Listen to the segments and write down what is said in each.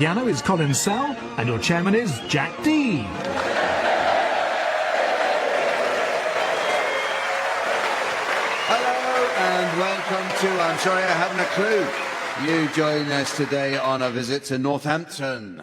Piano is Colin Sell, and your chairman is Jack Dee. Hello and welcome to I'm Sorry I Haven't a Clue. You join us today on a visit to Northampton.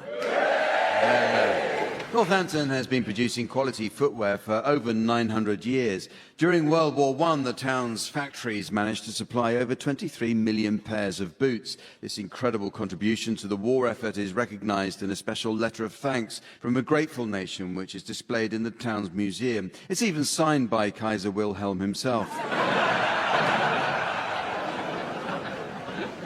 Northampton has been producing quality footwear for over 900 years. During World War I, the town's factories managed to supply over 23 million pairs of boots. This incredible contribution to the war effort is recognised in a special letter of thanks from a grateful nation, which is displayed in the town's museum. It's even signed by Kaiser Wilhelm himself.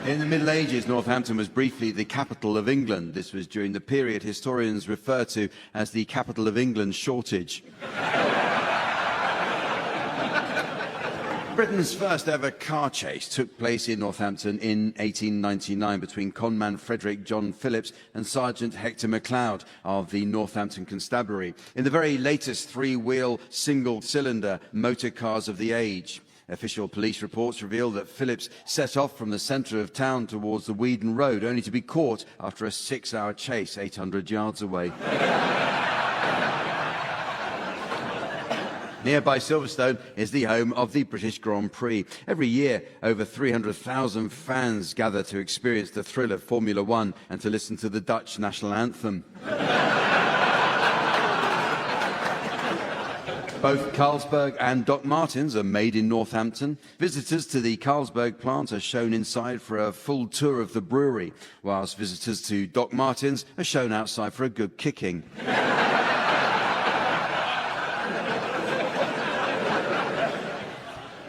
In the Middle Ages, Northampton was briefly the capital of England. This was during the period historians refer to as the capital of England shortage. Britain's first ever car chase took place in Northampton in 1899 between conman Frederick John Phillips and Sergeant Hector MacLeod of the Northampton Constabulary in the very latest three-wheel, single-cylinder motor cars of the age. Official police reports reveal that Phillips set off from the centre of town towards the Weedon Road, only to be caught after a 6-hour chase 800 yards away. Nearby Silverstone is the home of the British Grand Prix. Every year, over 300,000 fans gather to experience the thrill of Formula One and to listen to the Dutch national anthem. Both Carlsberg and Doc Martens are made in Northampton. Visitors to the Carlsberg plant are shown inside for a full tour of the brewery, whilst visitors to Doc Martens are shown outside for a good kicking.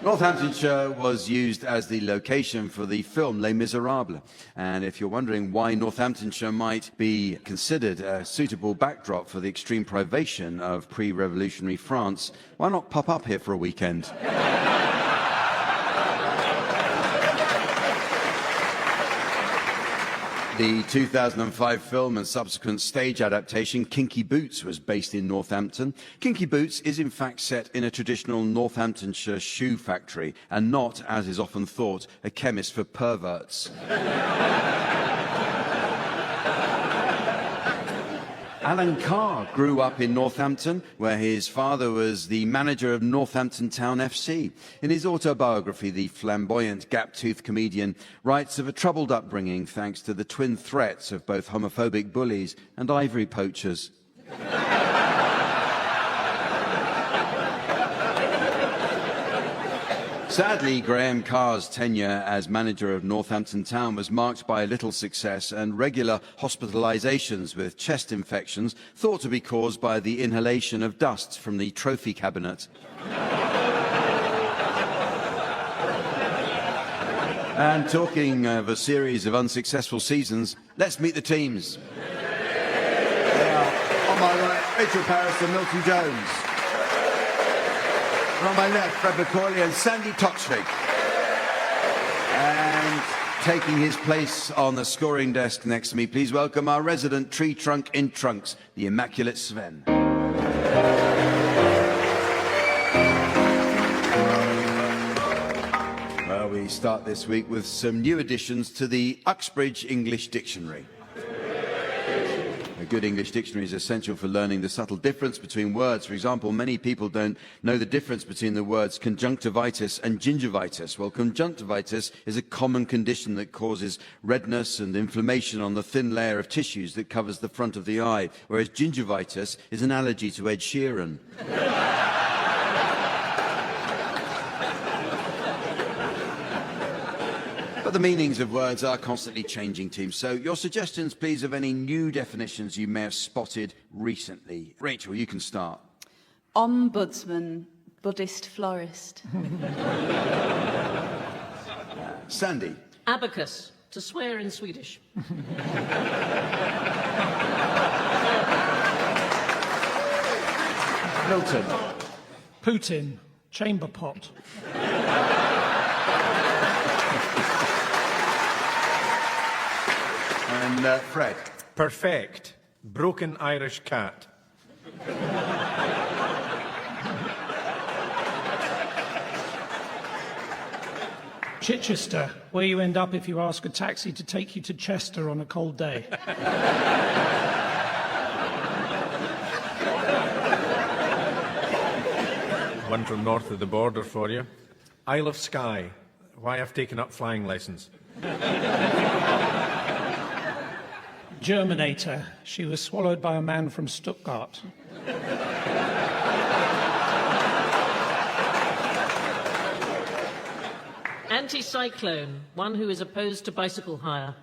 Northamptonshire was used as the location for the film Les Miserables. And if you're wondering why Northamptonshire might be considered a suitable backdrop for the extreme privation of pre-revolutionary France, why not pop up here for a weekend? The 2005 film and subsequent stage adaptation, Kinky Boots, was based in Northampton. Kinky Boots is in fact set in a traditional Northamptonshire shoe factory and not, as is often thought, a chemist for perverts. Alan Carr grew up in Northampton, where his father was the manager of Northampton Town FC. In his autobiography, the flamboyant, gap-toothed comedian writes of a troubled upbringing thanks to the twin threats of both homophobic bullies and ivory poachers. Sadly, Graham Carr's tenure as manager of Northampton Town was marked by little success and regular hospitalisations with chest infections thought to be caused by the inhalation of dust from the trophy cabinet. And talking of a series of unsuccessful seasons, let's meet the teams. They are, on my right, Rachel Paris and Milton Jones. On my left, Fred McCauley and Sandy Toksvig. And taking his place on the scoring desk next to me, please welcome our resident tree trunk in trunks, the immaculate Sven. Well, we start this week with some new additions to the Uxbridge English Dictionary. A good English dictionary is essential for learning the subtle difference between words. For example, many people don't know the difference between the words conjunctivitis and gingivitis. Well, conjunctivitis is a common condition that causes redness and inflammation on the thin layer of tissues that covers the front of the eye, whereas gingivitis is an allergy to Ed Sheeran. But the meanings of words are constantly changing, team. So your suggestions, please, of any new definitions you may have spotted recently. Rachel, you can start. Ombudsman, Buddhist florist. Sandy. Abacus, to swear in Swedish. Milton. Putin, chamber pot. And Fred. Perfect. Broken Irish cat. Chichester, where you end up if you ask a taxi to take you to Chester on a cold day. One from north of the border for you. Isle of Skye, why I've taken up flying lessons. Germinator, she was swallowed by a man from Stuttgart. Anticyclone, one who is opposed to bicycle hire.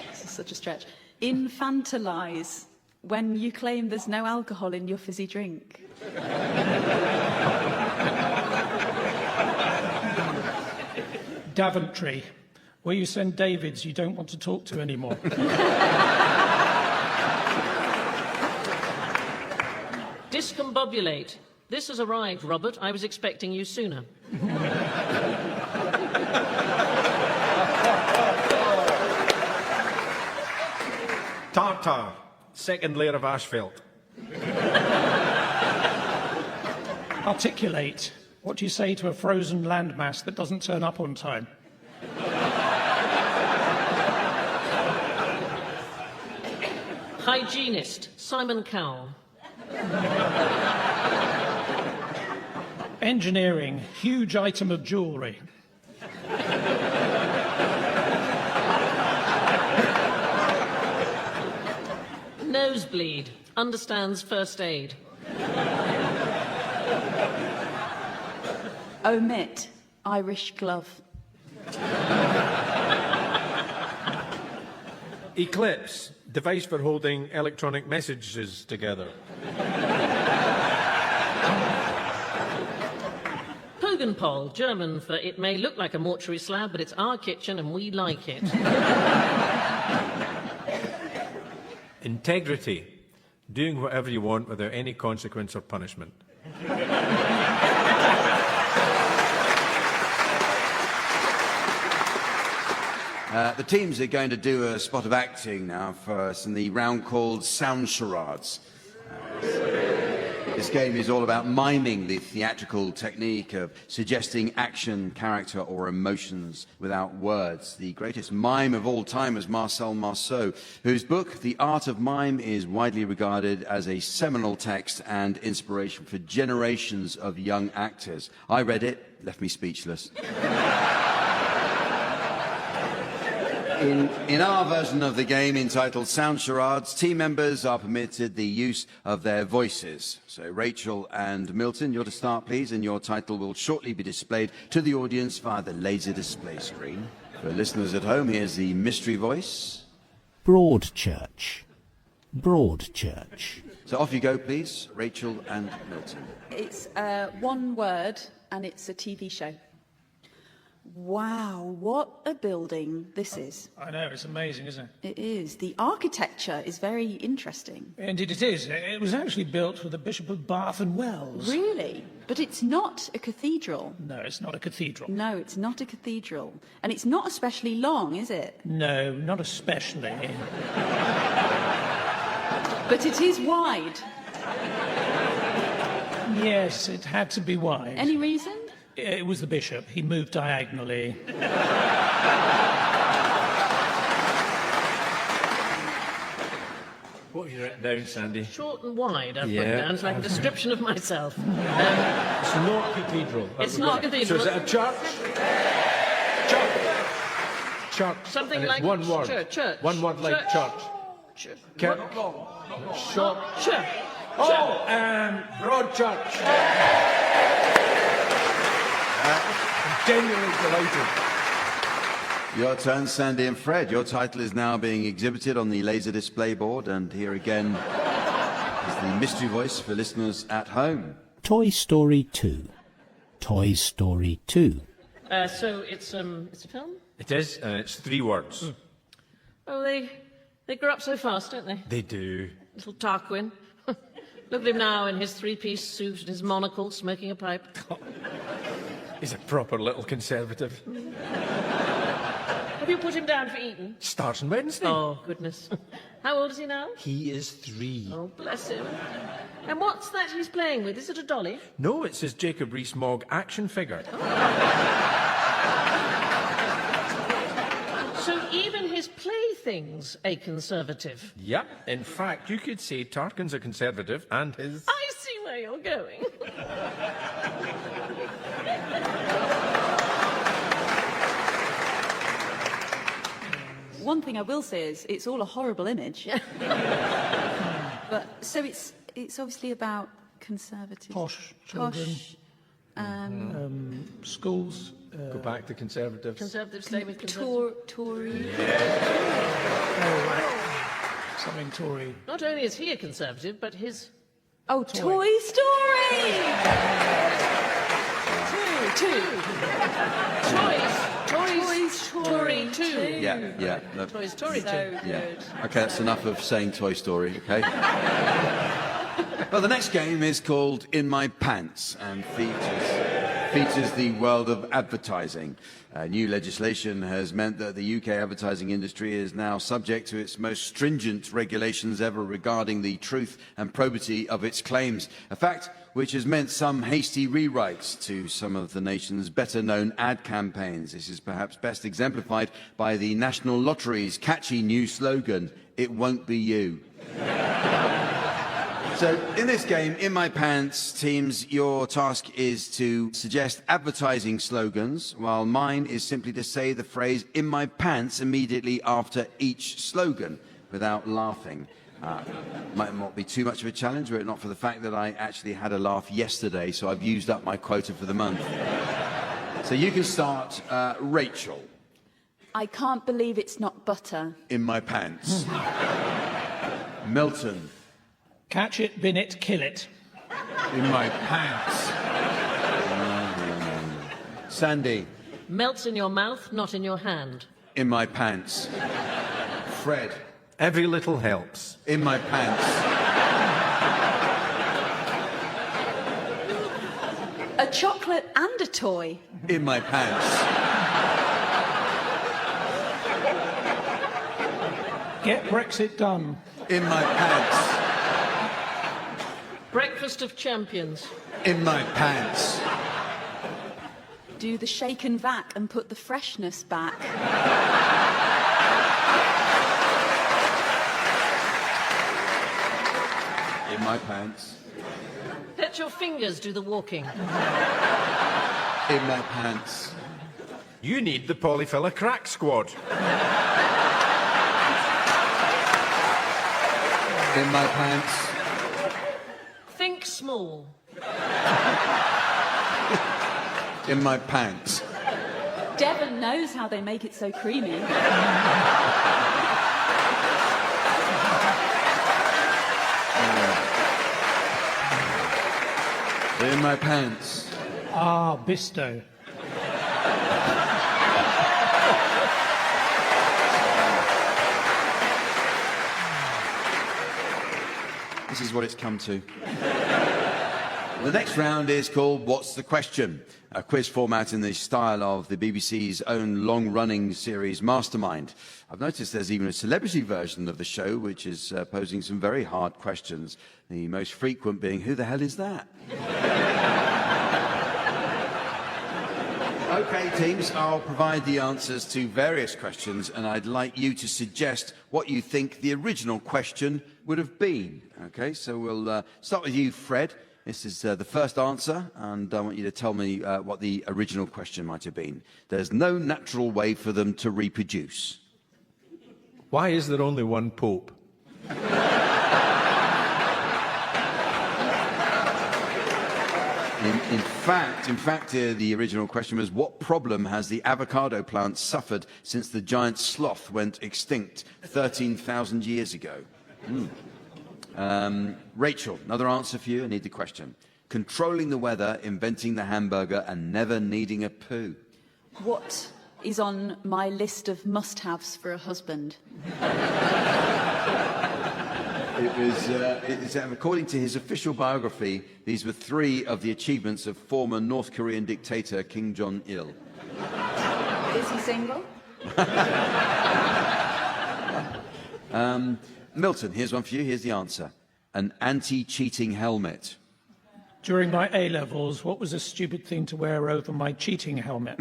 This is such a stretch. Infantilize, when you claim there's no alcohol in your fizzy drink. Daventry, where you send Davids you don't want to talk to anymore. Discombobulate. This has arrived, Robert. I was expecting you sooner. Tartar, second layer of asphalt. Articulate, what do you say to a frozen landmass that doesn't turn up on time? Hygienist, Simon Cowell. Engineering, huge item of jewellery. Nosebleed, understands first aid. Omit, Irish glove. Eclipse, device for holding electronic messages together. Pogenpol, German for it may look like a mortuary slab, but it's our kitchen and we like it. Integrity, doing whatever you want without any consequence or punishment. The teams are going to do a spot of acting now for us in the round called Sound Charades. This game is all about miming the theatrical technique of suggesting action, character or emotions without words. The greatest mime of all time was Marcel Marceau, whose book, The Art of Mime, is widely regarded as a seminal text and inspiration for generations of young actors. I read it, left me speechless. In our version of the game entitled Sound Charades, team members are permitted the use of their voices. So Rachel and Milton, you're to start please, and your title will shortly be displayed to the audience via the laser display screen. For listeners at home, here's the mystery voice. Broadchurch. Broadchurch. So off you go please, Rachel and Milton. It's one word and it's a TV show. Wow, what a building this is. I know, it's amazing, isn't it? It is. The architecture is very interesting. Indeed it is. It was actually built for the Bishop of Bath and Wells. Really? But it's not a cathedral. No, it's not a cathedral. No, it's not a cathedral. And it's not especially long, is it? No, not especially. But it is wide. Yes, it had to be wide. Any reason? It was the bishop. He moved diagonally. What have you written down, Sandy? Short and wide, I've put Yeah. down. It's like a description of myself. It's not cathedral. It's not a cathedral. So is it a church? Church. Church. Something And it's like one word. church. One word like church. Church. Kirk. Short. Church. Oh, Broad Church. I'm genuinely delighted. Your turn, Sandy and Fred. Your title is now being exhibited on the laser display board, and here again is the mystery voice for listeners at home. Toy Story 2. Toy Story 2. So it's a film? It is, and it's 3 words. Oh, they grow up so fast, don't they? They do. Little Tarquin. Look at him now in his 3-piece suit and his monocle, smoking a pipe. He's a proper little conservative. What Have you put him down for Eton? Starting Wednesday. Oh, goodness. How old is he now? He is 3. Oh, bless him. And what's that he's playing with? Is it a dolly? No, it's his Jacob Rees-Mogg action figure. So even his plaything's a conservative. Yep. In fact, you could say Tarkin's a conservative and his... I see where you're going. One thing I will say is it's all a horrible image. But so it's obviously about conservative. Posh children, schools. Go back to conservatives. Conservative, stay with conservative. Tory. Something Tory. Not only is he a conservative, but his... Oh, Toy Story! Two. Toys Story 2. Yeah. No. Toy Story 2. So Yeah. good. Okay, that's enough of saying Toy Story, okay? Well, the next game is called In My Pants and features the world of advertising. New legislation has meant that the UK advertising industry is now subject to its most stringent regulations ever regarding the truth and probity of its claims. A fact which has meant some hasty rewrites to some of the nation's better-known ad campaigns. This is perhaps best exemplified by the National Lottery's catchy new slogan, "It won't be you." So, in this game, In My Pants, teams, your task is to suggest advertising slogans, while mine is simply to say the phrase "in my pants" immediately after each slogan, without laughing. Might not be too much of a challenge were it not for the fact that I actually had a laugh yesterday, so I've used up my quota for the month. So you can start, Rachel. I can't believe it's not butter. In my pants. Milton. Catch it, bin it, kill it. In my pants. Sandy. Melts in your mouth, not in your hand. In my pants. Fred. Every little helps. In my pants. A chocolate and a toy. In my pants. Get Brexit done. In my pants. Breakfast of champions. In my pants. Do the shake and vac and put the freshness back. In my pants. Let your fingers do the walking. In my pants. You need the Polyfilla Crack Squad. In my pants. Think small. In my pants. Devon knows how they make it so creamy. In my pants. Ah, Bisto. This is what it's come to. The next round is called What's the Question? A quiz format in the style of the BBC's own long-running series Mastermind. I've noticed there's even a celebrity version of the show which is posing some very hard questions. The most frequent being, who the hell is that? Okay, teams, I'll provide the answers to various questions and I'd like you to suggest what you think the original question would have been. Okay, so we'll start with you, Fred. This is the first answer, and I want you to tell me what the original question might have been. There's no natural way for them to reproduce. Why is there only one Pope? In fact, the original question was, what problem has the avocado plant suffered since the giant sloth went extinct 13,000 years ago? Rachel, another answer for you. I need the question. Controlling the weather, inventing the hamburger, and never needing a poo. What is on my list of must-haves for a husband? According to his official biography, these were 3 of the achievements of former North Korean dictator Kim Jong-il. Is he single? Milton, here's one for you. Here's the answer. An anti-cheating helmet. During my A-levels, what was a stupid thing to wear over my cheating helmet?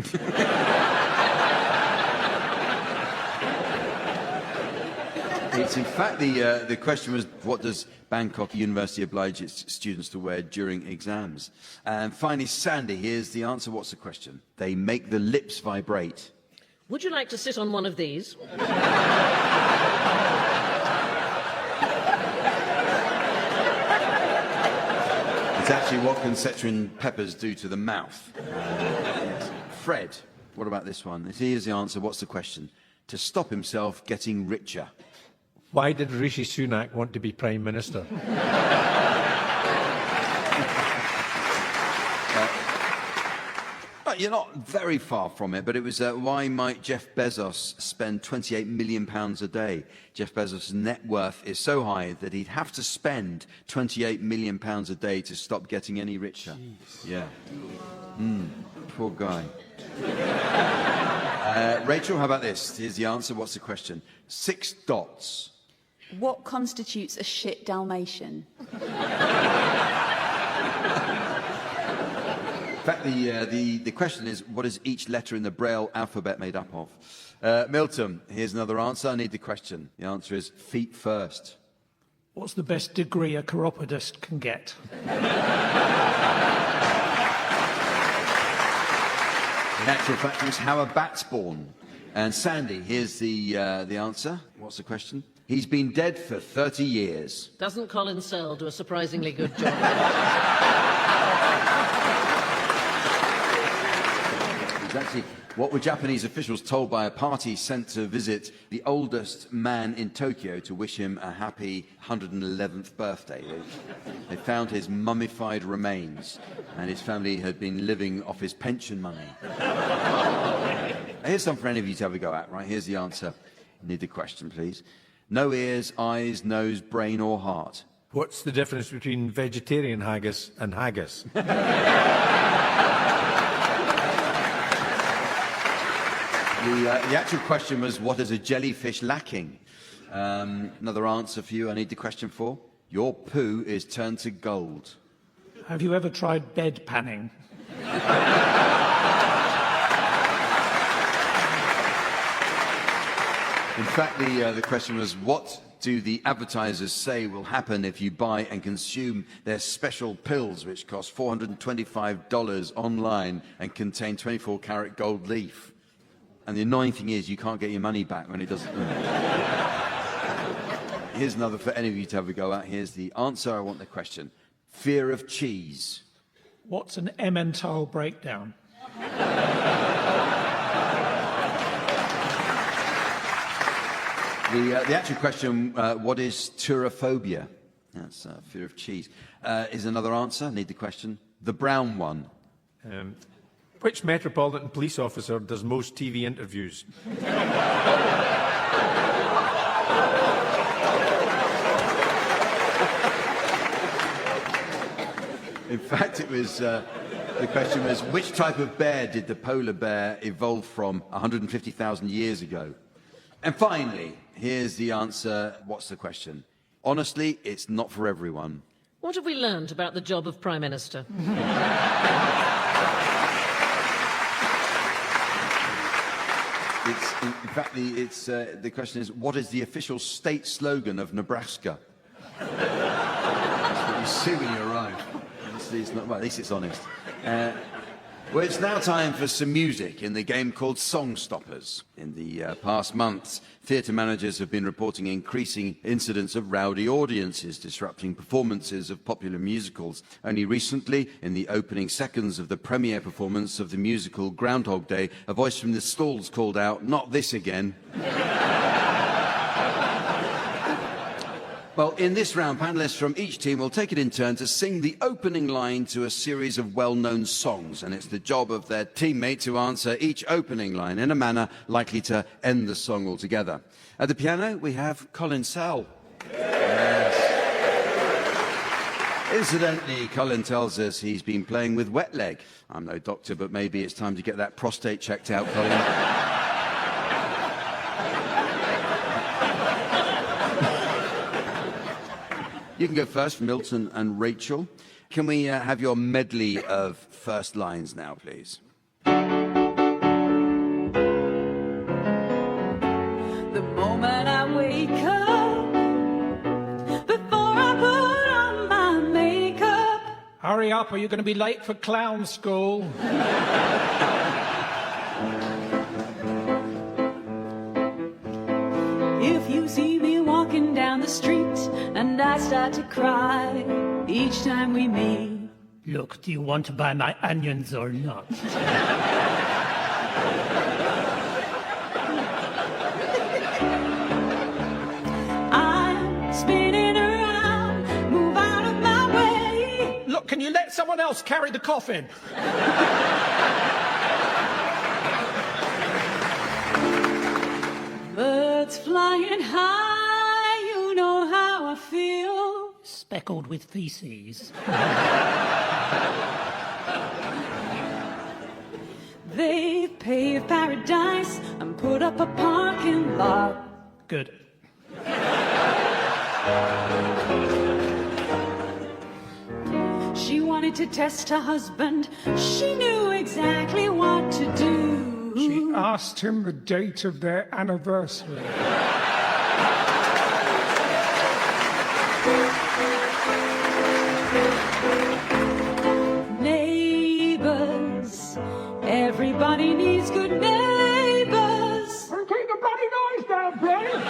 It's in fact the question was, what does Bangkok University oblige its students to wear during exams? And finally, Sandy, here's the answer. What's the question? They make the lips vibrate. Would you like to sit on one of these? It's actually what concentrating peppers do to the mouth. Yes. Fred, what about this one? Here's the answer. What's the question? To stop himself getting richer. Why did Rishi Sunak want to be Prime Minister? You're not very far from it, but it was why might Jeff Bezos spend £28 million a day? Jeff Bezos' net worth is so high that he'd have to spend £28 million a day to stop getting any richer. Jeez. Yeah. Poor guy. Rachel, how about this? Here's the answer. What's the question? 6 dots. What constitutes a shit Dalmatian? In fact, the question is, what is each letter in the Braille alphabet made up of? Milton, here's another answer. I need the question. The answer is feet first. What's the best degree a chiropodist can get? In actual fact, it's how a bat's born. And Sandy, here's the answer. What's the question? He's been dead for 30 years. Doesn't Colin Searle do a surprisingly good job? Exactly. What were Japanese officials told by a party sent to visit the oldest man in Tokyo to wish him a happy 111th birthday? They found his mummified remains, and his family had been living off his pension money. Here's something for any of you to have a go at, right? Here's the answer. Need the question, please. No ears, eyes, nose, brain, or heart. What's the difference between vegetarian haggis and haggis? The actual question was, what is a jellyfish lacking? Another answer for you I need the question for. Your poo is turned to gold. Have you ever tried bed panning? In fact, the question was, what do the advertisers say will happen if you buy and consume their special pills, which cost $425 online and contain 24-karat gold leaf? And the annoying thing is, you can't get your money back when it doesn't. Here's another for any of you to have a go at. Here's the answer. I want the question. Fear of cheese. What's an Emmental breakdown? The actual question, what is turophobia? That's fear of cheese. Is another answer. I need the question. The brown one. Which Metropolitan Police officer does most TV interviews? In fact, it was the question was, which type of bear did the polar bear evolve from 150,000 years ago? And finally, here's the answer. What's the question? Honestly, it's not for everyone. What have we learned about the job of Prime Minister? In fact, the question is, what is the official state slogan of Nebraska? That's what you see when you arrive. Well, at least it's honest. Well, it's now time for some music in the game called Song Stoppers. In the past months, theatre managers have been reporting increasing incidents of rowdy audiences disrupting performances of popular musicals. Only recently, in the opening seconds of the premiere performance of the musical Groundhog Day, a voice from the stalls called out, "Not this again." Well, in this round, panellists from each team will take it in turn to sing the opening line to a series of well-known songs, and it's the job of their teammate to answer each opening line in a manner likely to end the song altogether. At the piano, we have Colin Searle. Yes. Incidentally, Colin tells us he's been playing with wet leg. I'm no doctor, but maybe it's time to get that prostate checked out, Colin. You can go first, Milton and Rachel. Can we have your medley of first lines now, please? The moment I wake up, before I put on my makeup. Hurry up, or you're going to be late for clown school. If you see me walking down the street and I start to cry each time we meet. Look, do you want to buy my onions or not? I'm spinning around, move out of my way. Look, can you let someone else carry the coffin? Birds flying high, you know how I feel. Speckled with feces. They've paved paradise and put up a parking lot. Good. She wanted to test her husband. She knew exactly what to do. She asked him the date of their anniversary. Neighbors, everybody needs good neighbors. Keep the bloody noise down, please.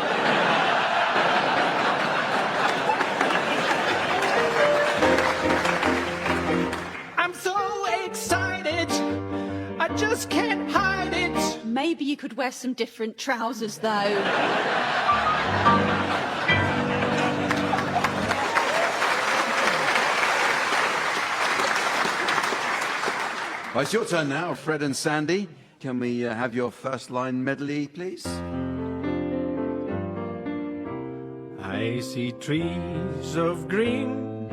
I'm so excited, I just can't hide it. Maybe you could wear some different trousers, though. Well, it's your turn now, Fred and Sandy. Can we have your first line medley, please? I see trees of green,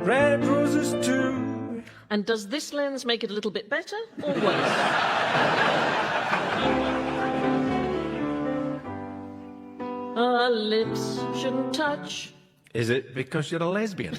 red roses too. And does this lens make it a little bit better or worse? Our lips shouldn't touch. Is it because you're a lesbian?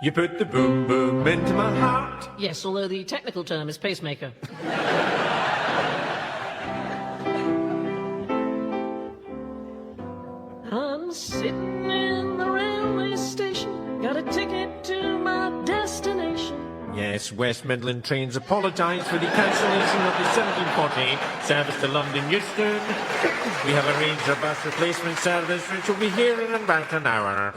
You put the boom boom into my heart. Yes, although the technical term is pacemaker. I'm sitting in the railway station, got a ticket to my destination. Yes, West Midland Trains apologise for the cancellation of the 1748 service to London Euston. We have arranged a bus replacement service which will be here in about an hour.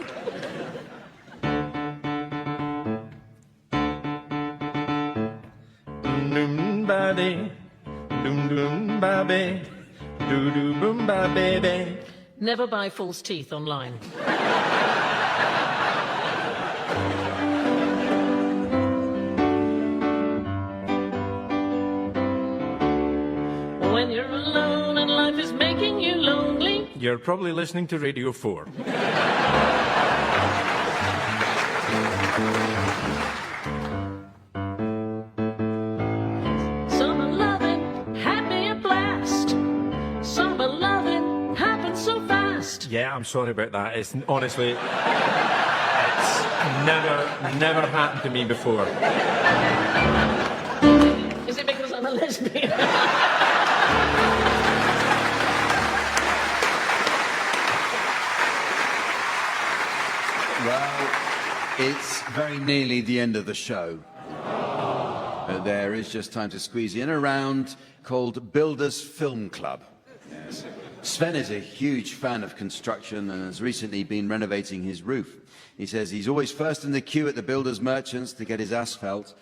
Doom ba-de, doom doom ba-be, doo doo boom ba-baby. Never buy false teeth online. When you're alone and life is making you lonely. You're probably listening to Radio 4. Summer loving had me a blast. Summer loving happened so fast. Yeah, I'm sorry about that. It's honestly, it's never happened to me before. Is it because I'm a lesbian? Well, it's very nearly the end of the show. There is just time to squeeze in a round called Builders Film Club. Yes. Sven is a huge fan of construction and has recently been renovating his roof. He says he's always first in the queue at the builders' merchants to get his asphalt.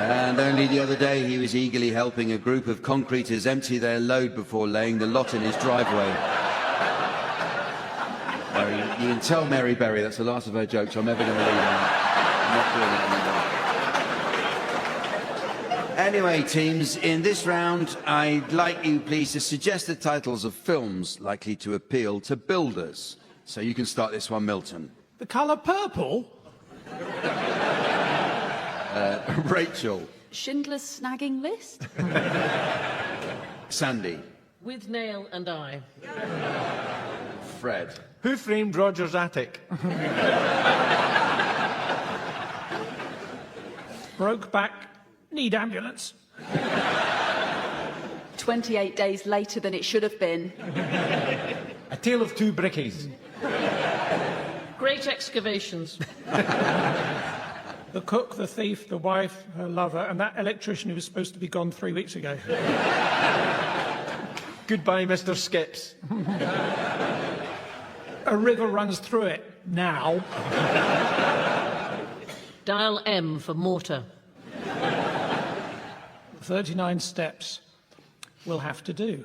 And only the other day he was eagerly helping a group of concreters empty their load before laying the lot in his driveway. You can tell Mary Berry that's the last of her jokes I'm ever going to read out. not doing it anymore. Anyway, teams, in this round, I'd like you, please, to suggest the titles of films likely to appeal to builders. So you can start this one, Milton. The colour purple? Rachel. Schindler's Snagging List? Sandy. With Nail and I. Fred. Who framed Roger's attic? Brokeback, need ambulance. 28 days later than it should have been. A Tale of Two Brickies. Great Excavations. The cook, the thief, the wife, her lover, and that electrician who was supposed to be gone 3 weeks ago. Goodbye, Mr. Skips. A river runs through it now. Dial M for mortar. 39 steps will have to do.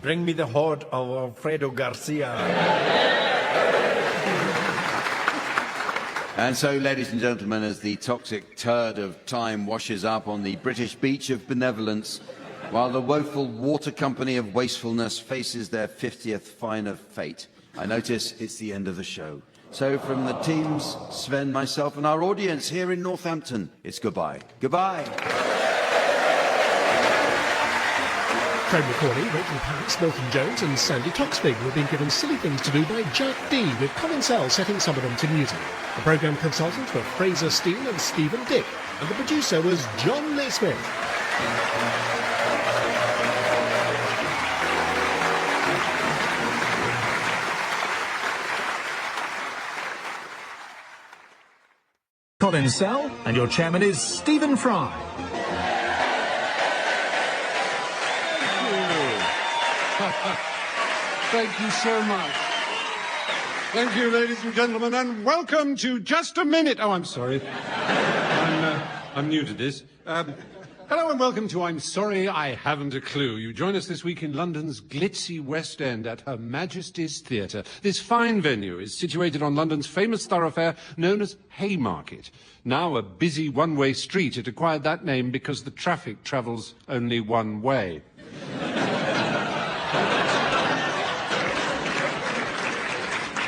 Bring me the horde of Alfredo Garcia. And so, ladies and gentlemen, as the toxic turd of time washes up on the British beach of benevolence, while the woeful water company of wastefulness faces their 50th finer fate, I notice it's the end of the show. So from the teams, Sven, myself and our audience here in Northampton, it's goodbye. Goodbye. Craig McCauley, Rachel Parris, Milton Jones and Sandy Toxvig were being given silly things to do by Jack Dee, with Colin Sell setting some of them to music. The programme consultants were Fraser Steele and Stephen Dick, and the producer was John Naismith. Colin Sell, and your chairman is Stephen Fry. Thank you so much. Thank you, ladies and gentlemen, and welcome to Just a Minute. Oh, I'm sorry. I'm new to this. Hello and welcome to I'm Sorry I Haven't a Clue. You join us this week in London's glitzy West End at Her Majesty's Theatre. This fine venue is situated on London's famous thoroughfare known as Haymarket. Now a busy one-way street, it acquired that name because the traffic travels only one way.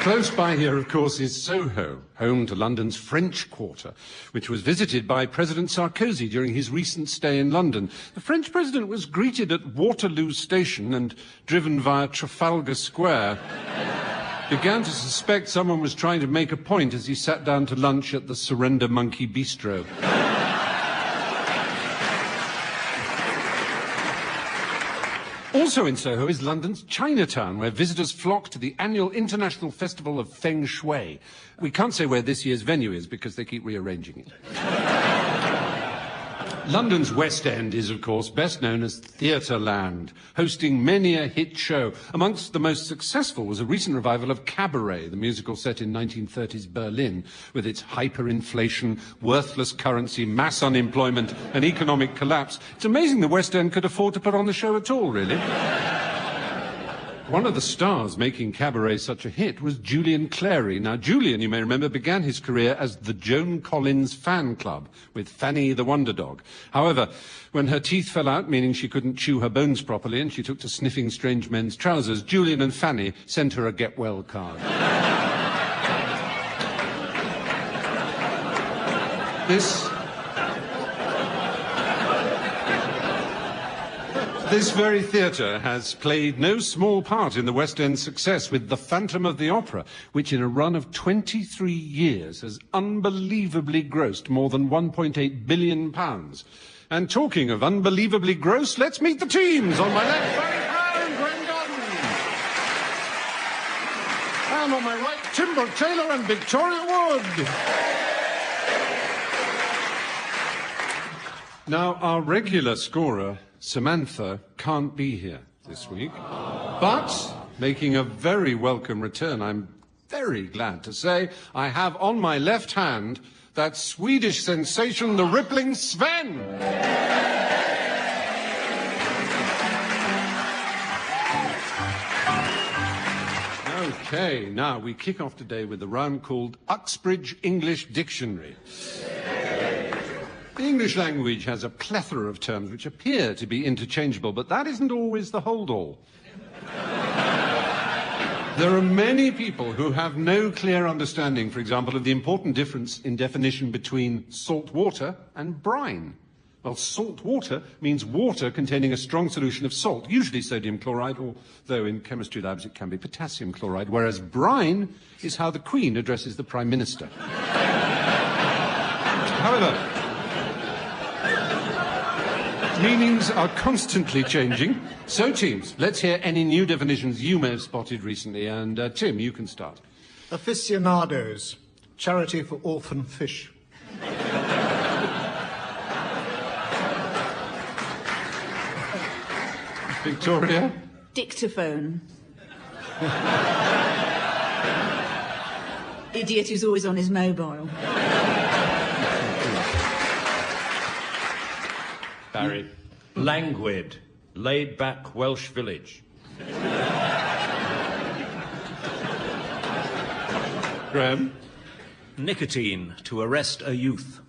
Close by here, of course, is Soho, home to London's French Quarter, which was visited by President Sarkozy during his recent stay in London. The French president was greeted at Waterloo Station and driven via Trafalgar Square. Began to suspect someone was trying to make a point as he sat down to lunch at the Surrender Monkey Bistro. Also in Soho is London's Chinatown, where visitors flock to the annual International Festival of Feng Shui. We can't say where this year's venue is because they keep rearranging it. London's West End is, of course, best known as Theatreland, hosting many a hit show. Amongst the most successful was a recent revival of Cabaret, the musical set in 1930s Berlin, with its hyperinflation, worthless currency, mass unemployment, and economic collapse. It's amazing the West End could afford to put on the show at all, really. One of the stars making Cabaret such a hit was Julian Clary. Now, Julian, you may remember, began his career as the Joan Collins fan club with Fanny the Wonder Dog. However, when her teeth fell out, meaning she couldn't chew her bones properly, and she took to sniffing strange men's trousers, Julian and Fanny sent her a get-well card. This very theatre has played no small part in the West End's success with The Phantom of the Opera, which in a run of 23 years has unbelievably grossed more than £1.8 billion. And talking of unbelievably gross, let's meet the teams. On my left, Barry Brown, Graham Godwin. And on my right, Timber Taylor and Victoria Wood. Now, our regular scorer, Samantha, can't be here this week, but making a very welcome return, I'm very glad to say, I have on my left hand that Swedish sensation, the rippling Sven. Okay, now we kick off today with a round called Uxbridge English Dictionary. The English language has a plethora of terms which appear to be interchangeable, but that isn't always the hold-all. There are many people who have no clear understanding, for example, of the important difference in definition between salt water and brine. Well, salt water means water containing a strong solution of salt, usually sodium chloride, although in chemistry labs it can be potassium chloride, whereas brine is how the Queen addresses the Prime Minister. However, meanings are constantly changing. So, teams, let's hear any new definitions you may have spotted recently. And, Tim, you can start. Aficionados, charity for orphan fish. Victoria? Dictaphone. Idiot who's always on his mobile. Barry. Languid. Laid-back Welsh village. Graham? Nicotine. To arrest a youth.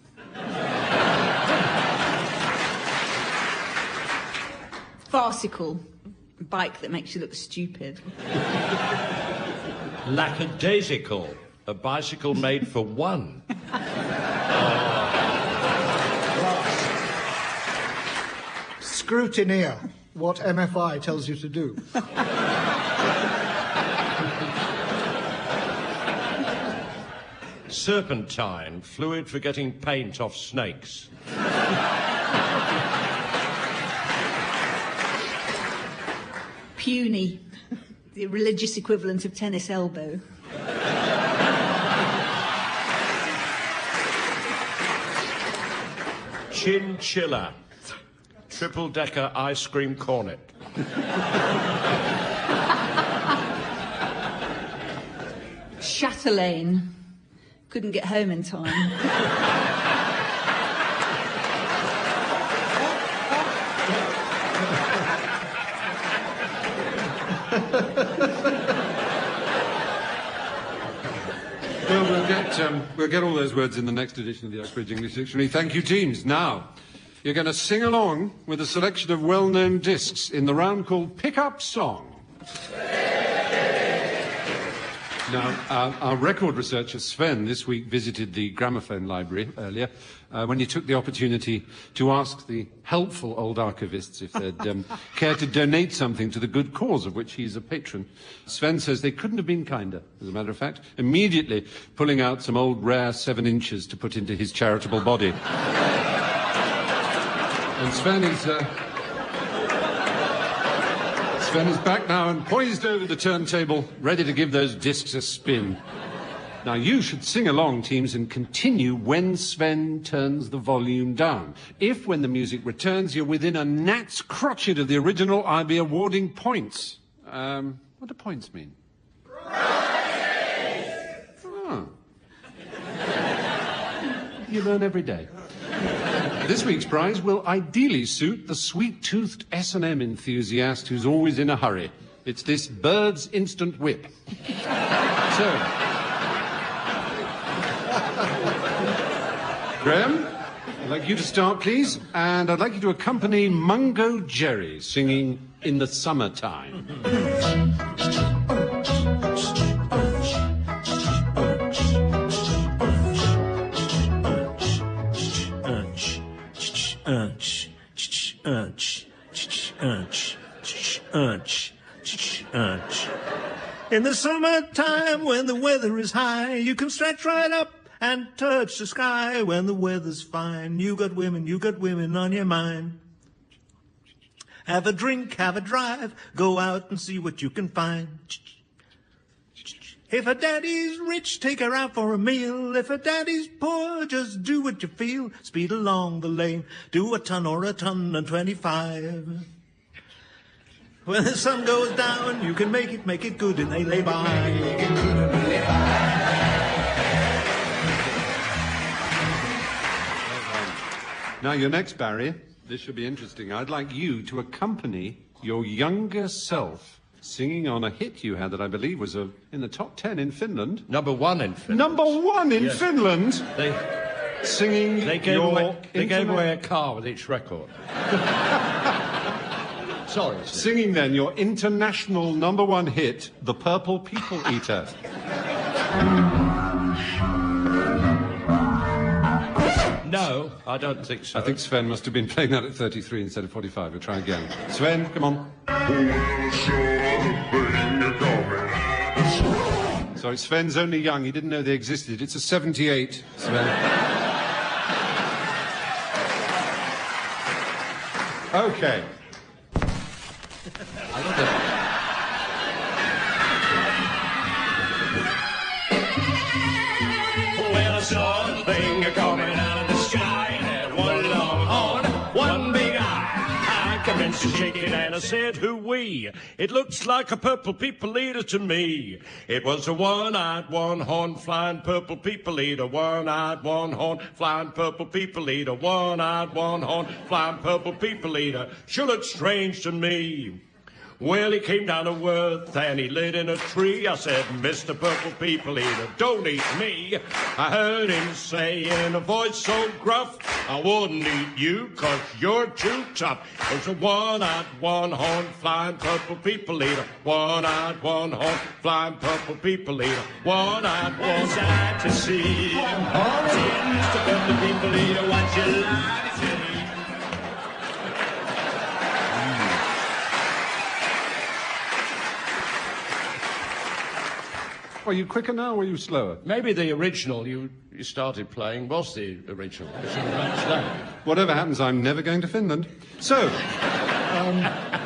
Farcical. Bike that makes you look stupid. Lackadaisical. A bicycle made for one. Scrutineer, what MFI tells you to do. Serpentine. Fluid for getting paint off snakes. Puny. The religious equivalent of tennis elbow. Chinchilla. Triple-decker ice cream cornet. Chatelaine. Couldn't get home in time. Well, we'll get all those words in the next edition of the Uxbridge English Dictionary. Thank you, teams. Now, you're going to sing along with a selection of well-known discs in the round called Pick Up Song. Now, our record researcher, Sven, this week visited the gramophone library earlier when he took the opportunity to ask the helpful old archivists if they'd care to donate something to the good cause of which he's a patron. Sven says they couldn't have been kinder, as a matter of fact, immediately pulling out some old rare 7 inches to put into his charitable body. And Sven is back now and poised over the turntable, ready to give those discs a spin. Now, you should sing along, teams, and continue when Sven turns the volume down. If, when the music returns, you're within a gnat's crotchet of the original, I'll be awarding points. What do points mean? Oh. You learn every day. This week's prize will ideally suit the sweet-toothed S&M enthusiast who's always in a hurry. It's this Bird's Instant Whip. So, Graham, I'd like you to start, please, and I'd like you to accompany Mungo Jerry singing In the Summertime. In the summertime, when the weather is high, you can stretch right up and touch the sky. When the weather's fine, you got women on your mind. Have a drink, have a drive, go out and see what you can find. If a daddy's rich, take her out for a meal. If a daddy's poor, just do what you feel. Speed along the lane, do a ton or a ton and 25. When the sun goes down, you can make it good and they lay by. Now, your next, Barry, this should be interesting. I'd like you to accompany your younger self singing on a hit you had that I believe was in the top 10 in Finland. Number 1 in Finland. Number 1 in Yes. Finland? Singing They gave away a car with each record. Sorry. Singing then your international number 1 hit, The Purple People Eater. No, I don't think so. I think Sven must have been playing that at 33 instead of 45. We'll try again. Sven, come on. Sorry, Sven's only young. He didn't know they existed. It's a 78, Sven. Okay. Well, I saw the thing coming out of the sky. It had one long horn, one big eye. I commenced to shaking and I said, "Hoo-wee!" It looks like a purple people eater to me. It was a one-eyed, one-horn, flying purple people eater. One-eyed, one-horn, flying purple people eater. One-eyed, one-horn, flying purple people eater. Sure looked strange to me. Well, he came down to earth and he lit in a tree. I said, "Mr. Purple People Eater, don't eat me." I heard him say in a voice so gruff, "I wouldn't eat you 'cause you're too tough." It was a one-eyed, one-horn, flying purple people eater. One-eyed, one-horn, flying purple people eater. One-eyed, one sad to see. Mr. Purple People Eater, what you like to see? Were you quicker now or were you slower? Maybe the original you started playing was the original. Slow. Whatever happens, I'm never going to Finland. So,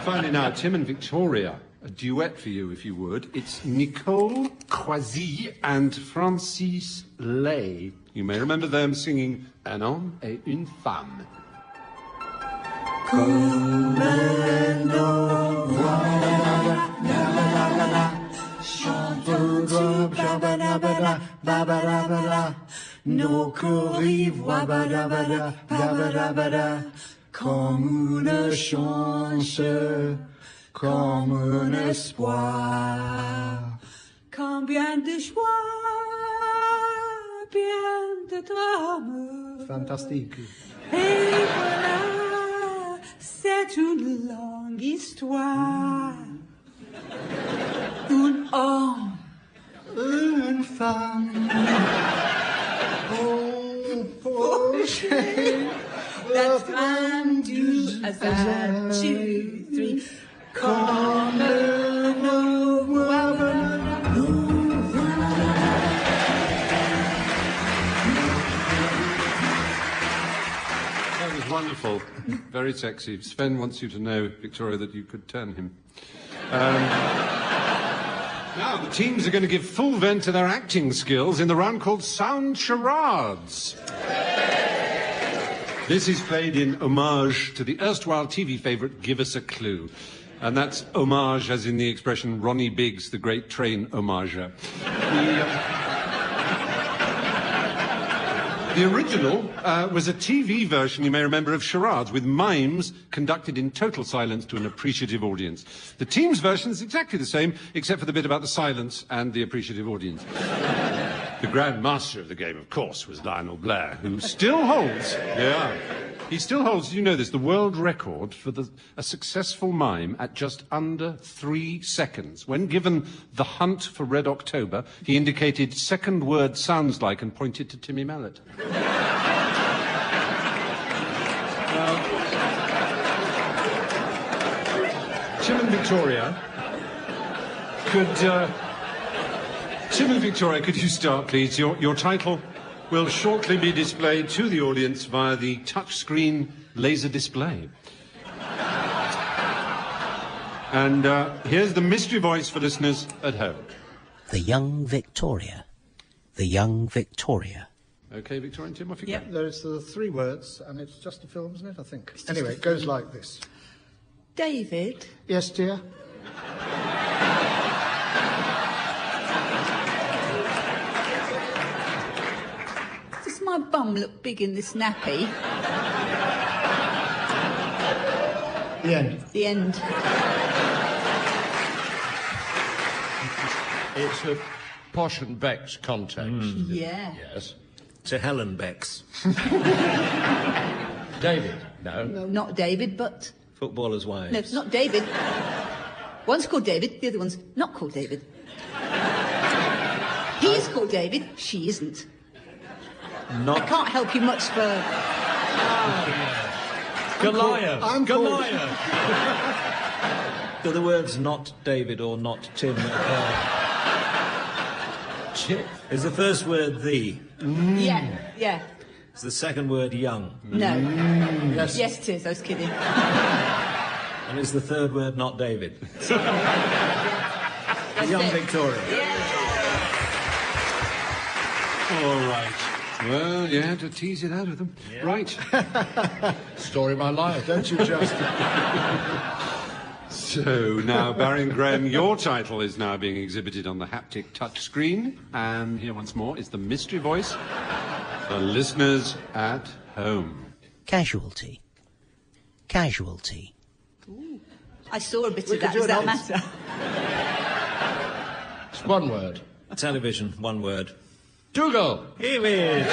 finally now, Tim and Victoria, a duet for you, if you would. It's Nicole Croisy and Francis Lay. You may remember them singing Un homme et une femme. Nos corrives, wabada, babada, comme une chance, comme un espoir. Combien de joie, bien de drames. Fantastique. Et voilà, c'est une longue histoire. Un homme, une femme. Oh, shame. That's 1, 2, a 2, 3. Comme nous That was wonderful. Very sexy. Sven wants you to know, Victoria, that you could turn him. Now, the teams are going to give full vent to their acting skills in the round called Sound Charades. This is played in homage to the erstwhile TV favourite Give Us a Clue. And that's homage as in the expression Ronnie Biggs, the great train homager. The original was a TV version, you may remember, of charades, with mimes conducted in total silence to an appreciative audience. The team's version is exactly the same, except for the bit about the silence and the appreciative audience. The grand master of the game, of course, was Lionel Blair, who still holds, he still holds, you know this, the world record for a successful mime at just under 3 seconds. When given the hunt for Red October, he indicated second word sounds like and pointed to Timmy Mallet. Tim and Victoria, could you start, please? Your title will shortly be displayed to the audience via the touchscreen laser display. And here's the mystery voice for listeners at home. The Young Victoria. The Young Victoria. Okay, Victoria and Tim, off you go. There's 3 words, and it's just a film, isn't it, I think? Anyway, it goes like this. David. Yes, dear? Does my bum look big in this nappy? The end. The end. It's a Posh and Beck's context. Yeah. Yes. To Helen Beck's. David? No. No, not David, but... Footballers' wives. No, it's not David. One's called David, the other one's not called David. He's called David, she isn't. Not... I can't help you much for... Goliath. I'm Goliath. Do the words not David or not Tim Chip. Is the first word the? Yeah. Is the second word young? No. Yes. Yes, it is, I was kidding. And is the third word not David? The young it. Victoria. All right. Well, you had to tease it out of them. Yeah. Right. Story of my life. Don't you just... So now, Barry and Graham, your title is now being exhibited on the haptic touch screen. And here once more is the mystery voice for listeners at home. Casualty. Casualty. Ooh. I saw a bit of could that. do Does that an matter? It's one word. Television, one word. Dougal. Here it is.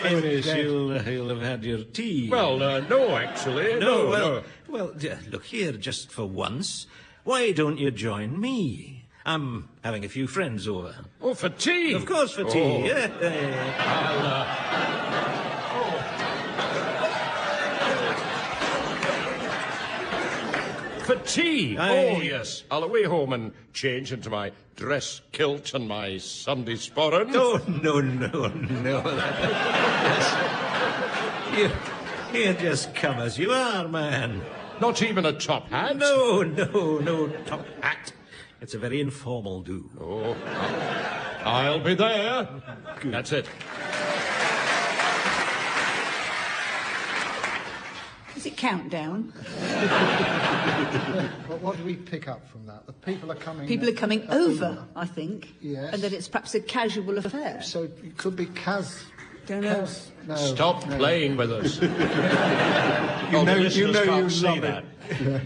Here it is. You'll have had your tea. Well, no, actually. No. Well, look here, just for once. Why don't you join me? I'm having a few friends over. Oh, for tea? Of course, for tea. Oh. Yeah. For tea? Aye. Oh, yes. I'll away home and change into my dress kilt and my Sunday sporran. Oh, no. You just come as you are, man. Not even a top hat? No top hat. It's a very informal do. Oh, I'll be there. Good. That's it. Is it countdown? But what do we pick up from that? The people are coming... People are coming over, I think. Yes. And that it's perhaps a casual affair. So it could be Don't know. No. Stop playing with us. You know you say love that. it.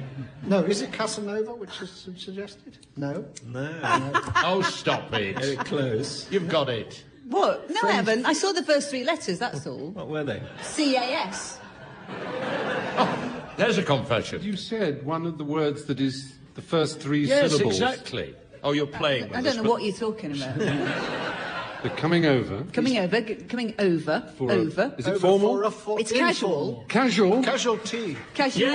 No, is it Casanova, which is suggested? No. Oh, stop it. Very close. You've got it. What? No, I haven't. I saw the first three letters, that's all. What were they? CAS. There's a confession. You said one of the words that is the first three Yes, syllables. exactly. Oh, you're playing with us. I don't know what you're talking about. The coming over. Coming over. For over. Is it formal? It's casual. Casual? Casual tea. Casual.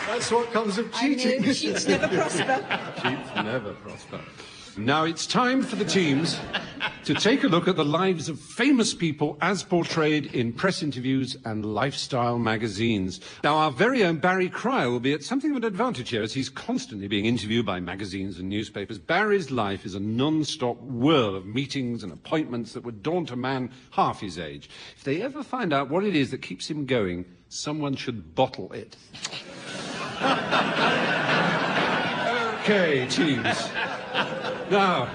That's what comes of I cheating. know, cheats never prosper. Cheats never prosper. Now it's time for the teams to take a look at the lives of famous people as portrayed in press interviews and lifestyle magazines. Now, our very own Barry Cryer will be at something of an advantage here as he's constantly being interviewed by magazines and newspapers. Barry's life is a non-stop whirl of meetings and appointments that would daunt a man half his age. If they ever find out what it is that keeps him going, someone should bottle it. Okay, teams. Now,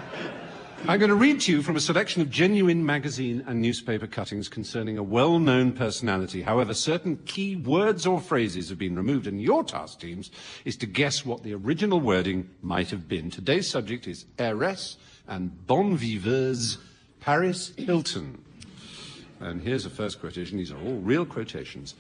I'm going to read to you from a selection of genuine magazine and newspaper cuttings concerning a well-known personality. However, certain key words or phrases have been removed, and your task, teams, is to guess what the original wording might have been. Today's subject is heiress and bonne viveuse Paris Hilton. And here's the first quotation. These are all real quotations.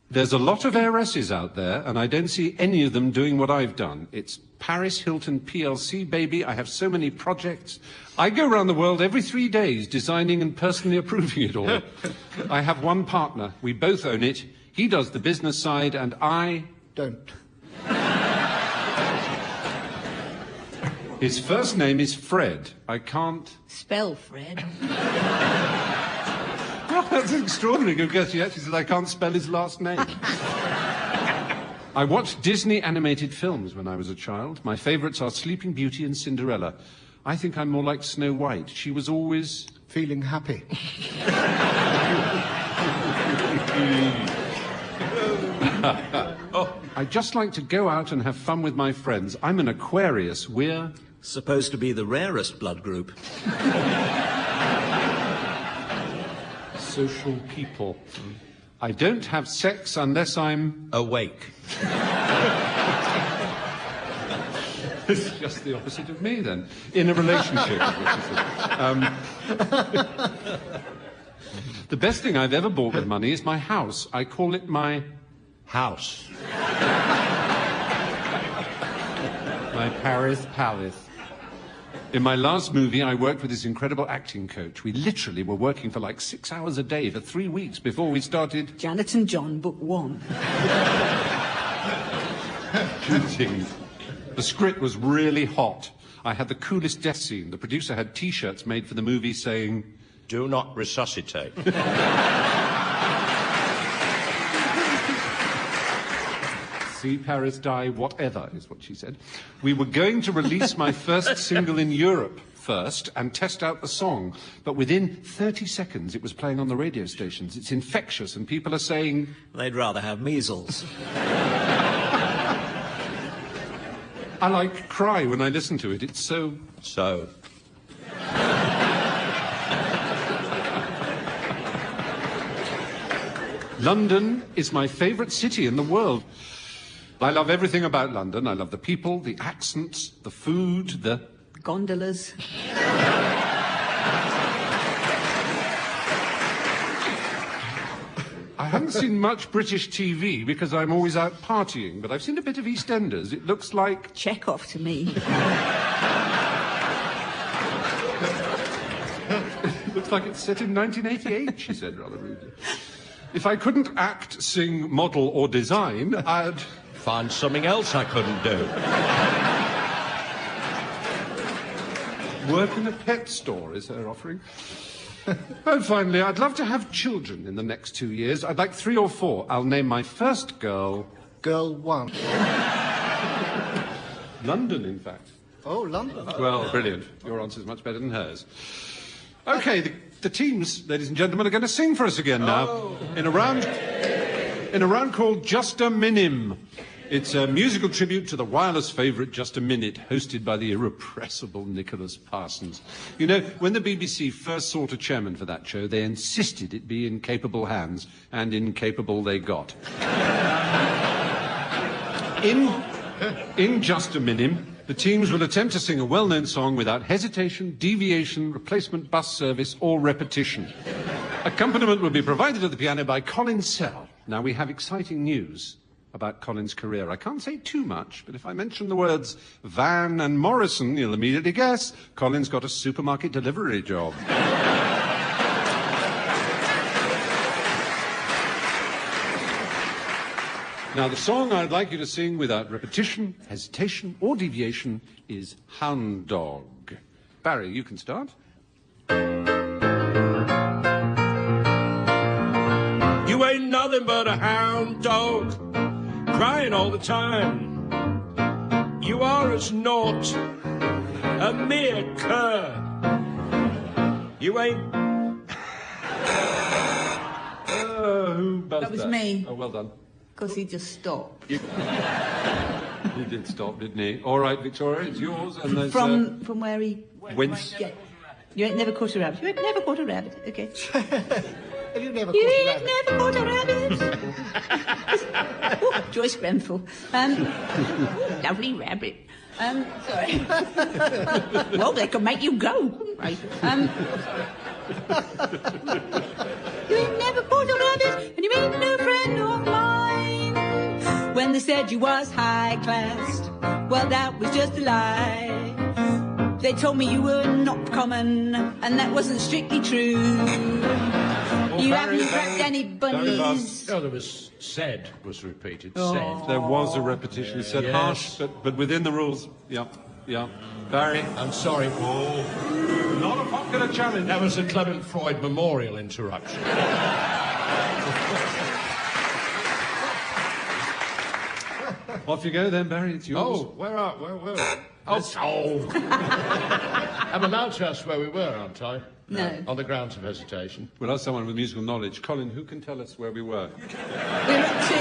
There's a lot of heiresses out there, and I don't see any of them doing what I've done. It's Paris Hilton PLC, baby. I have so many projects. I go around the world every 3 days, designing and personally approving it all. I have one partner. We both own it. He does the business side, and I... Don't. His first name is Fred. I can't... Spell Fred. Oh, that's extraordinary. Good guess. He actually said I can't spell his last name. I watched Disney animated films when I was a child. My favourites are Sleeping Beauty and Cinderella. I think I'm more like Snow White. She was always... Feeling happy. I just like to go out and have fun with my friends. I'm an Aquarius. We're... Supposed to be the rarest blood group. social people. I don't have sex unless I'm... awake. It's just the opposite of me, then. In a relationship. The best thing I've ever bought with money is my house. I call it my... house. My Paris palace. In my last movie, I worked with this incredible acting coach. We literally were working for like 6 hours a day for 3 weeks before we started... Janet and John, book 1. shooting. The script was really hot. I had the coolest death scene. The producer had T-shirts made for the movie saying... Do not resuscitate. See Paris die, whatever, is what she said. We were going to release my first single in Europe first and test out the song. But within 30 seconds, it was playing on the radio stations. It's infectious, and people are saying... They'd rather have measles. I like cry when I listen to it. It's so... So... London is my favourite city in the world. I love everything about London. I love the people, the accents, the food, the... Gondolas. I haven't seen much British TV because I'm always out partying, but I've seen a bit of EastEnders. It looks like... Chekhov to me. It looks like it's set in 1988, she said rather rudely. If I couldn't act, sing, model, or design, I'd... find something else I couldn't do. Work in a pet store is her offering. And finally, I'd love to have children in the next 2 years. I'd like 3 or 4. I'll name my first girl... Girl 1. London, in fact. Oh, London. Well, brilliant. Your answer's much better than hers. OK, the teams, ladies and gentlemen, are going to sing for us again now. In a round called Just a Minim. It's a musical tribute to the wireless favourite Just a Minute, hosted by the irrepressible Nicholas Parsons. You know, when the BBC first sought a chairman for that show, they insisted it be in capable hands, and incapable they got. In Just a Minim, the teams will attempt to sing a well-known song without hesitation, deviation, replacement bus service, or repetition. Accompaniment will be provided at the piano by Colin Sell. Now, we have exciting news about Colin's career. I can't say too much, but if I mention the words Van and Morrison, you'll immediately guess Colin's got a supermarket delivery job. Now, the song I'd like you to sing without repetition, hesitation, or deviation is Hound Dog. Barry, you can start. You ain't nothing but a hound dog, crying all the time. You are as naught, a mere cur. You ain't... Who buzzed That was me. Oh, well done. Because he just stopped. He did stop, didn't he? All right, Victoria, it's yours. And there's, From where he... Whence? Yeah. You ain't never caught a rabbit. You ain't never caught a rabbit. Okay. Have you never You caught a ain't rabbit? never caught a rabbit. Ooh, Joyce Grenfell. Lovely rabbit. Sorry. Well, they can make you go. Right. You ain't never caught a rabbit, and you ain't no friend of mine. When they said you was high class, well, that was just a lie. They told me you were not common, and that wasn't strictly true. You haven't cracked any bunnies. Oh, there was said, was repeated, Oh. said. There was a repetition. He said Yes. harsh, but within the rules. Yeah. Barry? I'm sorry. Oh, Not a popular challenge. that was a Clement Freud memorial interruption. Off you go then, Barry. It's yours. Oh, where? Oh. I'm allowed to ask where we were, aren't I? No. On the grounds of hesitation. We'll ask someone with musical knowledge. Colin, who can tell us where we were? We're up to...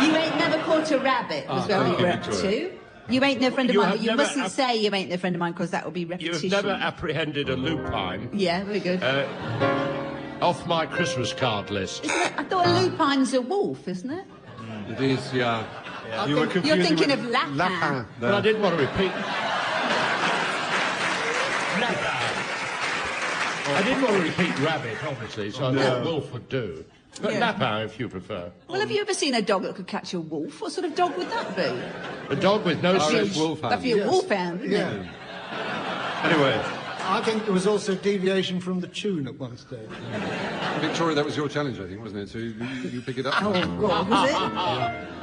You ain't never caught a rabbit, was where we thank you, were up Victoria. to. You ain't no friend of You mine, have but you never mustn't say you ain't no friend of mine, because that will be You repetition. have never apprehended a lupine. Yeah, very good. Off my Christmas card list. I thought a lupine's a wolf, isn't it? It is, yeah. You were confusing You're thinking of lapin. Lapin. But I didn't want to repeat. I didn't want to repeat rabbit, obviously, so I thought wolf would do. But lapin, if you prefer. Well, have you ever seen a dog that could catch a wolf? What sort of dog would that be? A dog with no Irish wolfhound. That'd be a wolfhound, wouldn't it? Anyway. I think there was also deviation from the tune at one stage. Victoria, that was your challenge, I think, wasn't it? So you pick it up. Oh, God, was it?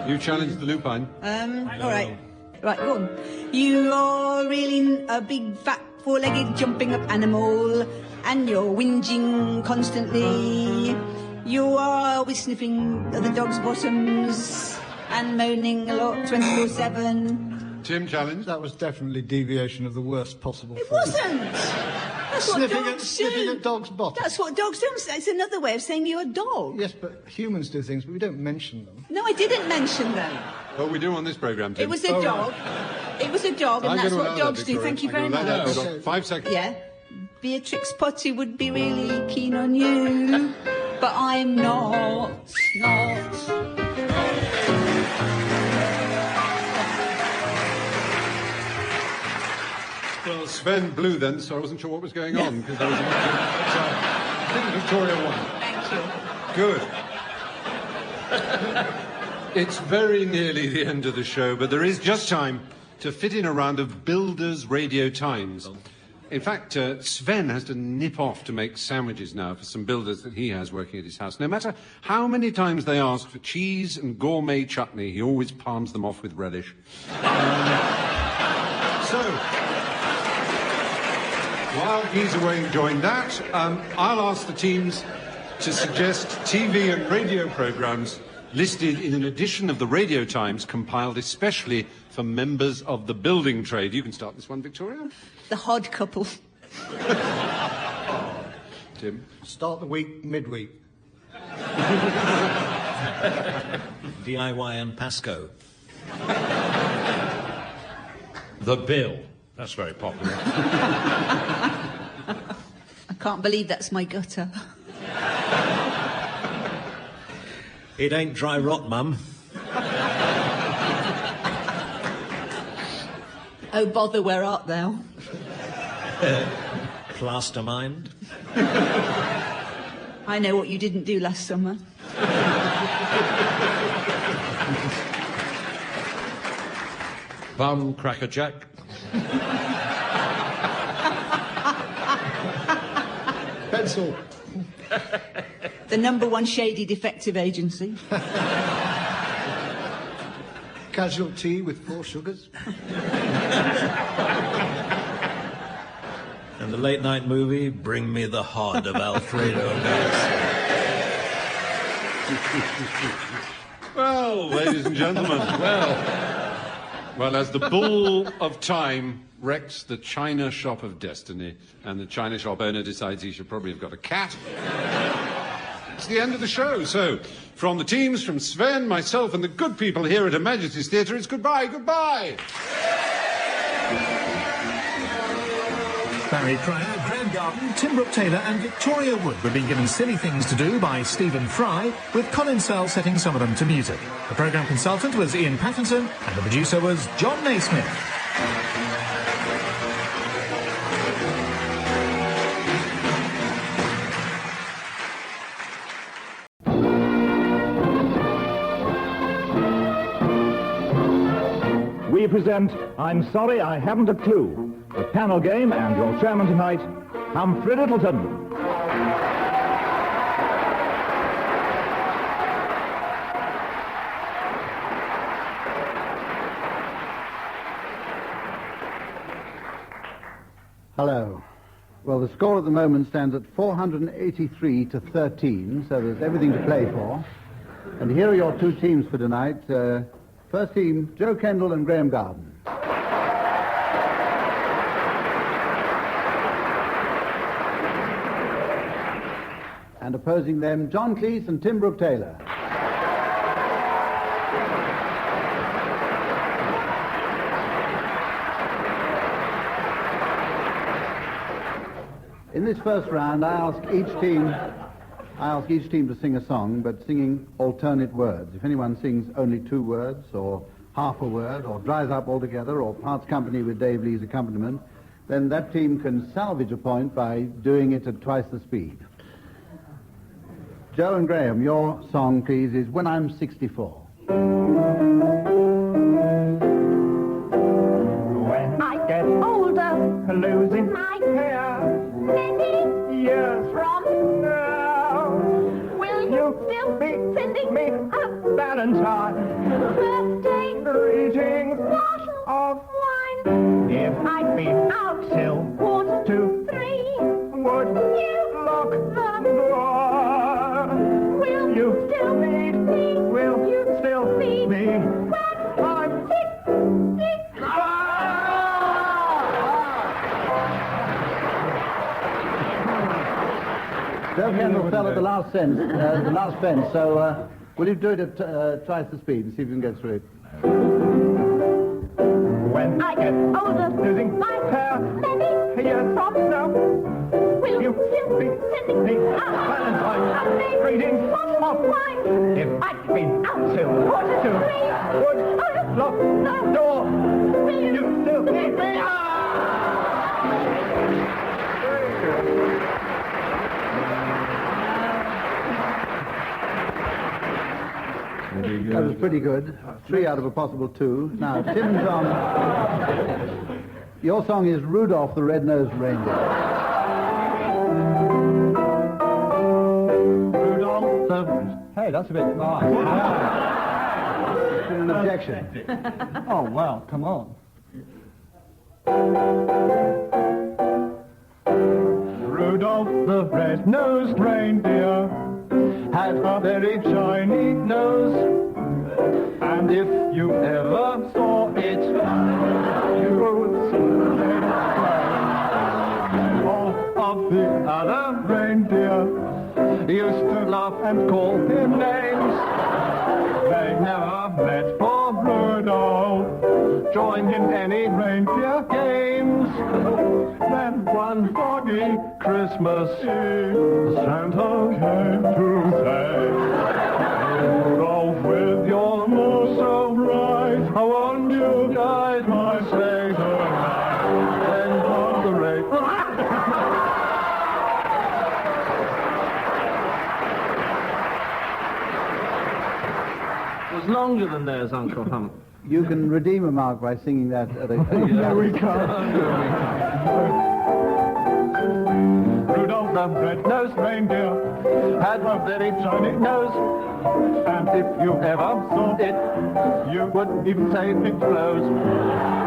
You challenged the lupine. All right. Right, go on. You are really a big, fat, four-legged, jumping-up animal, and you're whinging constantly. You are always sniffing at the dog's bottoms and moaning a lot 24/7. Tim challenged. That was definitely deviation of the worst possible It form. wasn't. That's what dogs do. Sniffing at dogs' bottoms. That's what dogs do. It's another way of saying you're a dog. Yes, but humans do things, but we don't mention them. No, I didn't mention them. Well, we do on this programme, Tim. It was a dog. It was a dog, and that's what dogs do. Thank you very much. We've got 5 seconds. Yeah. Beatrix Potty would be really keen on you, but I'm not. Well, Sven blew then, so I wasn't sure what was going on, because there was a so I think Victoria won. Thank Good. It's very nearly the end of the show, but there is just time to fit in a round of Builders Radio Times. In fact, Sven has to nip off to make sandwiches now for some builders that he has working at his house. No matter how many times they ask for cheese and gourmet chutney, he always palms them off with relish. So, while he's away enjoying that, I'll ask the teams to suggest TV and radio programmes listed in an edition of the Radio Times compiled especially for members of the building trade. You can start this one, Victoria. The Hod Couple. Tim. Start the week midweek. DIY and Pasco. The Bill. That's very popular. I can't believe that's my gutter. It ain't dry rot, Mum. Oh, bother, where art thou? Plastermind. I know what you didn't do last summer. Bum Cracker Jack. Pencil. The #1 shady defective agency. Casual tea with 4 sugars. And the late night movie, Bring Me the Hod of Alfredo Well, ladies and gentlemen, well, as the bull of time wrecks the china shop of destiny, and the china shop owner decides he should probably have got a cat, it's the end of the show. So, from the teams, from Sven, myself, and the good people here at Her Majesty's Theatre, it's goodbye, goodbye. Barry Cryer, Graham Garden, Tim Brooke-Taylor and Victoria Wood were being given silly things to do by Stephen Fry, with Colin Sell setting some of them to music. The programme consultant was Ian Pattinson, and the producer was John Naismith. We present I'm Sorry I Haven't a Clue, the panel game, and your chairman tonight, Humphrey Lyttelton. Hello. Well, the score at the moment stands at 483 to 13, so there's everything to play for. And here are your 2 teams for tonight. First team, Joe Kendall and Graham Garden. And opposing them, John Cleese and Tim Brooke-Taylor. In this first round, I ask each team I ask each team to sing a song, but singing alternate words. If anyone sings only 2 words, or half a word, or dries up altogether, or parts company with Dave Lee's accompaniment, then that team can salvage a point by doing it at twice the speed. Joe and Graham, your song, please, is When I'm 64. When I get older, losing my hair, many years from now, will you still be sending me a Valentine? Birthday greetings, bottle of wine. If I'd been out till 2:45, would you lock the door? Will you still need me? Will you still need me? When I'm 64. Joe Kendall fell at the last fence, so will you do it at twice the speed and see if you can get through it? When I get older, losing my hair, many years from now, will you still be sending me a Valentine? Greetings, bottle of wine. If I'd been out till 2:45, would I lock the door? Will you still need me? That was pretty good. 3 out of a possible 2. Now, Tim's on. Your song is Rudolph the Red-Nosed Reindeer. Rudolph the... Hey, that's a bit nice. It's been an objection. Oh, well, come on. Rudolph the red-nosed reindeer had a very shiny nose, and if you ever saw it, you would soon let it play. All of the other reindeer used to laugh and call him names. They never let poor Rudolph join in any reindeer games. Then one foggy Christmas Eve, Santa came to say, Rudolph, with your nose so bright, I want you to guide my sleigh tonight. Then on the It was longer than theirs, Uncle Hump. You can redeem a mark by singing that at a... No, we can't. Rudolph the red-nosed reindeer had a very shiny nose, and if you ever saw it, you wouldn't even say it glows.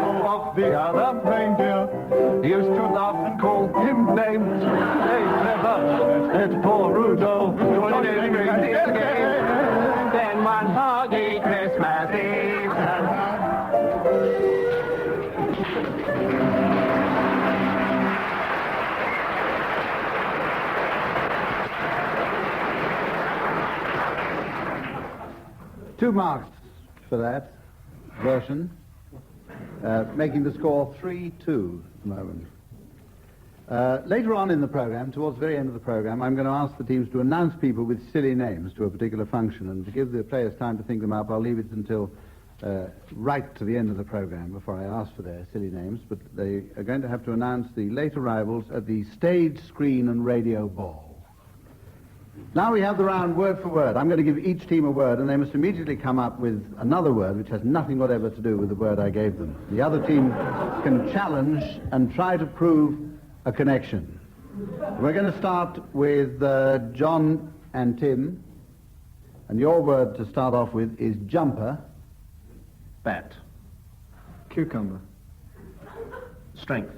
All of the other reindeer used to laugh and call him names. They never let poor Rudolph join in reindeer games. Then one foggy Christmas Eve. Two marks for that version, making the score 3-2 at the moment. Later on in the program, towards the very end of the program, I'm going to ask the teams to announce people with silly names to a particular function, and to give the players time to think them up, I'll leave it until right to the end of the program before I ask for their silly names, but they are going to have to announce the late arrivals at the Stage, Screen and Radio Ball. Now we have the round word for word. I'm going to give each team a word, and they must immediately come up with another word which has nothing whatever to do with the word I gave them. The other team can challenge and try to prove a connection. We're going to start with John and Tim, and your word to start off with is jumper. Bat. Cucumber. Strength.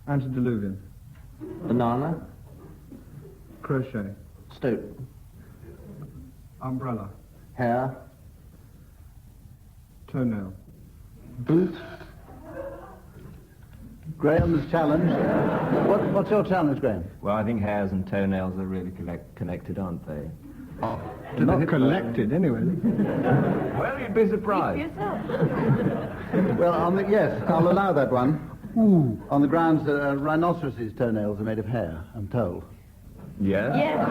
Antediluvian. Banana. Crochet. Stoat. Umbrella. Hair. Toenail. Boot. Graham's challenge. What's your challenge, Graham? Well, I think hairs and toenails are really connected, aren't they? Oh, they're not connected, anyway. Well, you'd be surprised. Well, yes, I'll allow that one. Ooh. On the grounds that rhinoceroses' toenails are made of hair, I'm told. Yes? Yes.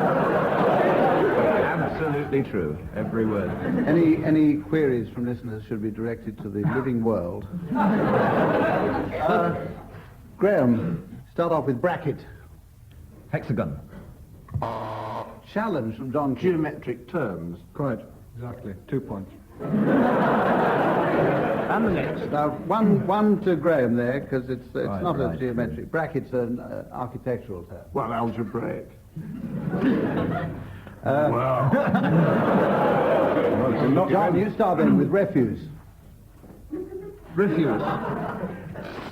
Absolutely true. Every word. Any queries from listeners should be directed to the living world. Graham, start off with bracket. Hexagon. Challenge from John. Geometric terms. Quite, exactly. 2 points. And the next. Now, one to Graham there, because it's not a right. geometric. Bracket's an architectural term. Well, algebraic. John, you start then with refuse. Refuse.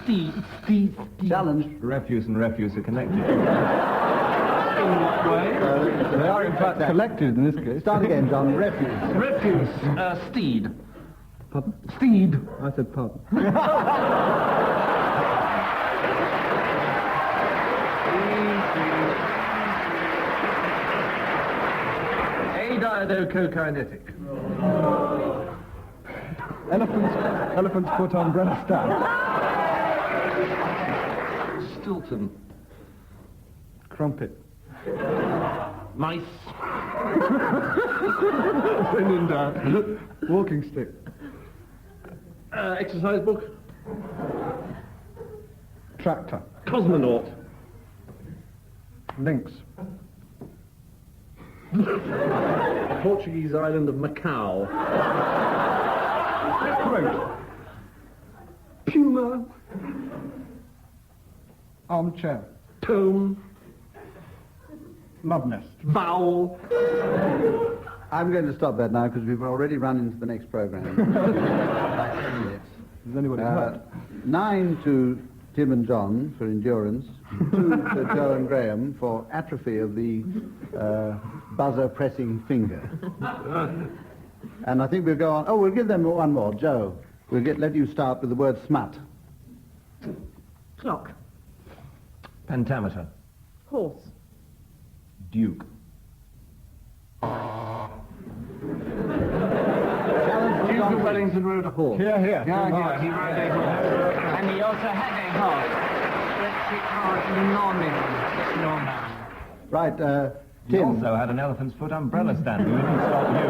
Steed. Challenge. Refuse and refuse are connected. In what way? They are, in fact, collected in this case. Start again, John. Refuse. Refuse. Steed. Pardon? Steed. I said pardon. Adiadocokinetic. Elephant's foot umbrella stand. Stilton. Crumpet. Mice. When in doubt. Walking stick. Exercise book. Tractor. Cosmonaut. Lynx. Portuguese island of Macau. Throat. Puma. Armchair. Tome. Love nest. Vowel. I'm going to stop that now because we've already run into the next program. Does anybody hurt? 9 to Tim and John for endurance, 2 to Joe and Graham for atrophy of the buzzer-pressing finger. And I think we'll go on. Oh, we'll give them one more. Joe, we'll let you start with the word smut. Clock. Pentameter. Horse. Duke. Duke of Wellington rode a horse. Here. Yeah, he rode a horse. And he also had a horse. Electric horse, Norman. Right, He Tim. also had an elephant's foot umbrella stand. We didn't stop you.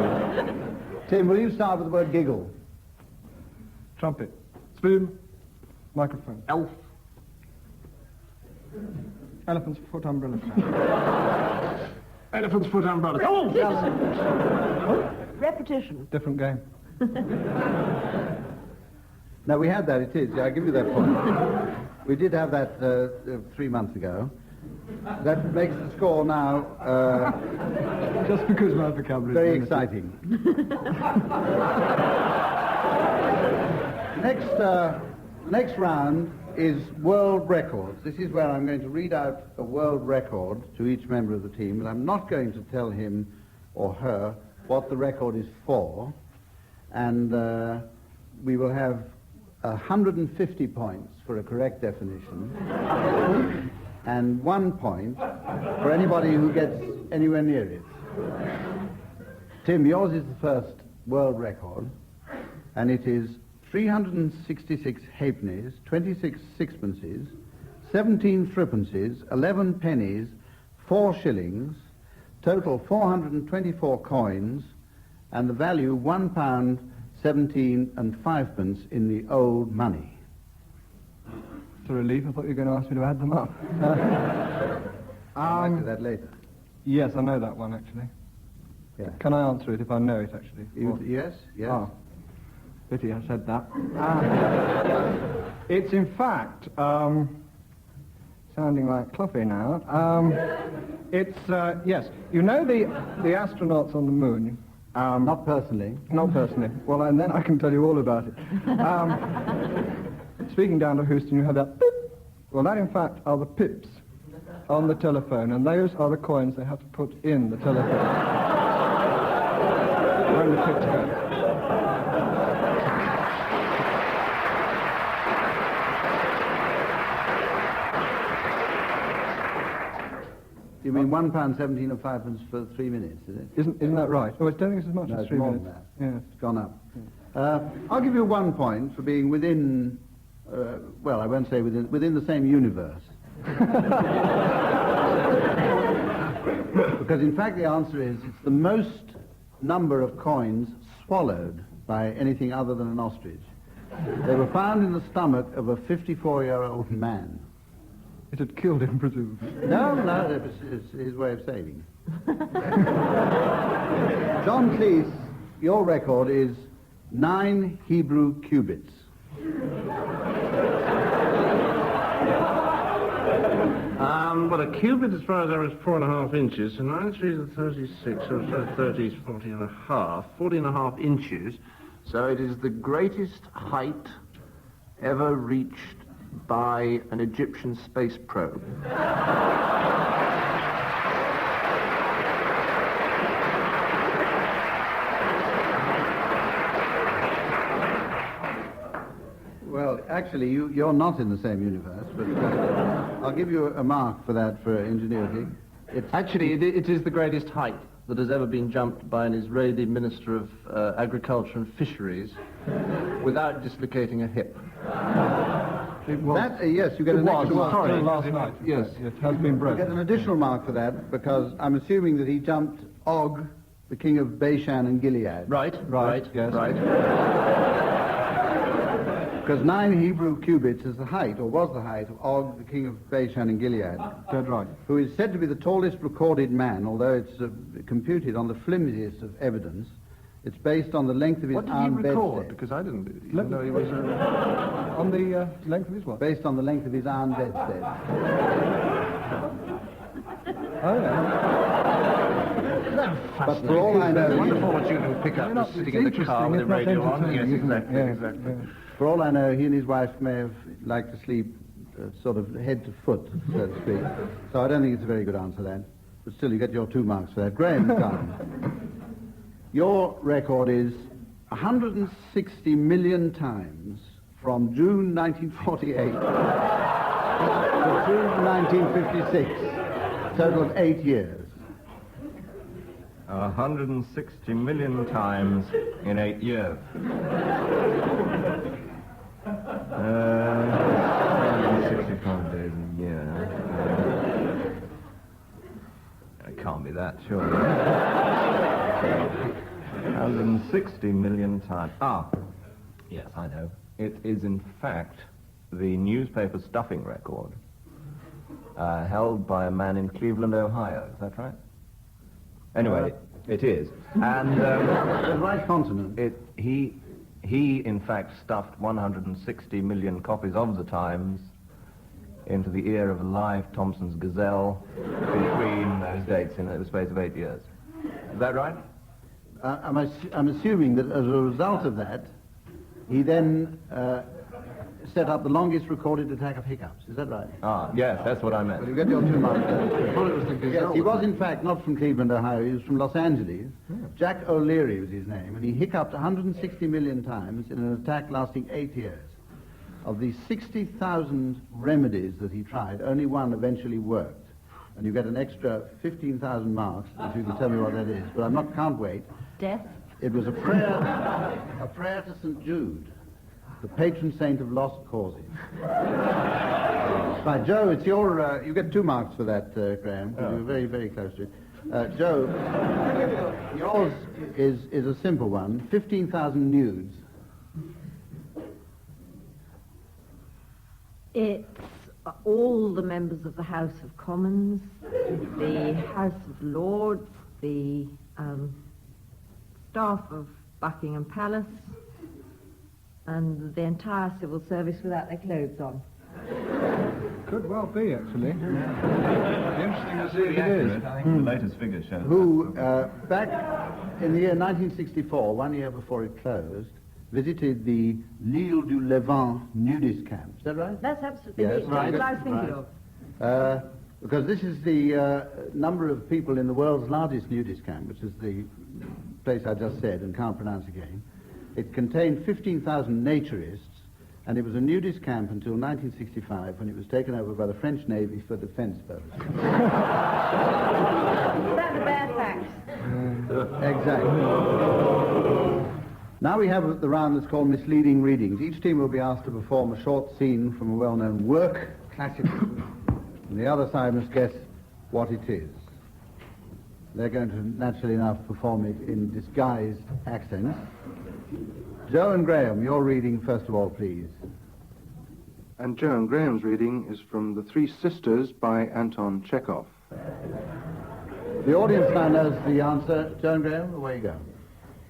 Tim, will you start with the word giggle? Trumpet. Spoon. Microphone. Elf. Elephant's foot umbrella stand. Elephant's foot umbrella. Oh! Repetition. Different game. No, we had that, it is. Yeah, I give you that point. We did have that 3 months ago. That makes the score now Just because my vocabulary very is limited. exciting. Next round is world records. This is where I'm going to read out a world record to each member of the team, and I'm not going to tell him or her what the record is for, and we will have 150 points for a correct definition and 1 point for anybody who gets anywhere near it. Tim, yours is the first world record, and it is 366 halfpennies, 26 sixpences, 17 threepences, 11 pennies, 4 shillings, total 424 coins, and the value £1.17 and 5 in the old money. It's a relief. I thought you were going to ask me to add them up. I'll come back to that later. Yes, I know that one, actually. Yeah. Can I answer it if I know it, actually? Yes, yes. Ah, pity I said that. It's in fact, sounding like Cluffy now, yes, you know the astronauts on the moon? Not personally. Not personally. Well, and then I can tell you all about it. Speaking down to Houston, you have that beep. Well, that in fact are the pips on the telephone, and those are the coins they have to put in the telephone. When the pips go. You mean £1.17 and 5 for 3 minutes, is it? Isn't that right? Oh, I don't think it's as much No, as it's 3 more minutes. than that. Yes. It's gone up. I'll give you 1 point for being within, well, I won't say within the same universe. Because in fact the answer is it's the most number of coins swallowed by anything other than an ostrich. They were found in the stomach of a 54-year-old man. It had killed him, presumably. No, it was his way of saving. John Cleese, your record is 9 Hebrew cubits. Well, a cubit, as far as I was, 4.5 inches, and 9 3s are 36, so 30 is 40 and a half, 40 and a half inches. So it is the greatest height ever reached by an Egyptian space probe. Well, actually, you're not in the same universe, but I'll give you a mark for that for ingenuity. Actually, it is the greatest height that has ever been jumped by an Israeli Minister of Agriculture and Fisheries without dislocating a hip. It was. Yes, you get an extra mark. Sorry, last night. Yes, it has been broken. You get an additional mark for that because I'm assuming that he jumped Og, the king of Bashan and Gilead. Right. Because 9 Hebrew cubits is the height, or was the height, of Og, the king of Bashan and Gilead. Dead right. Who is said to be the tallest recorded man, although it's computed on the flimsiest of evidence. It's based on the length of his arm bedstead. What did he record? Because I didn't know he was... on the length of his what? Based on the length of his arm bedstead. Oh, yeah. But for all I know... It's wonderful what you can pick up just sitting in the car with the radio on. Yes, exactly. For all I know, he and his wife may have liked to sleep sort of head to foot, so to speak. So I don't think it's a very good answer, that. But still, you get your 2 marks for that. Graham, time. Your record is 160 million times from June 1948 to June 1956. Total of 8 years. 160 million times in 8 years. 65 days a year. It can't be that, surely. 160 million times. Yes, I know. It is, in fact, the newspaper stuffing record held by a man in Cleveland, Ohio. Is that right? Anyway, it is. And the right consonant. He, in fact, stuffed 160 million copies of the Times into the ear of a live Thompson's Gazelle between those dates in the space of 8 years. Is that right? I'm assuming that as a result of that, he then set up the longest recorded attack of hiccups. Is that right? Yes, that's what I meant. Well, you get your 2 marks. Yes, he was in fact not from Cleveland, Ohio. He was from Los Angeles. Jack O'Leary was his name, and he hiccuped 160 million times in an attack lasting 8 years. Of the 60,000 remedies that he tried, only one eventually worked. And you get an extra 15,000 marks if you can tell me what that is. But can't wait. Death? It was a prayer to St. Jude, the patron saint of lost causes. Right, Joe, it's your... you get 2 marks for that, Graham, because you were very, very close to it. Joe, yours is a simple one. 15,000 nudes. It's all the members of the House of Commons, the House of Lords, the staff of Buckingham Palace, and the entire civil service without their clothes on. Could well be, actually. Interesting to see if it is. I think the latest figure shows who, back in the year 1964, 1 year before it closed, visited the L'Île du Levant nudist camp. Is that right? That's absolutely yes, right. What I was thinking of. Because this is the number of people in the world's largest nudist camp, which is the place I just said and can't pronounce again. It contained 15,000 naturists, and it was a nudist camp until 1965, when it was taken over by the French Navy for defense purposes. Is that the bad facts? Exactly. Now we have the round that's called misleading readings. Each team will be asked to perform a short scene from a well-known work, classical, and the other side must guess what it is. they're going to, naturally enough, perform it in disguised accents. Joe and Graham, your reading first of all, please. And Joe and Graham's reading is from The Three Sisters by Anton Chekhov. The audience now knows the answer. Joe and Graham, away you go.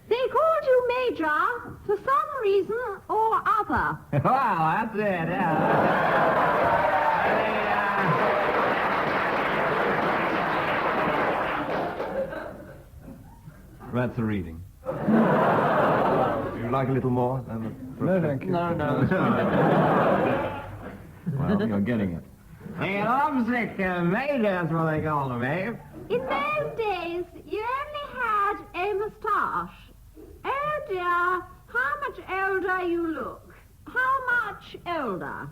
They called you Major for some reason or other. Well, that's it, yeah. That's the reading. Would you like a little more? No, thank you. No, that's Well, you're getting it. The lovesick Major, that's what they call him, eh? In those days, you only had a moustache. Oh dear, how much older you look. How much older?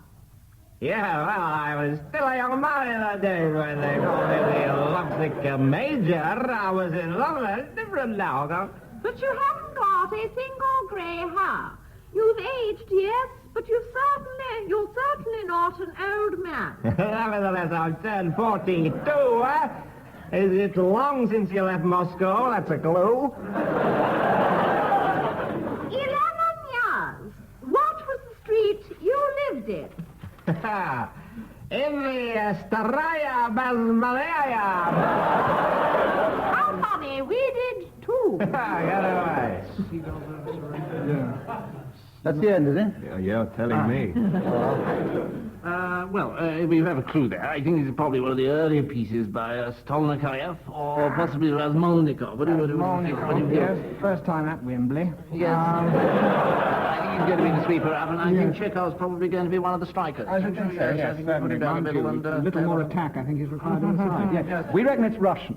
Yeah, well, I was still a young man in those days when they called me the lovesick Major. I was in love with it. Different now, though. But you haven't got a single grey hair. You've aged, yes, but you're certainly not an old man. Nevertheless, I've turned 42, eh? Is it long since you left Moscow? That's a clue. 11 years. What was the street you lived in? In the Staraya Basmalaya. How funny, we did too. Get away. That's the end, is it? Yeah, you're telling me. We have a clue there. I think this is probably one of the earlier pieces by Stolnikoyev or possibly Razmonnikov. What do you think? Yes, first time at Wembley. Yes. I think he's going to be the sweeper up, and I think Chekhov's probably going to be one of the strikers. I should think so, yes. I think put him down the middle and... A little more attack, I think, is required on the side. Yes. We reckon it's Russian.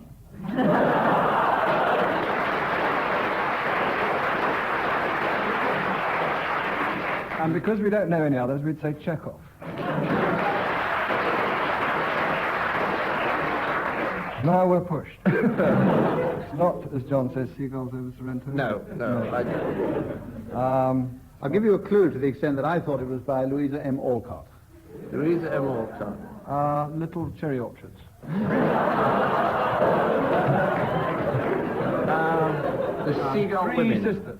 And because we don't know any others, we'd say Chekhov. Now we're pushed. It's not, as John says, seagulls over Sorrento. No. I'll give you a clue to the extent that I thought it was by Louisa M. Alcott. Louisa M. Alcott. Little cherry orchards. The Seagull Three Women. Sisters.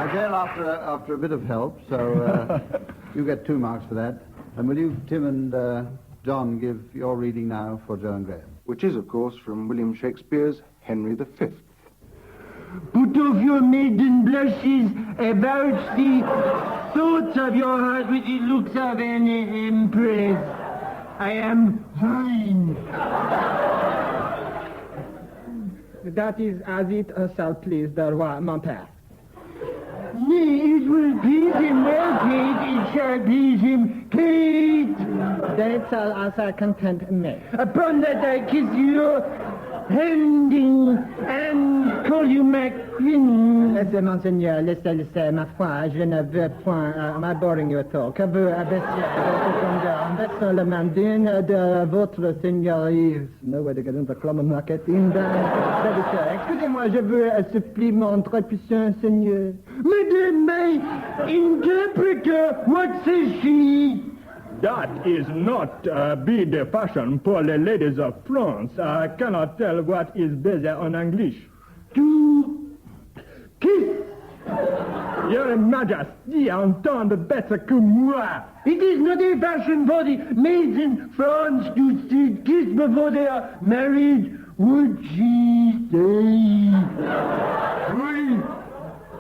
Again, after a bit of help, so you get 2 marks for that. And will you, Tim and John, give your reading now for Joe and Graham? Which is, of course, from William Shakespeare's Henry V. Put off your maiden blushes about the thoughts of your heart with the looks of an empress. I am fine. That is as it shall please the roi, mon père. Nay, it will please him well, Kate. It shall please him, Kate. Then it shall as I content me. Upon that I kiss your handing and call you my queen. Laissez, monseigneur, laissez, ma foi, je ne veux point, my boring you at all. Que veut abaisser le mandine de votre seigneurie. No way to get into the club market in excusez-moi, je veux supplie mon très puissant seigneur. Madame, my interpreter, what says she? That is not be the fashion for the ladies of France. I cannot tell what is better in English. To kiss. Your Majesty entend better que moi. It is not a fashion for the maids in France to kiss before they are married. Would she say?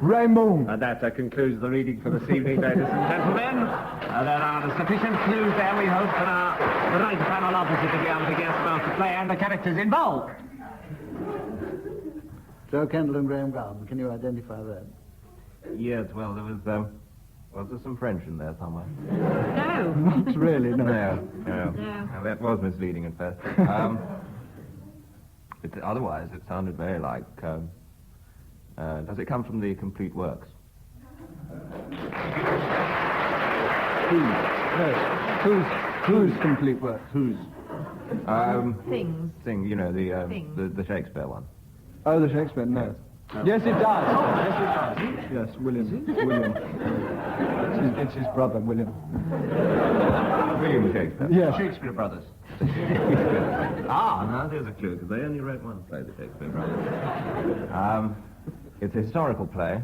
Raymond. And that concludes the reading for this evening, ladies and gentlemen. There are sufficient clues there, we hope, for our right panel opposite to be able to guess both the play and the characters involved. Joe Kendall and Graham Garden, can you identify that? Yes, well, there was some French in there somewhere? No. Not really, no. No. Now, that was misleading at first. Otherwise, it sounded very like... does it come from the complete works? Whose complete works? Whose? Things. Thing, you know, Things. the Shakespeare one. Oh, the Shakespeare, no. Yes, it does. Yes, it does. Yes, William. William. It's his brother, William. William Shakespeare. Yes. Shakespeare Brothers. Now there's a clue, because they only wrote one play, the Shakespeare Brothers. It's a historical play,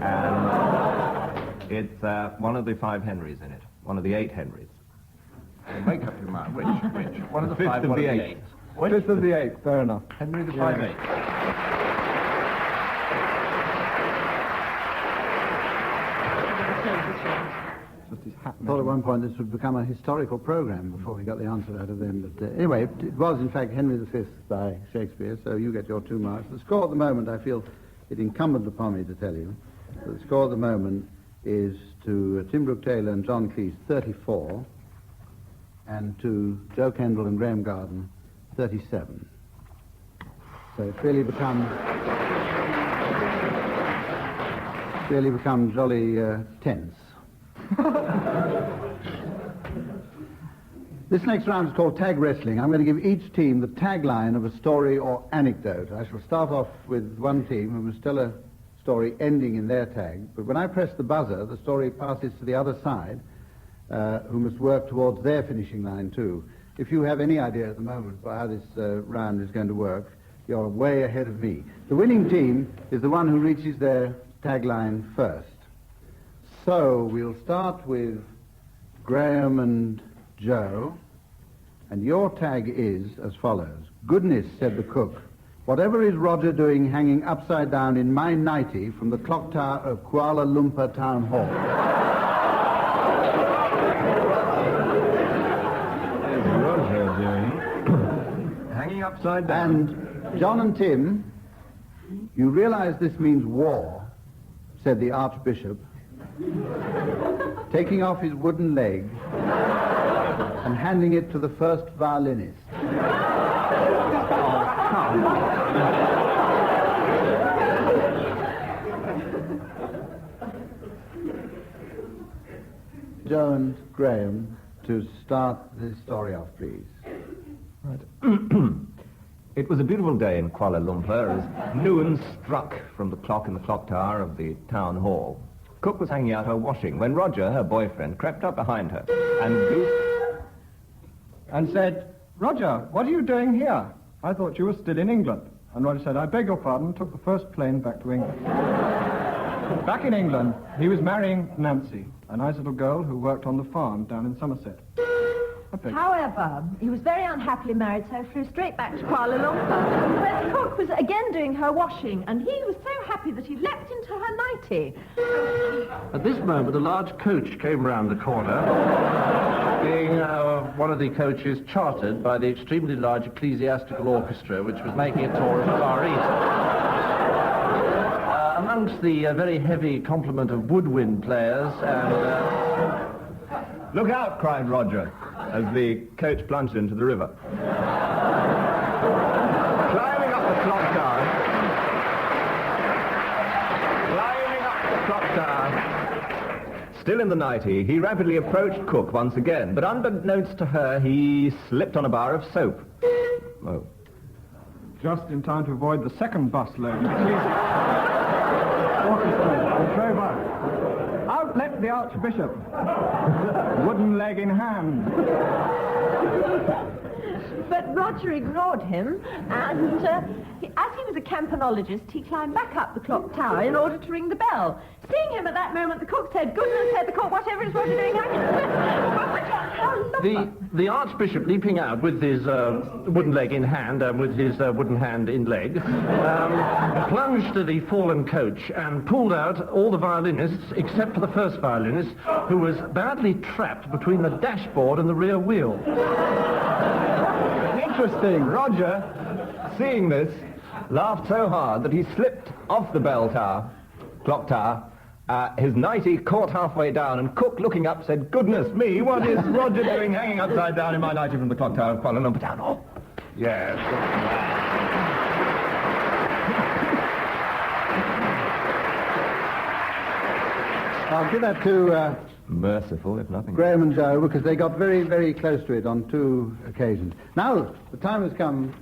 and it's one of the 5 Henrys in it. One of the 8 Henrys. Make up your mind. Which? One of the 5th 5, of one the of the 8th. 8. Fifth of the 8th, fair enough. Henry the 5/8. I thought at one point this would become a historical program before we got the answer out of them. But anyway, it was in fact Henry V by Shakespeare, so you get your 2 marks. The score at the moment, I feel it incumbent upon me to tell you, that the score at the moment is to Tim Brooke-Taylor and John Cleese, 34, and to Joe Kendall and Graham Garden, 37. So it's really become jolly tense. This next round is called tag wrestling. I'm going to give each team the tagline of a story or anecdote. I shall start off with one team who must tell a story ending in their tag, but when I press the buzzer, the story passes to the other side, who must work towards their finishing line too. If you have any idea at the moment about how this round is going to work, you're way ahead of me. The winning team is the one who reaches their tagline first. So we'll start with Graham and Joe, and your tag is as follows. Goodness, said the cook, whatever is Roger doing hanging upside down in my nightie from the clock tower of Kuala Lumpur Town Hall? Roger doing? Hanging upside down. And John and Tim, you realize this means war, said the Archbishop, taking off his wooden leg and handing it to the first violinist. Joe and Graham, to start this story off, please. Right. It was a beautiful day in Kuala Lumpur as noon struck from the clock in the clock tower of the town hall. Cook was hanging out her washing when Roger, her boyfriend, crept up behind her and said, Roger, what are you doing here? I thought you were still in England. And Roger said, I beg your pardon, took the first plane back to England. Back in England, he was marrying Nancy, a nice little girl who worked on the farm down in Somerset. However, he was very unhappily married, so flew straight back to Kuala Lumpur, where the cook was again doing her washing, and he was so happy that he leapt into her nightie. At this moment, a large coach came round the corner, being one of the coaches chartered by the extremely large ecclesiastical orchestra, which was making a tour of the Far East. Amongst the very heavy complement of woodwind players and... Look out, cried Roger, as the coach plunged into the river. Climbing up the clock tower, still in the nightie, he rapidly approached Cook once again, but unbeknownst to her, he slipped on a bar of soap. Oh. Just in time to avoid the second bus load. Orchestra, drove up. Out leapt the Archbishop, wooden leg in hand. But Roger ignored him, and as he was a campanologist, he climbed back up the clock tower in order to ring the bell. Seeing him at that moment, the cook said, goodness, said the cook, whatever is Roger doing? The Archbishop, leaping out with his wooden leg in hand, with his wooden hand in leg, plunged to the fallen coach and pulled out all the violinists, except for the first violinist, who was badly trapped between the dashboard and the rear wheel. Interesting. Roger, seeing this, laughed so hard that he slipped off the clock tower. His nightie caught halfway down, and Cook, looking up, said, goodness me, what is Roger doing hanging upside down in my nightie from the clock tower of Kuala Lumpur Town Hall? Yes. I'll give that to... merciful, if nothing. Graham and Joe, because they got very, very close to it on 2 occasions. Now, the time has come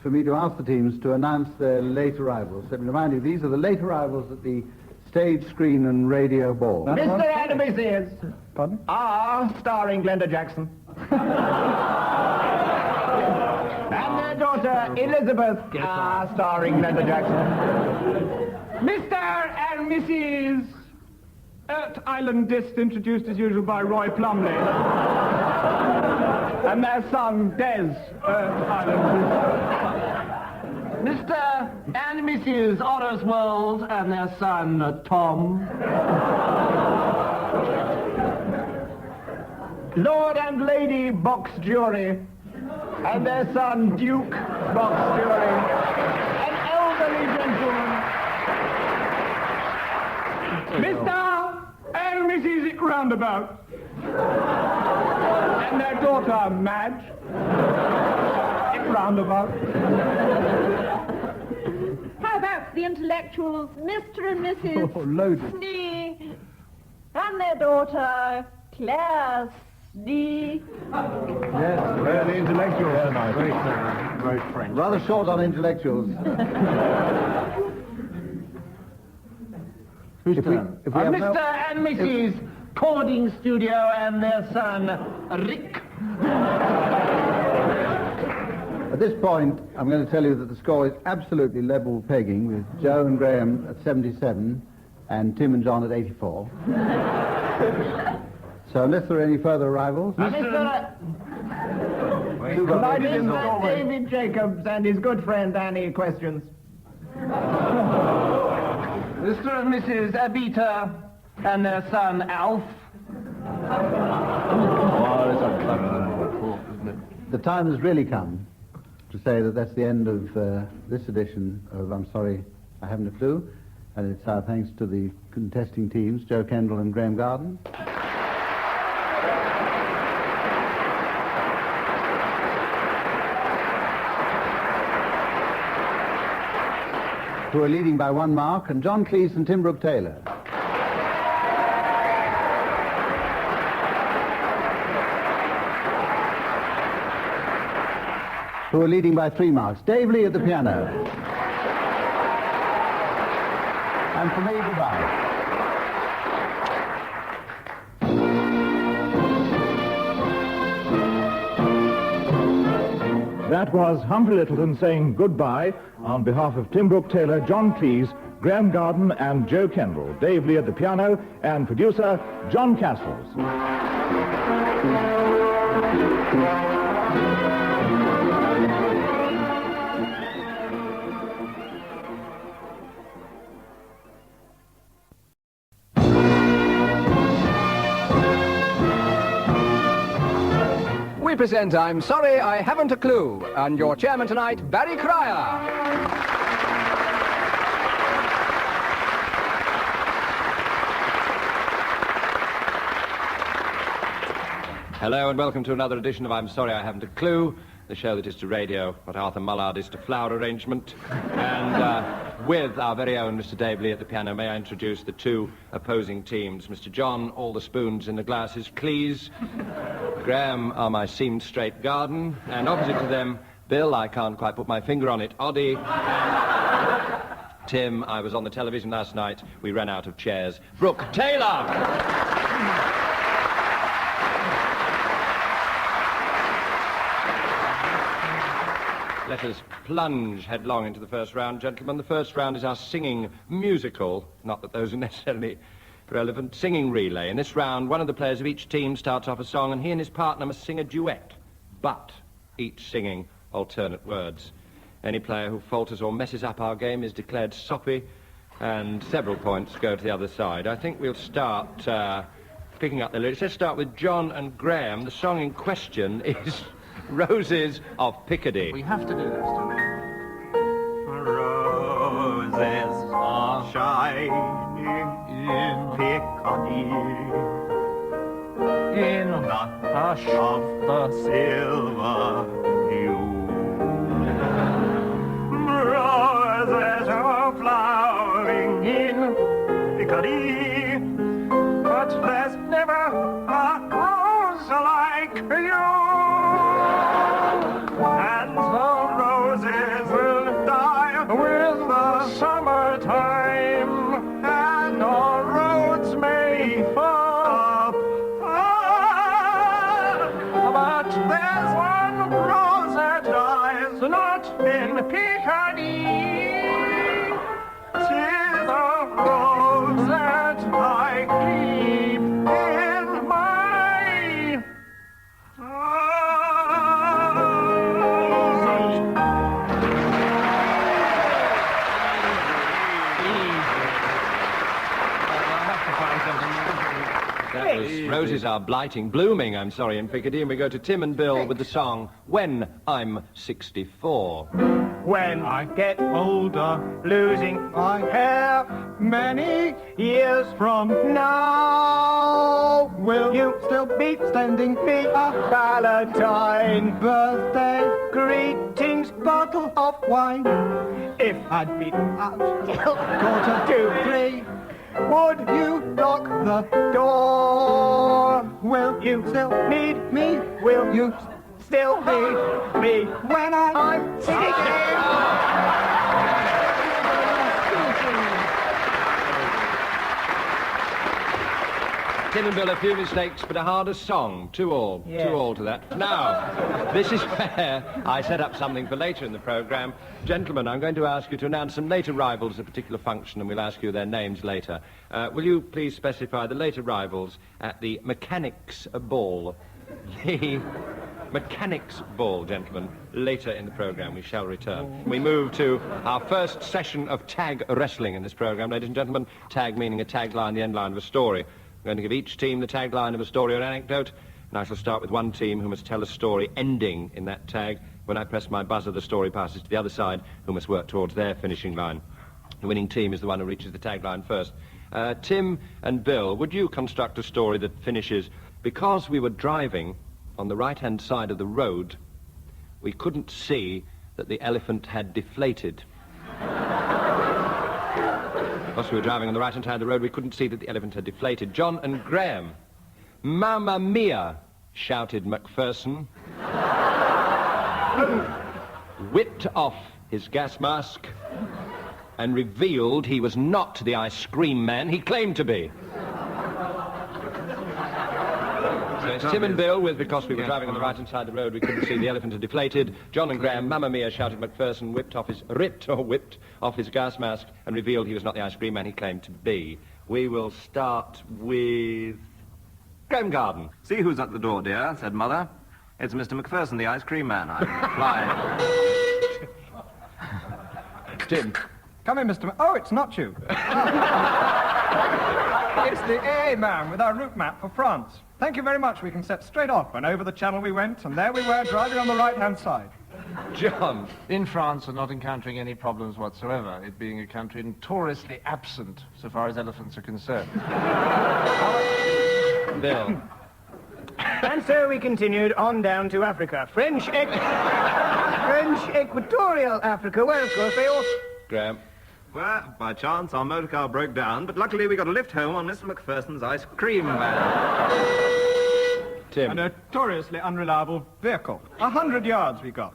for me to ask the teams to announce their late arrivals. Let me remind you, these are the late arrivals at the Stage, Screen and Radio Ball. Mr. and Mrs. Pardon? Starring Glenda Jackson. And their daughter, Elizabeth, starring Glenda Jackson. Mr. and Mrs. Earth Island Disc, introduced as usual by Roy Plumley. And their son, Des Earth Island Disc. Mr. and Mrs. Otterswold and their son, Tom. Lord and Lady Box Jury and their son, Duke Box Jury. An elderly gentleman. Mr. and Mrs. Roundabout. And their daughter, Madge. Roundabout. How about the intellectuals, Mr. and Mrs. Loaded. Snee, and their daughter, Claire Snee. Yes, the intellectuals tonight. Very French. Rather short on intellectuals. Who's turn? Mr. and Mrs. Cording Studio and their son, Rick. At this point, I'm going to tell you that the score is absolutely level pegging, with Joe and Graham at 77 and Tim and John at 84. So unless there are any further arrivals... Mr. David Jacobs and his good friend Annie, questions. Mr. and Mrs. Abita and their son Alf. The time has really come to say that that's the end of this edition of I'm Sorry, I Haven't a Clue. And it's our thanks to the contesting teams, Joe Kendall and Graham Garden. Who are leading by 1 mark, and John Cleese and Tim Brooke Taylor. Who are leading by 3 marks. Dave Lee at the piano. And for me, goodbye. That was Humphrey Lyttelton saying goodbye on behalf of Tim Brooke Taylor, John Cleese, Graham Garden and Joe Kendall, Dave Lee at the piano, and producer John Castles. We present I'm Sorry I Haven't a Clue, and your chairman tonight, Barry Cryer. Hello and welcome to another edition of I'm Sorry I Haven't a Clue, the show that is to radio what Arthur Mullard is to flower arrangement. And with our very own Mr. Dave Lee at the piano, may I introduce the 2 opposing teams. Mr. John, all the spoons in the glasses, please. Graham are my seamed straight garden, and opposite to them, Bill, I can't quite put my finger on it, Oddie. Tim, I was on the television last night, we ran out of chairs. Brooke Taylor! Let us plunge headlong into the first round, gentlemen. The first round is our singing musical, not that those are necessarily relevant, singing relay. In this round, one of the players of each team starts off a song, and he and his partner must sing a duet, but each singing alternate words. Any player who falters or messes up our game is declared soppy, and several points go to the other side. I think we'll start picking up the lyrics. Let's start with John and Graham. The song in question is Roses of Picardy. We have to do this, don't we? Roses are shining in Picardy, in the hush of the silver dew. Roses are flowering in Picardy, but there's never a rose like you. And the roses in Piccadilly. 'Tis a rose that I keep in my That was Roses Are Blighting, Blooming, I'm sorry, in Piccadilly, and we go to Tim and Bill with the song When I'm 64. When I get older, losing my hair many years from now, will you still be sending me a Valentine birthday greetings bottle of wine? If I'd been out till 2:45, would you lock the door? Will you still need me? Will you still need me when I'm 60? Tim and Bill, a few mistakes, but a harder song. 2-2. Yeah. 2-2 to that. Now, this is where I set up something for later in the programme. Gentlemen, I'm going to ask you to announce some late arrivals at a particular function, and we'll ask you their names later. Will you please specify the late arrivals at the Mechanics Ball? The Mechanics Ball, gentlemen. Later in the programme, we shall return. We move to our first session of tag wrestling in this programme, ladies and gentlemen. Tag meaning a tagline, the end line of a story. I'm going to give each team the tagline of a story or anecdote, and I shall start with one team who must tell a story ending in that tag. When I press my buzzer, the story passes to the other side, who must work towards their finishing line. The winning team is the one who reaches the tagline first. Tim and Bill, would you construct a story that finishes, because we were driving on the right-hand side of the road, we couldn't see that the elephant had deflated. Whilst we were driving on the right-hand side of the road, we couldn't see that the elephant had deflated. John and Graham. Mamma mia, shouted Macpherson. Whipped off his gas mask and revealed he was not the ice cream man he claimed to be. So it's Tim and Bill with because we were driving on the right-hand side of the road, we couldn't see the elephant had deflated. John and Graham, Mamma mia, shouted Macpherson, whipped off his gas mask and revealed he was not the ice cream man he claimed to be. We will start with Graham Garden. See who's at the door, dear, said Mother. It's Mr. Macpherson, the ice cream man. I replied. Tim. Come in, Mr. Oh, it's not you. It's the AA man with our route map for France. Thank you very much. We can set straight off. And over the channel we went, and there we were, driving on the right-hand side. John. In France, we're not encountering any problems whatsoever, it being a country notoriously absent so far as elephants are concerned. Bill. And so we continued on down to Africa. French equatorial Africa, where, of course, they all... Graham. Well, by chance, our motor car broke down, but luckily we got a lift home on Mr. Macpherson's ice cream van. Tim. A notoriously unreliable vehicle. 100 yards we got.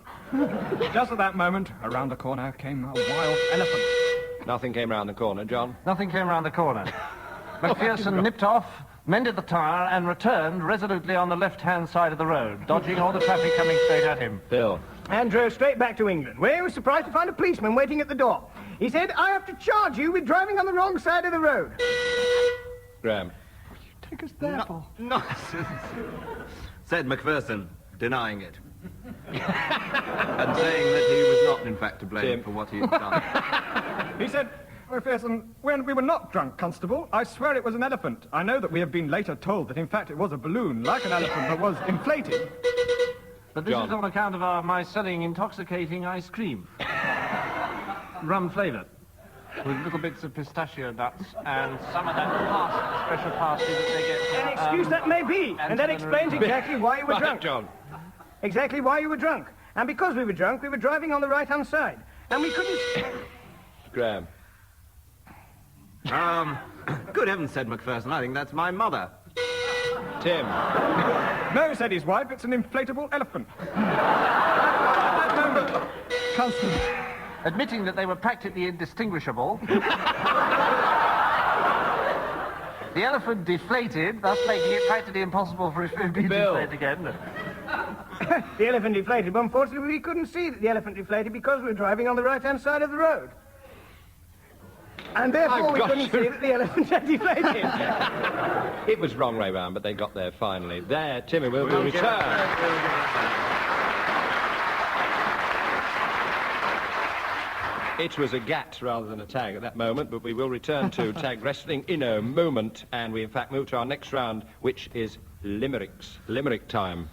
Just at that moment, around the corner came a wild elephant. Nothing came round the corner, John. Nothing came round the corner. Macpherson nipped off, mended the tyre, and returned resolutely on the left-hand side of the road, dodging all the traffic coming straight at him. Bill. And drove straight back to England, where he was surprised to find a policeman waiting at the door. He said, I have to charge you with driving on the wrong side of the road. Graham. Take us there, Paul. Nonsense, said Macpherson, denying it. And saying that he was not, in fact, to blame for what he had done. He said, Macpherson, when we were not drunk, Constable, I swear it was an elephant. I know that we have been later told that, in fact, it was a balloon, like an elephant, that was inflated. But this is on account of my selling intoxicating ice cream. Rum-flavoured, with little bits of pistachio nuts and some of that special pasty that they get. An excuse that may be, and that explains exactly why you were drunk. John. Exactly why you were drunk. And because we were drunk, we were driving on the right-hand side. And we couldn't... Graham. Good heavens, said Macpherson, I think that's my mother. Tim. No, said his wife, it's an inflatable elephant. Constable. Admitting that they were practically indistinguishable, the elephant deflated, thus making it practically impossible for it to be deflated again. The elephant deflated, but unfortunately we couldn't see that the elephant deflated because we were driving on the right-hand side of the road. And therefore we couldn't see that the elephant had deflated. It was wrong way round, but they got there finally. There, Timmy will return. It was a gat rather than a tag at that moment, but we will return to tag wrestling in a moment, and we in fact move to our next round, which is limericks. Limerick time.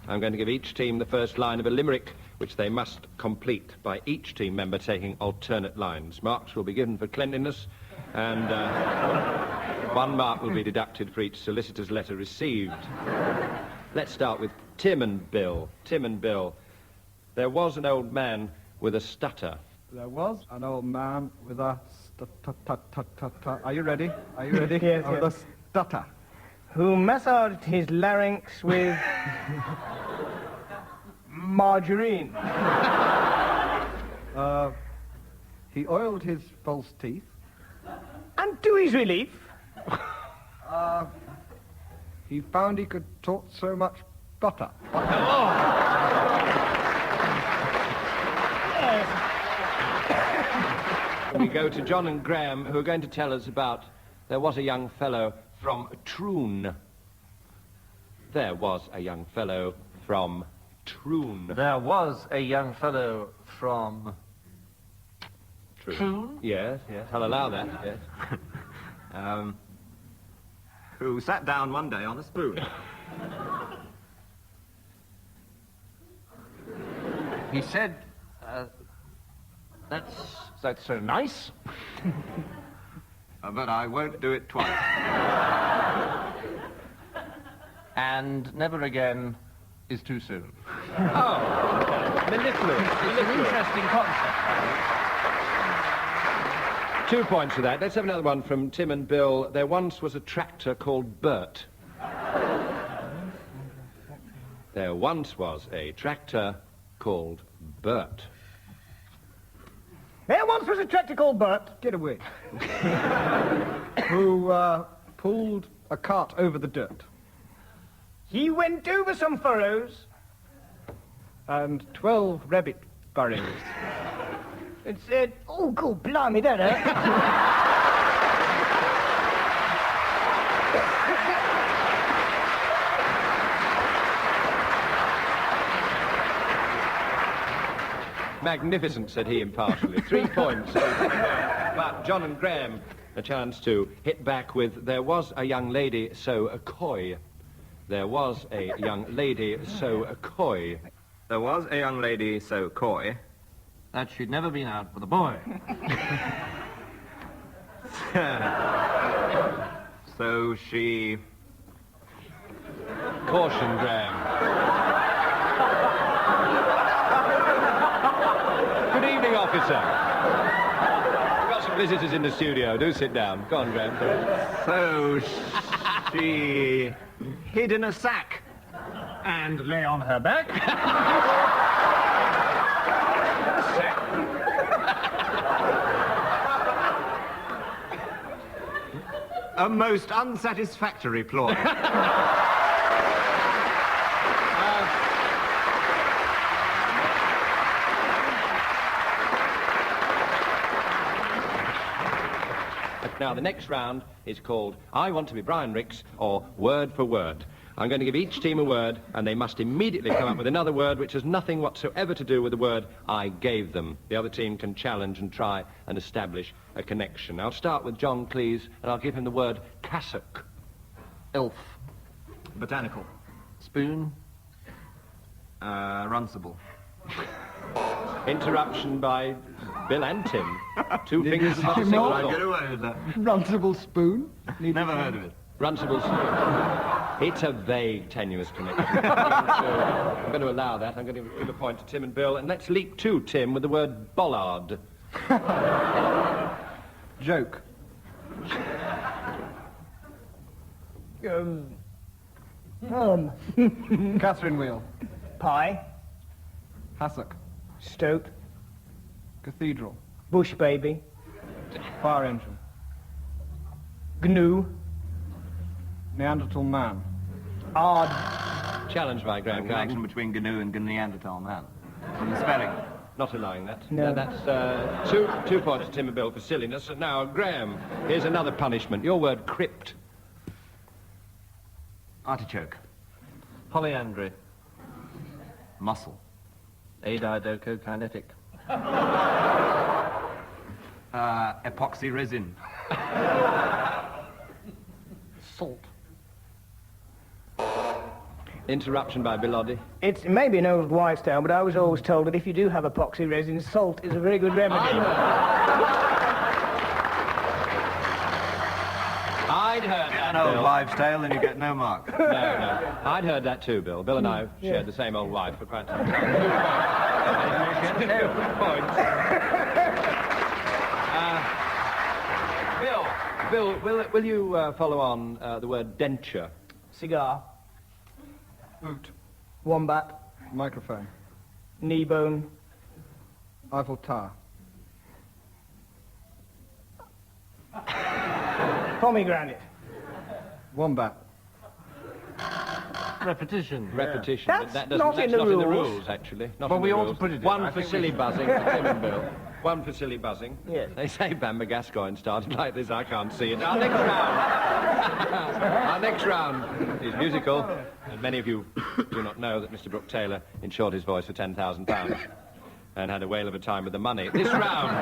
I'm going to give each team the first line of a limerick, which they must complete by each team member taking alternate lines. Marks will be given for cleanliness, and 1 mark will be deducted for each solicitor's letter received. Let's start with Tim and Bill. Tim and Bill. There was an old man with a stutter. There was an old man with a stutter. Are you ready? Are you ready? Yes, With yes. a stutter. Who massaged his larynx with margarine. He oiled his false teeth. And to his relief, He found he could talk so much butter. We go to John and Graham, who are going to tell us about there was a young fellow from Troon. There was a young fellow from Troon. There was a young fellow from Troon? Yes, yes, I'll allow that, yes. Who sat down one day on a spoon. He said, that's so nice. But I won't do it twice. And never again is too soon. Oh, mellifluous. It's an interesting concept. 2 points for that. Let's have another one from Tim and Bill. There once was a tractor called Bert. There once was a tractor called Bert. there once was a tractor called Bert. Get away. Who pulled a cart over the dirt. He went over some furrows. And 12 rabbit burrows. And said, oh, God, blimey, that hurt. Magnificent, said he impartially. 3 points. But John and Graham, a chance to hit back with, there was a young lady so coy. There was a young lady so coy. There was a young lady so coy that she'd never been out with a boy. So she... Caution, Graham. Good evening, officer. We've got some visitors in the studio. Do sit down. Go on, Graham. So she hid in a sack And lay on her back. A most unsatisfactory ploy. Now, the next round is called I Want to Be Brian Ricks, or Word for Word. I'm going to give each team a word, and they must immediately come up with another word which has nothing whatsoever to do with the word I gave them. The other team can challenge and try and establish a connection. I'll start with John Cleese, and I'll give him the word cassock. Elf. Botanical. Spoon. Runcible. Interruption by Bill and Tim. 2 fingers above the I'll single get thought. away with that. Runcible spoon? Never heard of it. Runcible spoon. It's a vague, tenuous connection. I'm going to allow that. I'm going to give a point to Tim and Bill. And let's leap to Tim with the word bollard. Joke. Catherine wheel. Pie. Hassock. Stoat. Cathedral. Bush baby. Fire engine. Gnu. Neanderthal man. Odd. Challenged by Graham Garden. Connection between GNU and Neanderthal man. And the spelling. Not allowing that. No. That's 2 points to Tim and Bill for silliness. And now, Graham, here's another punishment. Your word, crypt. Artichoke. Polyandry. Muscle. Adidocokinetic. Epoxy resin. Salt. Interruption by Bilotti. It's maybe an old wives' tale, but I was always told that if you do have epoxy resin, salt is a very good remedy. I'd heard that, An old Bill. wives' tale and you get no mark. No. I'd heard that too, Bill. Bill and I shared the same old wife for quite some time. Bill, will you follow on the word denture? Cigar. Boot. Wombat. Microphone. Knee bone. Eiffel Tower. Pomegranate. Wombat. Repetition. Repetition. That's But not in the not in the rules. rules, actually. Not Well, in we the ought to rules. put it in. One I for think silly we- buzzing for Tim and Bill. One for silly buzzing. Yes. They say Bamber Gascoigne started like this. I can't see it. Our next round. Our next round is musical. And many of you do not know that Mr. Brooke Taylor insured his voice for £10,000 and had a whale of a time with the money. This round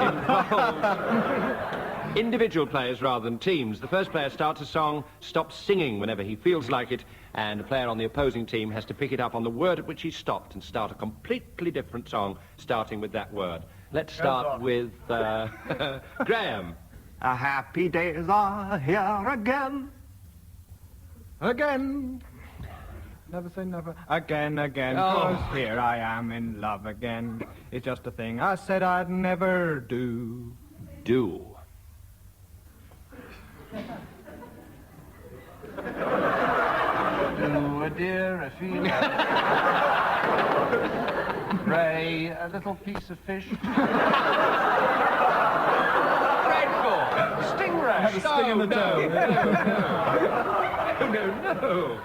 involves individual players rather than teams. The first player starts a song, stops singing whenever he feels like it, and the player on the opposing team has to pick it up on the word at which he stopped and start a completely different song, starting with that word. Let's start with Graham. Happy days are here again. Again. Never say never. Again, again. 'Cause here I am in love again. It's just a thing I said I'd never do. Do. Do a deer, a female. Ray, a little piece of fish. Stingray. Have a sting in the toe. No.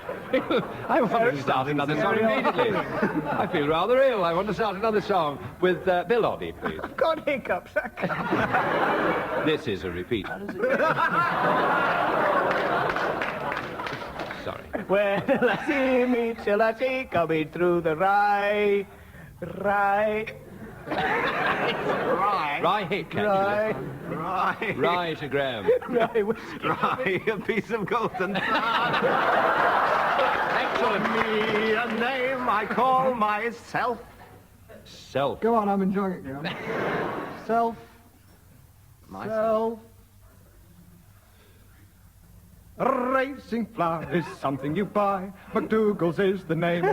I want to start another song immediately. I feel rather ill. I want to start another song with Bill Oddie, please. I've got hiccups. This is a repeat. Sorry. When I see me till I see coming through the rye. Rye hick, Rye. Rye to Graham. Rye, a piece of golden Excellent. me a name I call myself. Self. Go on, I'm enjoying it, Graham. Self. Myself. A racing fly is something you buy. McDougal's is the name.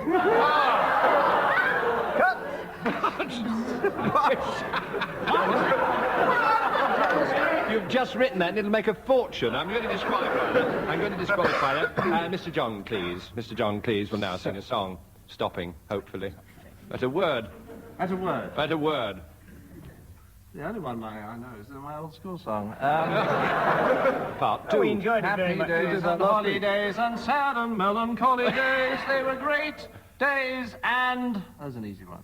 You've just written that and it'll make a fortune. I'm going to disqualify that. Mr. John Cleese. Mr. John Cleese will now sing a song, stopping, hopefully. At a word. That's a word. At a word. The only one I know is my old school song. Part 2. We enjoyed it very Happy much. days and holidays and sad and melancholy days. They were great days and... That was an easy one.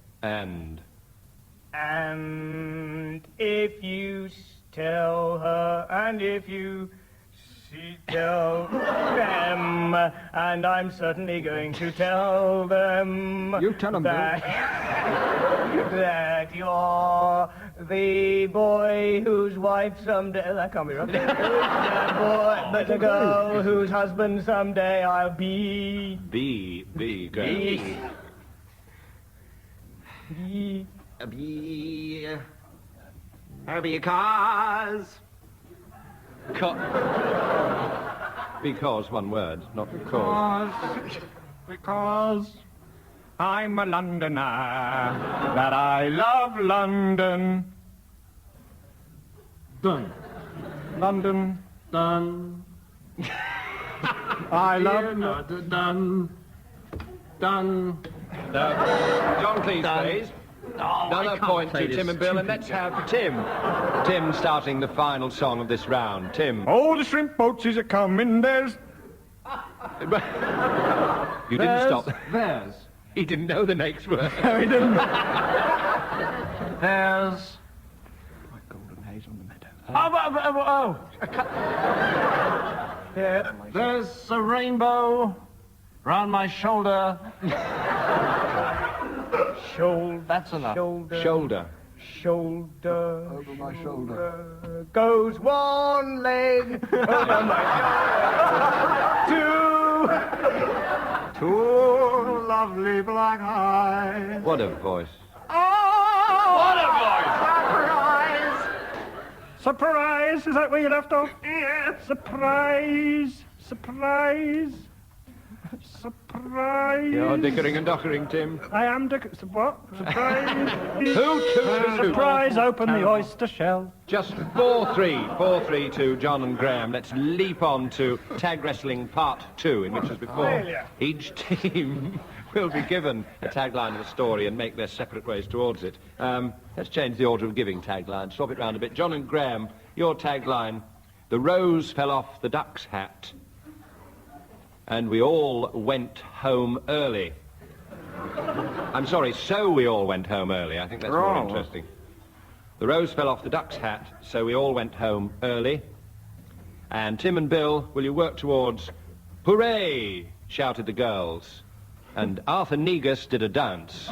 And if you tell her, and if you tell them, and I'm certainly going to tell them. You tell them, that, that you're the boy whose wife someday. That can't be right. The girl whose husband someday I'll be. B, Graham. Because. Because, one word, not because. Because I'm a Londoner, that I love London. Done. London. Done. I love Done. Done. John Cleese, please. Another point to Tim and Bill, and let's have Tim. Tim starting the final song of this round. Tim. All the shrimp boats is a-coming, there's... You didn't stop. There's. He didn't know the next word. No, he didn't. There's... Golden haze on the meadow. Yeah. There's a rainbow round my shoulder. Shoulder. That's enough. Shoulder. Shoulder. Over my shoulder. Goes one leg over my shoulder. Two lovely black eyes. What a voice. Oh! What a voice! Surprise! Is that where you left off? Yes. Surprise! Surprise! Surprise! You're dickering and dockering, Tim. I am what? Surprise! Hoot. Surprise! Open the oyster shell. Just 4-3 to John and Graham. Let's leap on to Tag Wrestling Part 2, in which, as before, Failure. each team will be given a tagline of a story and make their separate ways towards it. Let's change the order of giving taglines. Swap it round a bit. John and Graham, your tagline: the rose fell off the duck's hat, and we all went home early. I'm sorry, so we all went home early. I think that's more interesting. The rose fell off the duck's hat, so we all went home early. And Tim and Bill, will you work towards hooray, shouted the girls. And Arthur Negus did a dance.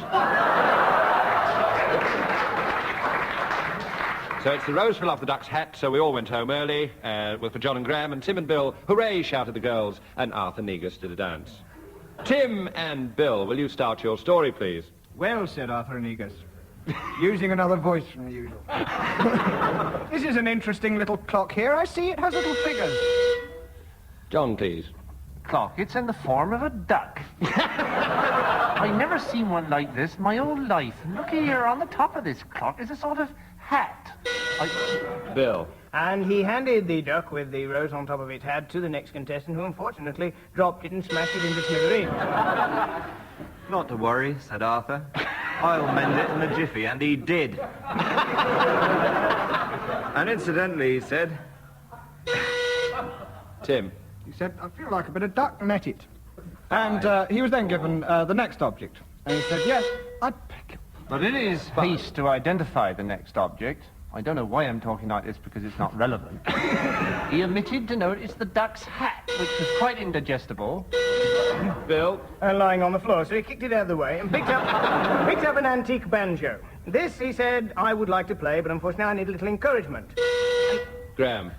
So it's the rose fell off the duck's hat, so we all went home early, for John and Graham, and Tim and Bill, hooray, shouted the girls, and Arthur Negus did a dance. Tim and Bill, will you start your story, please? Well, said Arthur Negus, using another voice from the usual. This is an interesting little clock here. I see it has little figures. John, please. Clock. It's in the form of a duck. I've never seen one like this in my whole life. And look here, on the top of this clock is a sort of hat. Bill. And he handed the duck with the rose on top of its hat to the next contestant, who unfortunately dropped it and smashed it into smithereens. Not to worry, said Arthur. I'll mend it in a jiffy, and he did. And incidentally, he said... Tim. He said, I feel like a bit of duck, net it. And he was then given the next object. And he said, yes, I'd pick it. But in his haste to identify the next object, I don't know why I'm talking like this because it's not relevant, he omitted to notice the duck's hat, which was quite indigestible. Bill. And lying on the floor, so he kicked it out of the way and picked up an antique banjo. This, he said, I would like to play, but unfortunately I need a little encouragement. Graham.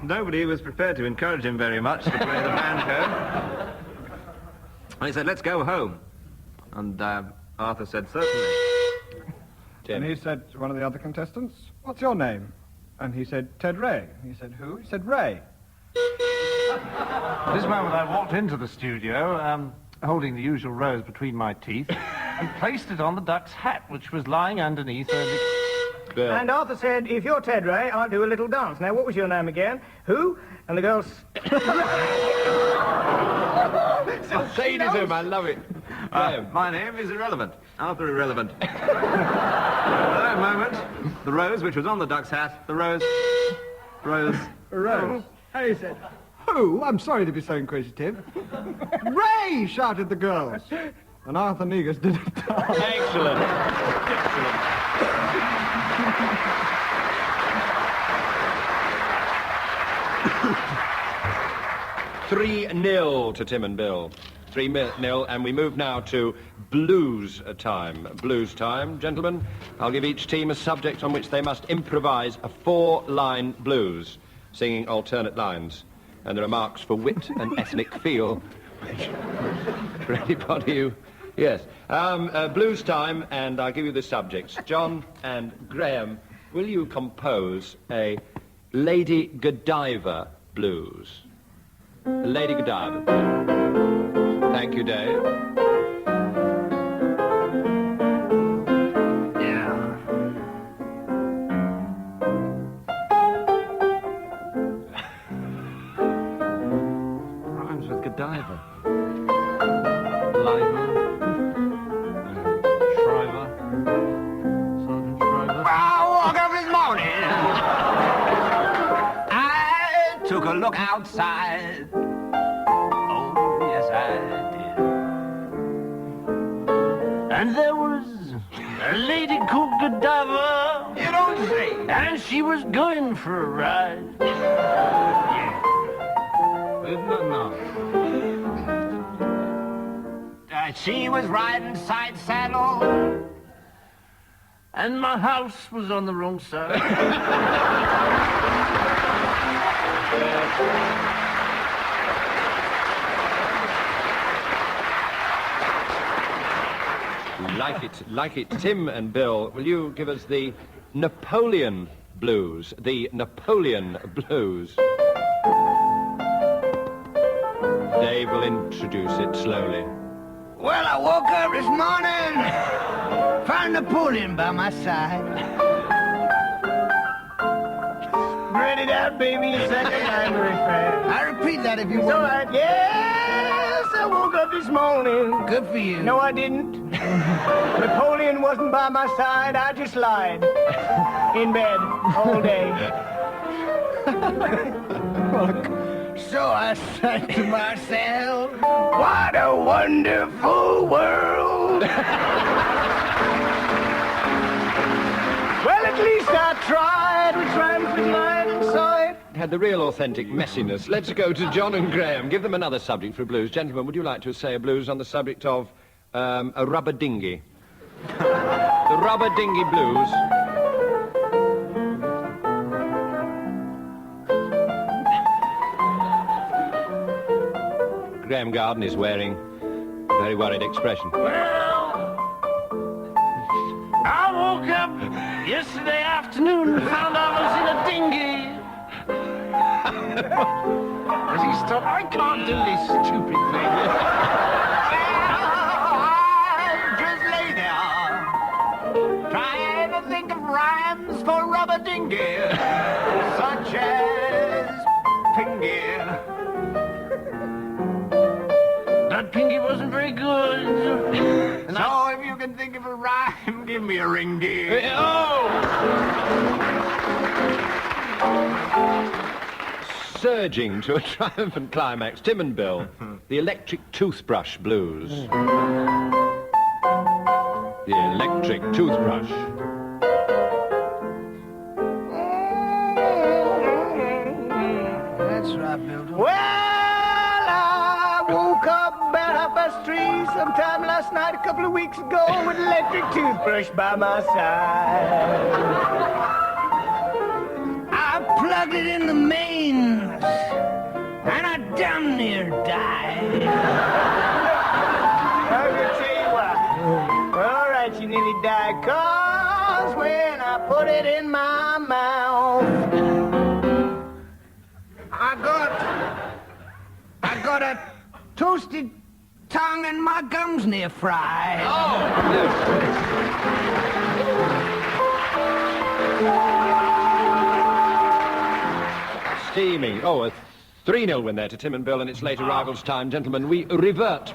Nobody was prepared to encourage him very much to play the banjo. And he said, let's go home. And Arthur said, certainly. Tim. And he said to one of the other contestants, what's your name? And he said, Ted Ray. He said, who? He said, Ray. At this moment I walked into the studio, holding the usual rose between my teeth, and placed it on the duck's hat, which was lying underneath Bill. And Arthur said, if you're Ted Ray, I'll do a little dance. Now, what was your name again? Who? And the girls... Sadism, I love it. My name is Irrelevant. Arthur Irrelevant. At that moment, the rose, which was on the duck's hat, the rose... Rose. And he said, who? I'm sorry to be so inquisitive. Ray! Shouted the girls. And Arthur Negus did it. Excellent. Excellent. 3-0 to Tim and Bill. 3-0, and we move now to blues time. Blues time, gentlemen. I'll give each team a subject on which they must improvise a 4-line blues, singing alternate lines. And there are marks for wit and ethnic feel. For anybody who... Yes. Blues time, and I'll give you the subjects. John and Graham, will you compose a Lady Godiva blues? Lady Godiva. Thank you, Dave. Yeah. Rhymes with Godiva. Liver. Shriver. Sergeant Shriver. I woke up this morning. I took a look outside. Oh, yes, I And there was a lady called Godiva. You don't say. And she was going for a ride. No. She was riding side saddle. And my house was on the wrong side. Like it. Tim and Bill, will you give us the Napoleon Blues? The Napoleon Blues. Dave will introduce it slowly. Well, I woke up this morning, found Napoleon by my side. Read it out, baby, a second time very fast. I repeat that if you want. All right. Yes, I woke up this morning. Good for you. No, I didn't. Napoleon wasn't by my side. I just lied in bed all day. So I said to myself, what a wonderful world. Well, at least I tried with triumphant line and saw it. Had the real authentic messiness. Let's go to John and Graham. Give them another subject for blues. Gentlemen, would you like to say a blues on the subject of a rubber dinghy? The rubber dinghy blues. Graham Garden is wearing a very worried expression. Well, I woke up yesterday afternoon and found I was in a dinghy. As he stopped, I can't do this stupid thing. I just lay there, trying to think of rhymes for rubber dinghy, such as pingy. That pinky wasn't very good. So if you can think of a rhyme, give me a ring, dear. Surging to a triumphant climax, Tim and Bill, the electric toothbrush blues. The electric toothbrush. That's right, Bill. Well, I woke up about 3:30 sometime last night, a couple of weeks ago, with an electric toothbrush by my side. I plugged it in the mains, and I damn near died. I can tell you what. Well, all right, you nearly died, 'cause when I put it in my mouth, I got a toasted tongue and my gums near fried. Steaming. Oh, a 3-0 win there to Tim and Bill, and it's late arrivals time. Gentlemen, we revert to...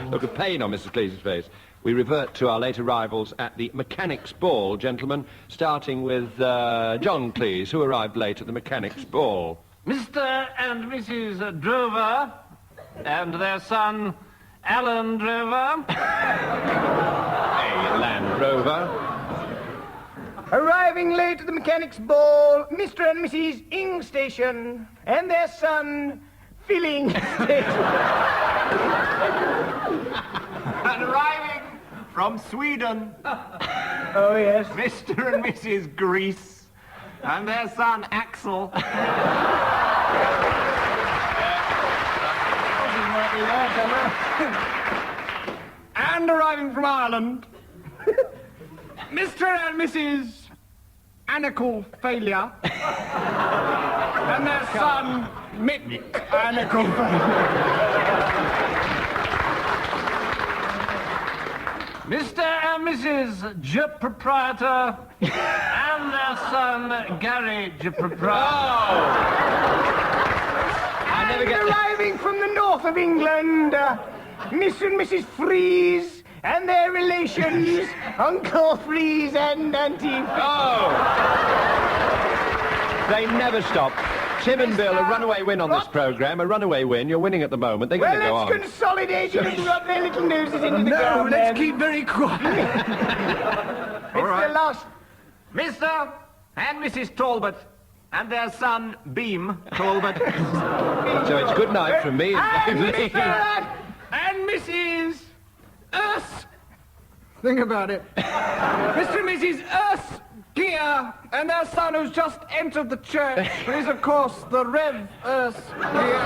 Look at pain on Mrs. Cleese's face. We revert to our late arrivals at the Mechanics' Ball, gentlemen, starting with John Cleese, who arrived late at the Mechanics' Ball. Mr. and Mrs. Drover and their son, Alan Drover. A Land Rover. Arriving late at the Mechanics' Ball, Mr. and Mrs. Ing Station and their son, Filling Station. And arriving from Sweden. Oh, yes. Mr. and Mrs. Grease and their son, Axel. And arriving from Ireland, Mr. and Mrs. Anacle Failure and their son, Mick Anacle Failure. Mr. and Mrs. J. Proprietor and their son, Gary J. Proprietor. Arriving from the north of England, Miss and Mrs. Freeze and their relations, Uncle Freeze and Auntie Freeze. They never stop. Tim and Bill, a runaway win on this programme, a runaway win. You're winning at the moment. They're going to go on. Well, let's consolidate and rub their little noses into the No, ground. let's then. keep very quiet. It's the last. Mr. and Mrs. Talbot and their son, Beam Talbot. So it's good night from me and Dave Lee. And Mrs. Us. Think about it. Mr. and Mrs. Us Gear and their son who's just entered the church. Is, of course, the Rev Us Gear.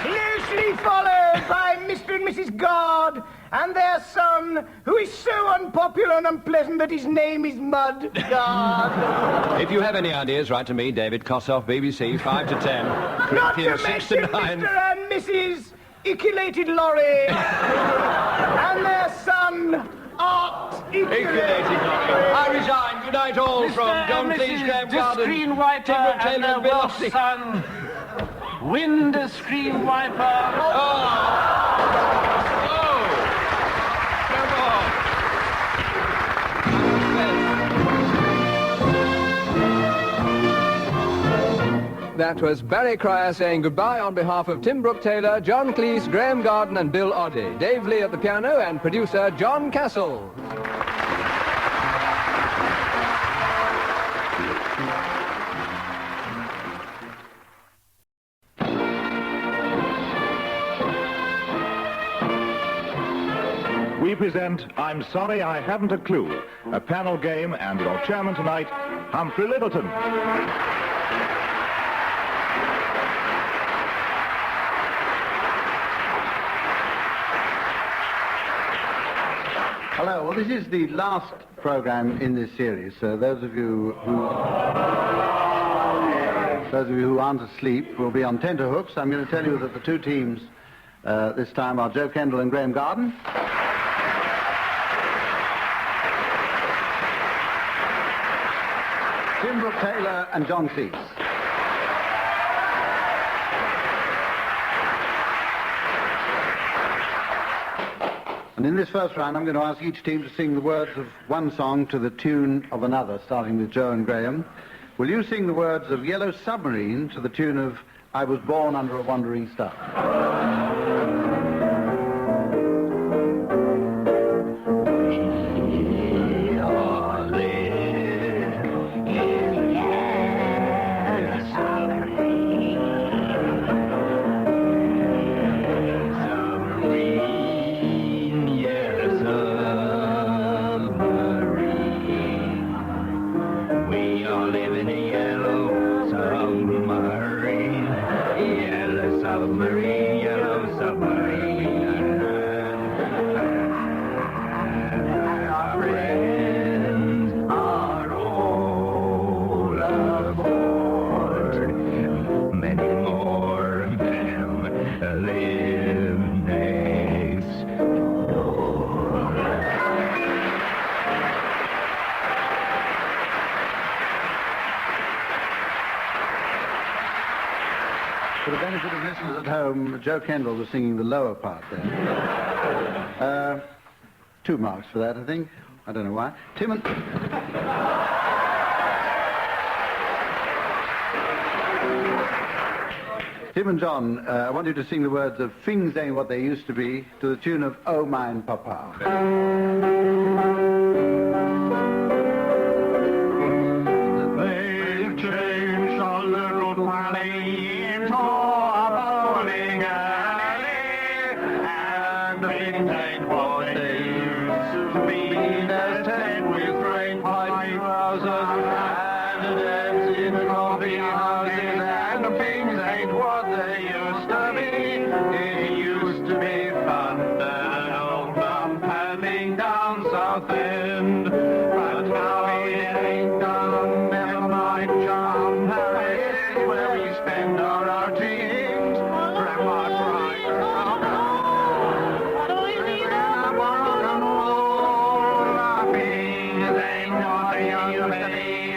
Closely followed by Mr. and Mrs. God and their son, who is so unpopular and unpleasant that his name is Mud God. If you have any ideas, write to me, David Kossoff, BBC, 5 to 10. Not to 6 mention to 9. Mr. and Mrs. Iculated Lorry and their son, Art Iculated Lorry. I resign. Good night all from John Cleese, Graham Garden, Screen wiper Tim Brooke and Taylor, their Bill Welsh Oxley. son. Wind screen wiper. That was Barry Cryer saying goodbye on behalf of Tim Brooke Taylor, John Cleese, Graham Garden and Bill Oddie. Dave Lee at the piano and producer John Castle. We present I'm Sorry I Haven't a Clue, a panel game, and your chairman tonight, Humphrey Lyttelton. Hello. Well, this is the last program in this series. So those of you who aren't asleep will be on tenterhooks. I'm going to tell you that the two teams this time are Joe Kendall and Graham Garden. Tim Brooke Taylor and John Cleese. And in this first round, I'm going to ask each team to sing the words of one song to the tune of another, starting with Joe and Graham. Will you sing the words of Yellow Submarine to the tune of I Was Born Under a Wandering Star? For the benefit of listeners at home, Joe Kendall was singing the lower part there. 2 marks for that, I think. I don't know why. Tim and John, I want you to sing the words of Things Ain't What They Used to Be to the tune of Oh Mine Papa. They've changed a little valley into a bowling alley, and things ain't what they used to be. There's 10 with great white trousers and dancing coffee houses, and things ain't what they used to be. It used to be fun and old mum paddling down South End, but now it ain't done. Never mind, John Harris, where we spend our teens. Grandma cried, laughing, ain't what they used to be.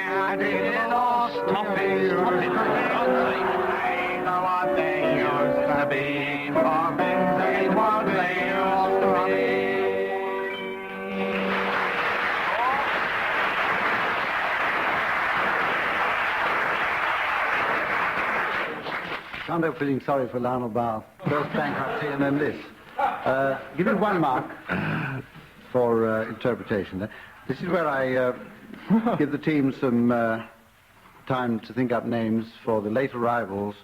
can't help feeling sorry for Lionel Barr. First bankruptcy and then this. Give you 1 mark for interpretation. This is where I give the team some time to think up names for the late arrivals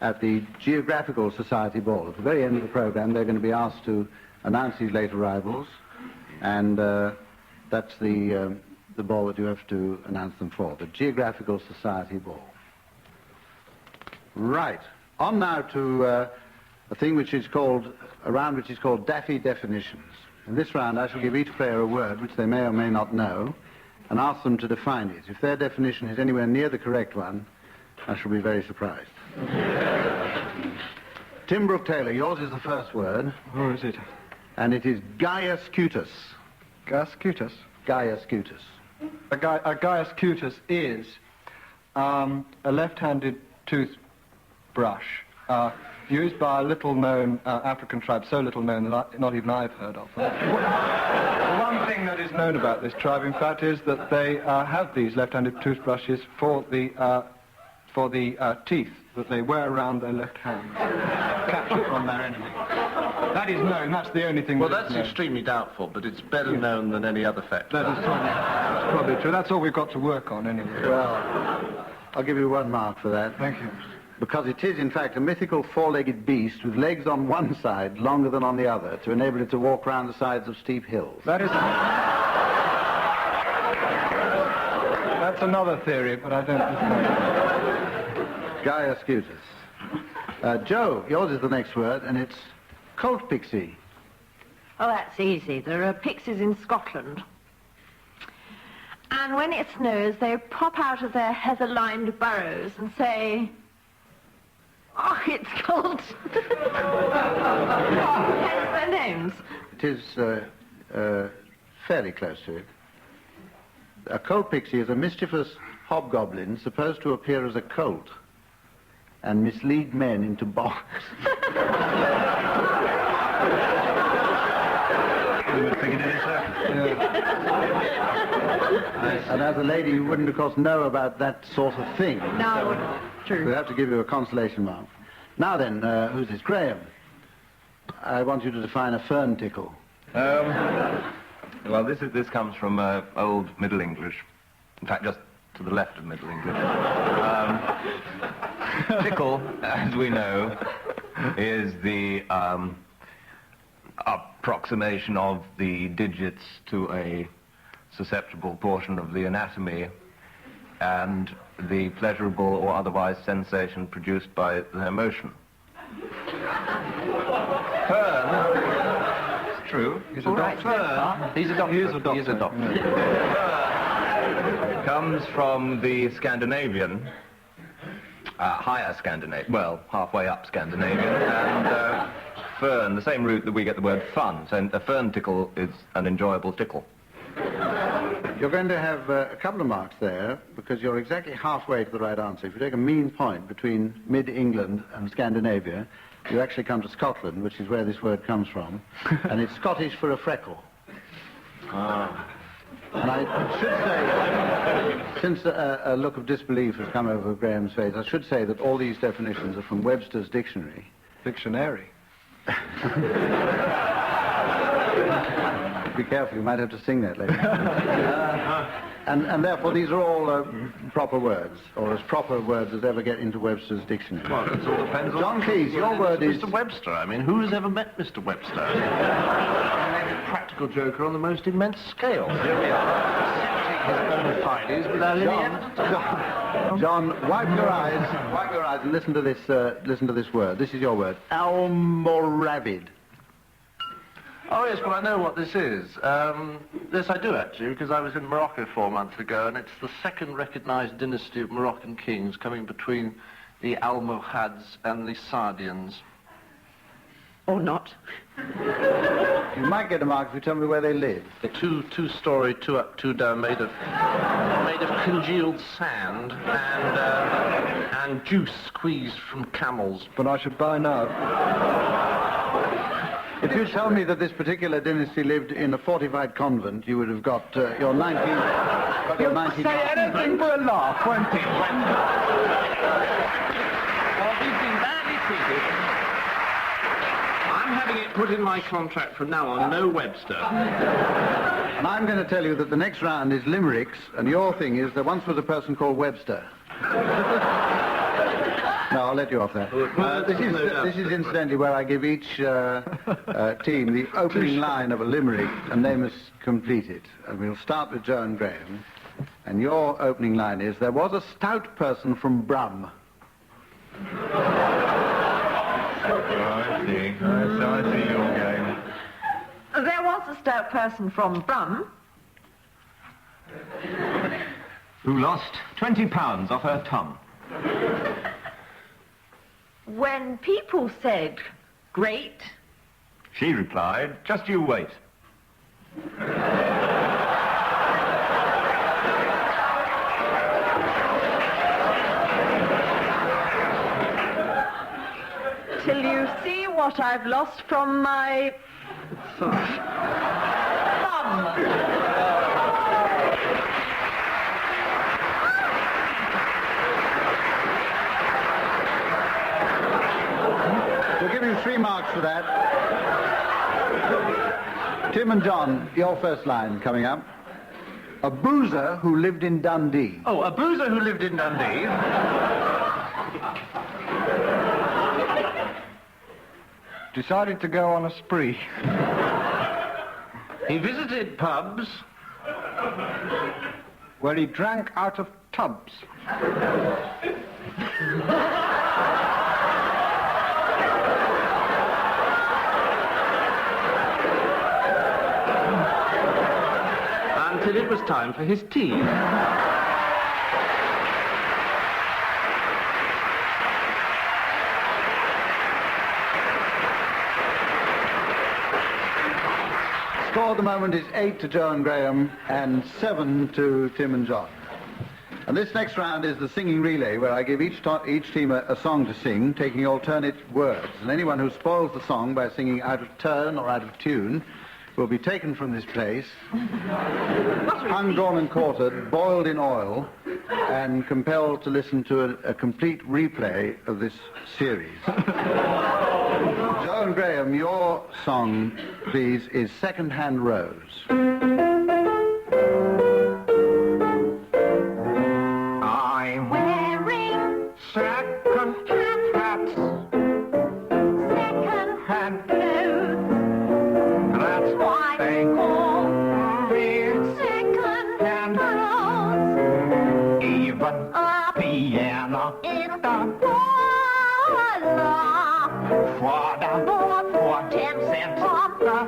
at the Geographical Society Ball. At the very end of the program, they're going to be asked to announce these late arrivals, and that's the ball that you have to announce them for, the Geographical Society Ball. Right. On now to a thing which is called, a round which is called Daffy Definitions. In this round, I shall give each player a word which they may or may not know, and ask them to define it. If their definition is anywhere near the correct one, I shall be very surprised. Tim Brooke-Taylor, yours is the first word. Where is it? And it is Gaius Cutus. Gaius Cutus? Gaius Cutus. A Gaius Cutus is a left-handed toothbrush used by a little-known African tribe, so little-known that not even I've heard of. The one thing that is known about this tribe, in fact, is that they have these left-handed toothbrushes for the teeth that they wear around their left hand, captured from their enemy. That is known, that's the only thing. Well, that's extremely doubtful, but it's better known than any other fact. That is probably true. That's all we've got to work on, anyway. Well, I'll give you 1 mark for that. Thank you. Because it is, in fact, a mythical 4-legged beast with legs on one side, longer than on the other, to enable it to walk round the sides of steep hills. That is... That's another theory, but I don't... Gaius Cutus. Joe, yours is the next word, and it's colt pixie. Oh, that's easy. There are pixies in Scotland. And when it snows, they pop out of their heather-lined burrows and say, "Oh, it's cold." Hence their names. It is fairly close to it. A colt pixie is a mischievous hobgoblin supposed to appear as a colt and mislead men into bogs. And as a lady, you wouldn't, of course, know about that sort of thing. No, I wouldn't. True. We'll have to give you a consolation mark. Now then, who's this? Graham. I want you to define a fern tickle. Well, this comes from Old Middle English. In fact, just to the left of Middle English. Tickle, as we know, is the approximation of the digits to a susceptible portion of the anatomy and the pleasurable or otherwise sensation produced by their motion. Fern, it's true. He's a doctor. Fern, he's a doctor. He's a doctor. Fern comes from the Scandinavian, higher Scandinavian, well, halfway up Scandinavian, and fern, the same root that we get the word fun. So a fern tickle is an enjoyable tickle. You're going to have a couple of marks there because you're exactly halfway to the right answer. If you take a mean point between mid-England and Scandinavia, you actually come to Scotland, which is where this word comes from, and it's Scottish for a freckle. And I should say, since a look of disbelief has come over Graham's face, I should say that all these definitions are from Webster's dictionary. Dictionary? Be careful, you might have to sing that later. And therefore these are all proper words, or as proper words as ever get into Webster's dictionary. Well, it all depends on... John Cleese, your word is... Mr. Webster. I mean, who's ever met Mr. Webster? A practical joker on the most immense scale. Here we are, accepting his bona fides without any evidence. John, wipe your eyes and listen to this word. This is your word. Almoravid. Oh, yes, well, I know what this is. Yes, I do, actually, because I was in Morocco 4 months ago, and it's the second recognised dynasty of Moroccan kings coming between the Almohads and the Sardians. Or not. You might get a mark if you tell me where they live. A two-storey, 2 up, 2 down, made of congealed sand and juice squeezed from camels. But I should buy now. If you tell me that this particular dynasty lived in a fortified convent, you would have got your 19... You'll say anything for a laugh, won't it? Well, we've been badly put in my contract from now on, no Webster. And I'm going to tell you that the next round is limericks, and your thing is there once was a person called Webster. No, I'll let you off that. This is incidentally where I give each team the opening line of a limerick, and they must complete it. And we'll start with Joe and Graham. And your opening line is, there was a stout person from Brum. I see your game. There was a stout person from Brum. Who lost £20 off her tum. When people said, great, She replied, just you wait. till you see what I've lost from my thumb. We'll give you 3 marks for that. Tim and John, your first line coming up. A boozer who lived in Dundee. Oh, a boozer who lived in Dundee. Decided to go on a spree. He visited pubs. Where he drank out of tubs. Until it was time for his tea. Score at the moment is 8 to Joe and Graham and 7 to Tim and John. And this next round is the singing relay, where I give each team a song to sing, taking alternate words. And anyone who spoils the song by singing out of turn or out of tune will be taken from this place, hung, drawn and quartered, boiled in oil, and compelled to listen to a complete replay of this series. Joe and Graham, your song, please, is Second-Hand Rose. I'm wearing second-hand hats, second-hand clothes. That's why they call me second-hand clothes. Even a piano in the parlor for 10 cents on the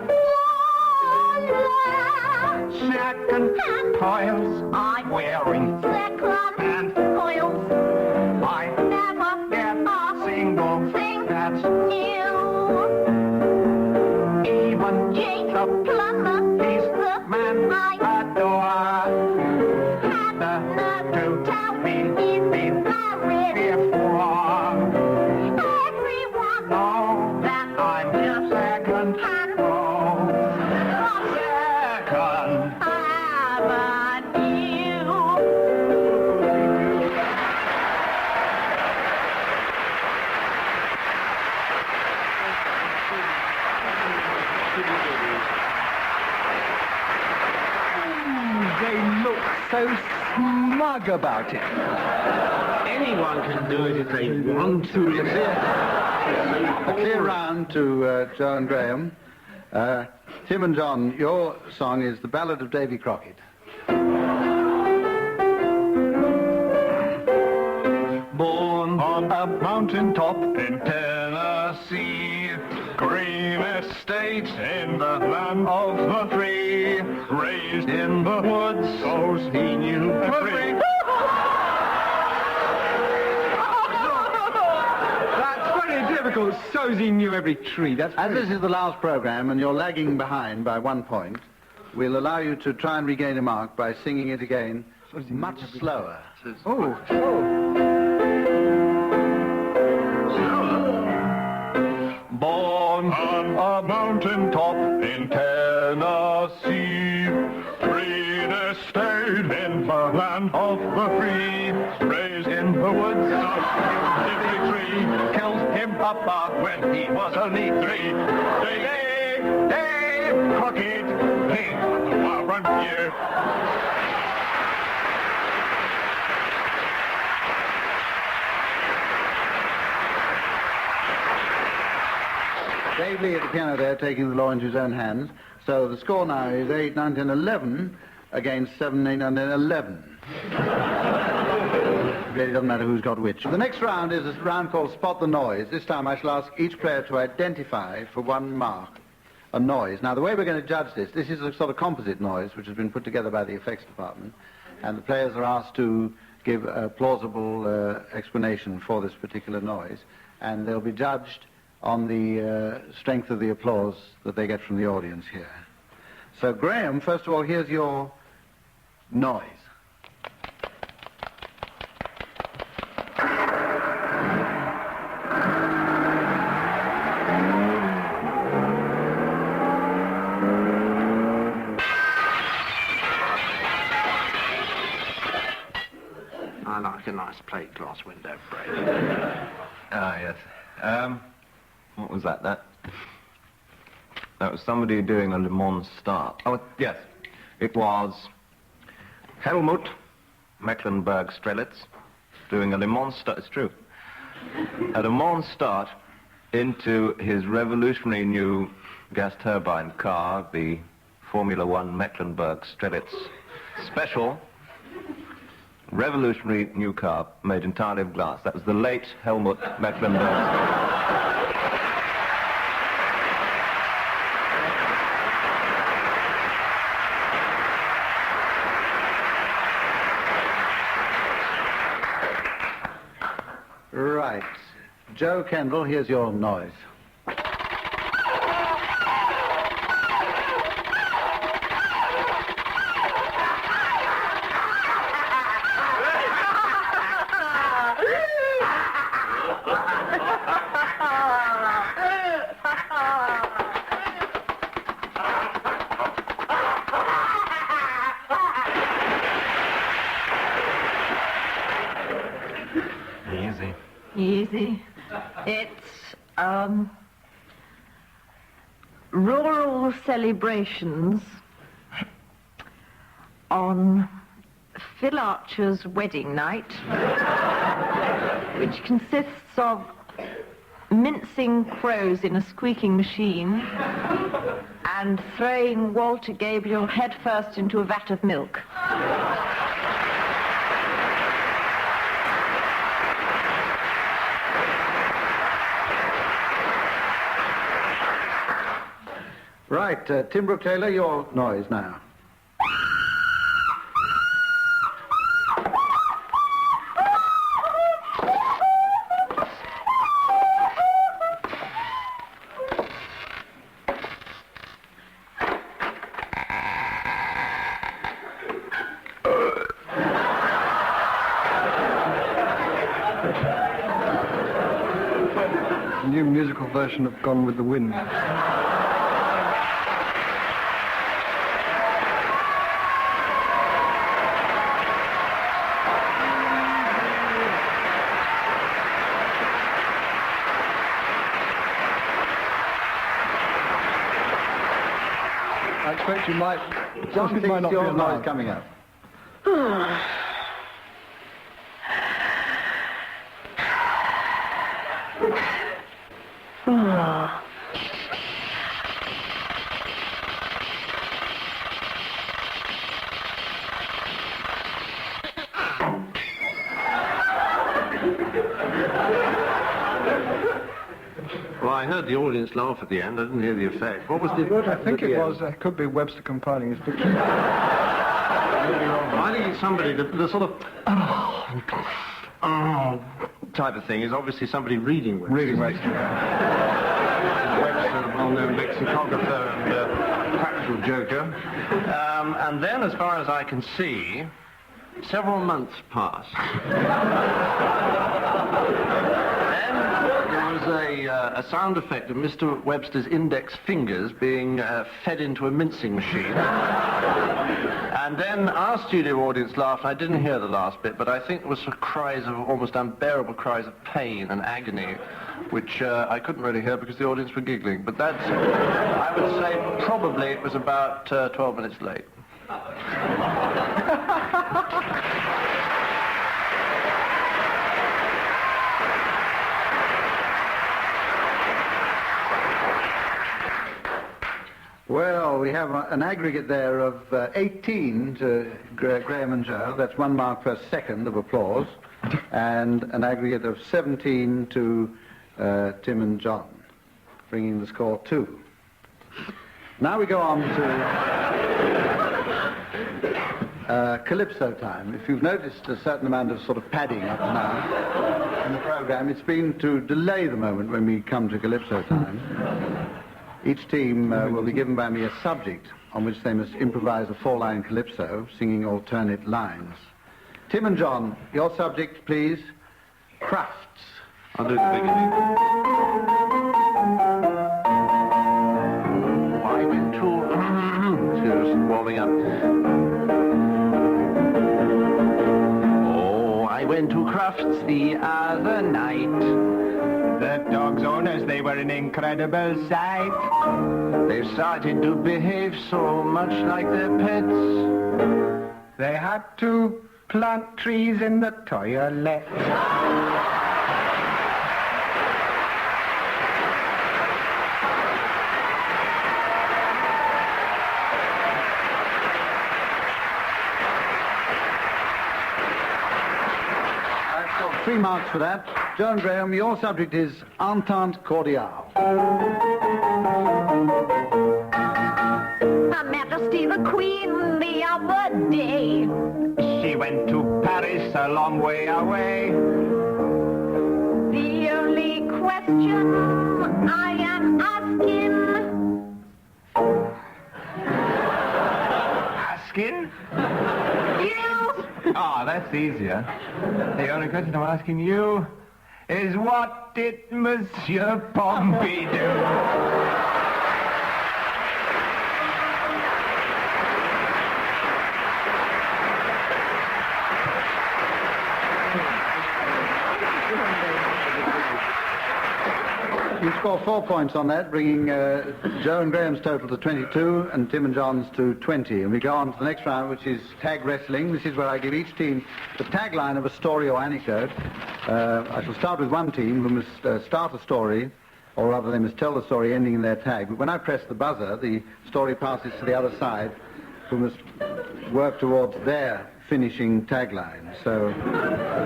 second-hand toils. I'm wearing second-hand toils. I never get a single thing that's new. Even Jacob Plummer, he's the man I adore, had the nerve to tell me he'd been married before. Everyone knows that I'm just second-hand rose. Second Avenue. They look so smug about it. Anyone can do it if they want to. A clear round to Joe and Graham. Tim and John, your song is The Ballad of Davy Crockett. Born on a mountain top in Tennessee, green estate in the land of the free, raised in the woods, so he knew every... That's very difficult. Sozy knew every tree. As this is the last programme and you're lagging behind by 1 point, we'll allow you to try and regain a mark by singing it again much slower. Born on a mountain top in Tennessee, green They stayed in the land of the free, raised in the woods of every tree, killed him papa when he was only 3. Dave Crockett, king of the wild frontier. Dave Lee at the piano there, taking the law into his own hands. So the score now is 8, 9, 10, 11 against 7, 8, 9, 10, 11. It really doesn't matter who's got which. The next round is a round called Spot the Noise. This time I shall ask each player to identify for 1 mark a noise. Now the way we're going to judge this is a sort of composite noise which has been put together by the effects department, and the players are asked to give a plausible explanation for this particular noise, and they'll be judged on the strength of the applause that they get from the audience here. So Graham, first of all, here's your noise. I like a nice plate glass window break. Ah, yes. What was that? That was somebody doing a Le Mans start. Oh, yes. It was Helmut Mecklenburg-Strelitz doing a Le Mans start. It's true. A Le Mans start into his revolutionary new gas turbine car, the Formula One Mecklenburg-Strelitz Special. Revolutionary new car made entirely of glass. That was the late Helmut Mecklenburg. Right. Joe Kendall, here's your noise. Easy. It's rural celebrations on Phil Archer's wedding night, which consists of mincing crows in a squeaking machine and throwing Walter Gabriel headfirst into a vat of milk. Right, Tim Brooke Taylor, your noise now. A new musical version of Gone with the Wind. I expect you might... John it might thinks not your be noise allowed. coming up. Well, I heard the audience laugh at the end. I didn't hear the effect. What was the... I think it was, could be Webster compiling his dictionary. I think it's somebody, the sort of... type of thing is obviously somebody reading Webster. Reading Webster. Webster, a well-known lexicographer and practical joker. And then, as far as I can see, several months passed. Then there was a sound effect of Mr. Webster's index fingers being fed into a mincing machine. And then our studio audience laughed. I didn't hear the last bit, but I think it was cries of almost unbearable cries of pain and agony, which I couldn't really hear because the audience were giggling. But that's, I would say, probably it was about 12 minutes late. Well, we have an aggregate there of 18 to Graham and Joe. That's 1 mark per second of applause. And an aggregate of 17 to Tim and John, bringing the score 2. Now we go on to Calypso time. If you've noticed a certain amount of sort of padding up to now in the program, it's been to delay the moment when we come to Calypso time. Each team will be given by me a subject on which they must improvise a 4-line calypso, singing alternate lines. Tim and John, your subject, please. Crafts. I'll do the beginning. I went to... Excuse, warming up. Oh, I went to Crafts the other night. The dog's owners, they were an incredible sight. They started to behave so much like their pets. They had to plant trees in the toilet. I've got 3 marks for that. John Graham, your subject is Entente Cordiale. Her Majesty the Queen the other day. She went to Paris a long way away. The only question I am asking... Asking? You! Ah, that's easier. The only question I'm asking you is what did Monsieur Pompidou? You score 4 points on that, bringing Joe and Graham's total to 22 and Tim and John's to 20. And we go on to the next round, which is tag wrestling. This is where I give each team the tagline of a story or anecdote. I shall start with one team who must start a story, or rather they must tell the story ending in their tag. But when I press the buzzer, the story passes to the other side, who must work towards their finishing tagline. So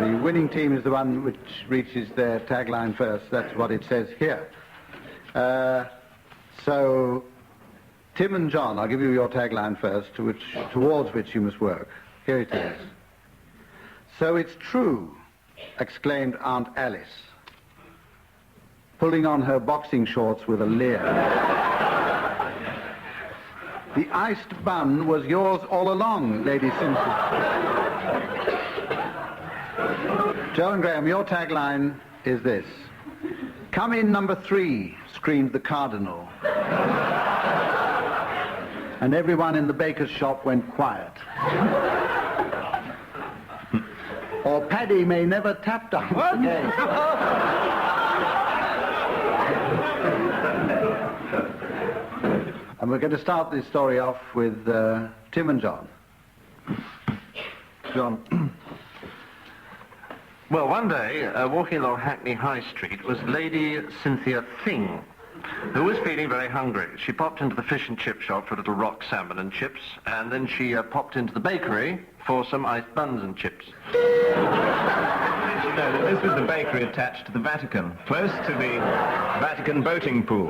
the winning team is the one which reaches their tagline first. That's what it says here. So Tim and John, I'll give you your tagline first, towards which you must work. Here it is. So it's true, exclaimed Aunt Alice, pulling on her boxing shorts with a leer. The iced bun was yours all along, Lady Simpson. Joe and Graham, your tagline is this. Come in number 3, screamed the Cardinal. And everyone in the baker's shop went quiet. Or Paddy may never tap dance again. And we're going to start this story off with Tim and John. John. Well, one day, walking along Hackney High Street was Lady Cynthia Thing, who was feeling very hungry. She popped into the fish and chip shop for a little rock salmon and chips, and then she popped into the bakery for some iced buns and chips. You know that this was the bakery attached to the Vatican, close to the Vatican boating pool.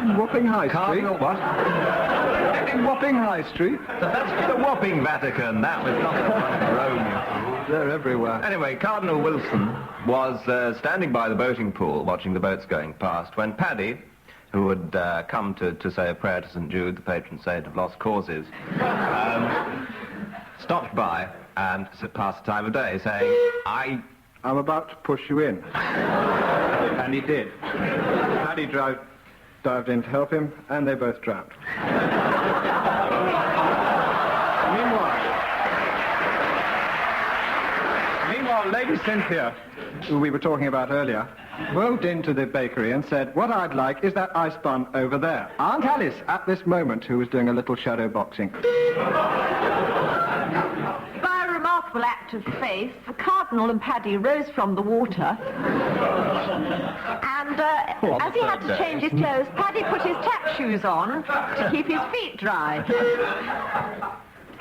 In Wapping High Street? Cardinal what? In Wapping High Street? That's the Wapping Vatican. That was not the one in Rome. They're everywhere. Anyway, Cardinal Wilson was standing by the boating pool watching the boats going past when Paddy, who had come to say a prayer to St. Jude, the patron saint of lost causes, stopped by and passed the time of day saying, I I'm about to push you in. And he did. Paddy dived in to help him, and they both drowned. Meanwhile, Lady Cynthia, who we were talking about earlier, moved into the bakery and said, what I'd like is that ice bun over there. Aunt Alice, at this moment, who was doing a little shadow boxing. By a remarkable act of faith, the Cardinal and Paddy rose from the water, and as he had to change his clothes, Paddy put his tap shoes on to keep his feet dry.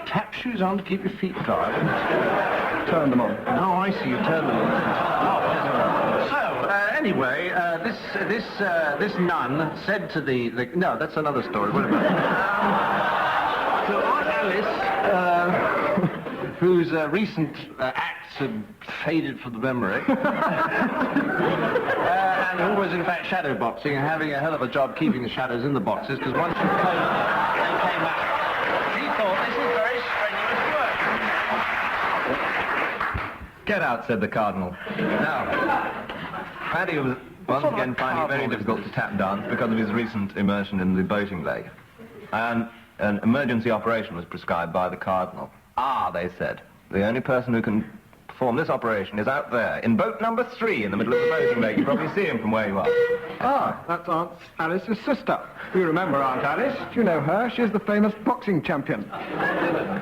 Tap shoes on to keep your feet dry? Turn them on. Oh, I see, you turn them on. So, anyway, this nun said to the... No, that's another story. What about so Aunt Alice, whose recent acts had faded from the memory, and who was in fact shadow boxing and having a hell of a job keeping the shadows in the boxes, because once you closed them, they came out. She thought this is very strenuous work. Get out, said the Cardinal. Now, Paddy was once again finding it very difficult to tap dance because of his recent immersion in the boating lake. And an emergency operation was prescribed by the Cardinal. Ah, they said, the only person who can perform this operation is out there, in boat number 3 in the middle of the boating lake. You probably see him from where you are. Ah, that's Aunt Alice's sister. You remember Aunt Alice? Do you know her? She's the famous boxing champion.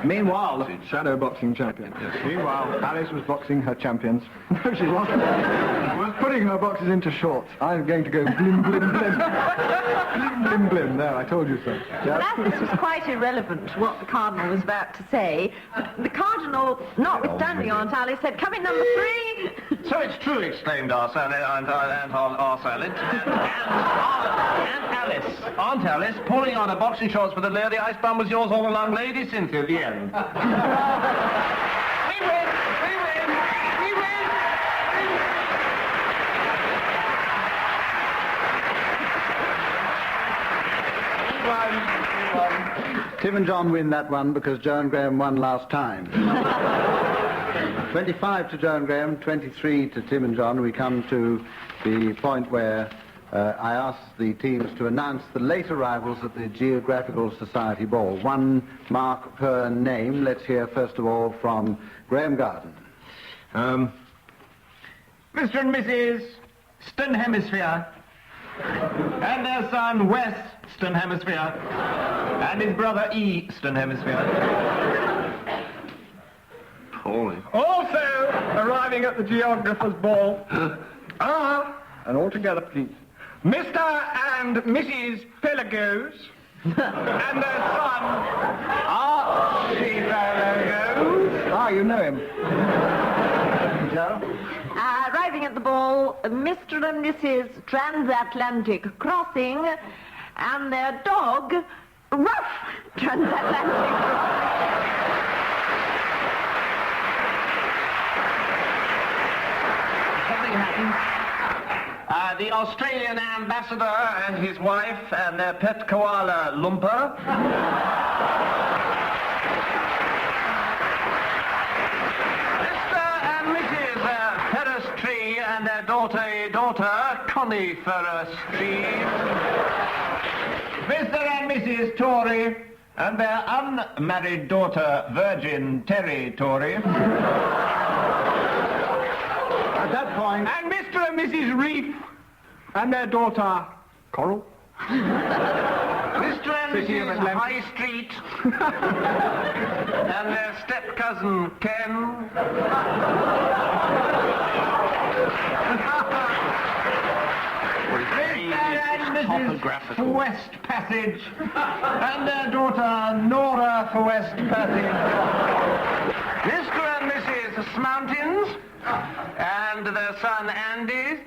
Meanwhile, shadow boxing champion. Yes. Meanwhile, Alice was boxing her champions. No, she wasn't. She was putting her boxes into shorts. I'm going to go blim, blim, blim. Blim, blim, blim. There, I told you so. Well, as this was quite irrelevant to what the Cardinal was about to say, the Cardinal, notwithstanding Aunt Alice, said, "Come in, number 3." So it's true, exclaimed Aunt Alice, pulling on her boxing shorts for the lair. The ice bun was yours all along, Lady Cynthia. The end. We win! We win! We win! Tim and John win that one because Joe and Graham won last time. 25 to Joe and Graham, 23 to Tim and John. We come to the point where I ask the teams to announce the late arrivals at the Geographical Society Ball. 1 mark per name. Let's hear first of all from Graham Garden. Mr. and Mrs. Eastern Hemisphere, and their son Western Hemisphere, and his brother Eastern Hemisphere. Holy. Also arriving at the Geographer's Ball are, and all together please, Mr. and Mrs. Pelagos and their son Archie Pelagos. Ah, you know him. Joe? Arriving at the ball, Mr. and Mrs. Transatlantic Crossing and their dog, Ruff Transatlantic Crossing. The Australian ambassador and his wife and their pet koala, Lumpa. Mr. and Mrs. Ferris Tree and their daughter, Connie Ferris Tree. Mr. and Mrs. Tory and their unmarried daughter, Virgin Terry Tory. At that point, and Mr. and Mrs. Reef and their daughter, Coral. Mr. and Mrs. High Street and their step-cousin, Ken. Mrs. West Passage and their daughter Nora for West Passage. Mr. and Mrs. Smountains and their son Andy.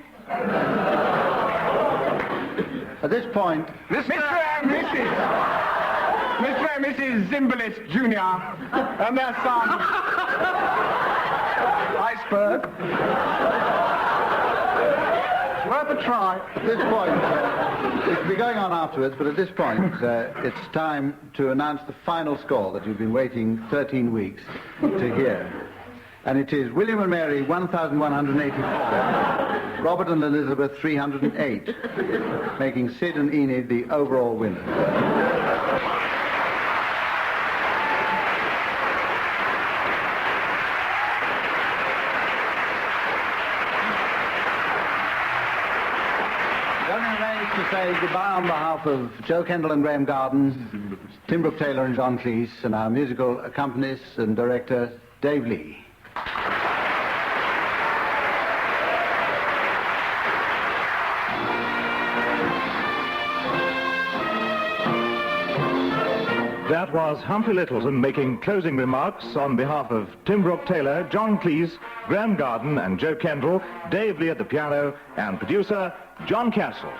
At this point, Mr. and Mrs. Zimbalist Jr. and their son Iceberg. Worth a try. At this point, it will be going on afterwards, but at this point, it's time to announce the final score that you've been waiting 13 weeks to hear. And it is William and Mary, 1,184. Robert and Elizabeth, 308. Making Sid and Enid the overall winners. To say goodbye on behalf of Joe Kendall and Graham Garden, Tim Brooke Taylor and John Cleese, and our musical accompanist and director, Dave Lee. That was Humphrey Lyttelton making closing remarks on behalf of Tim Brooke Taylor, John Cleese, Graham Garden and Joe Kendall, Dave Lee at the piano, and producer John Castles.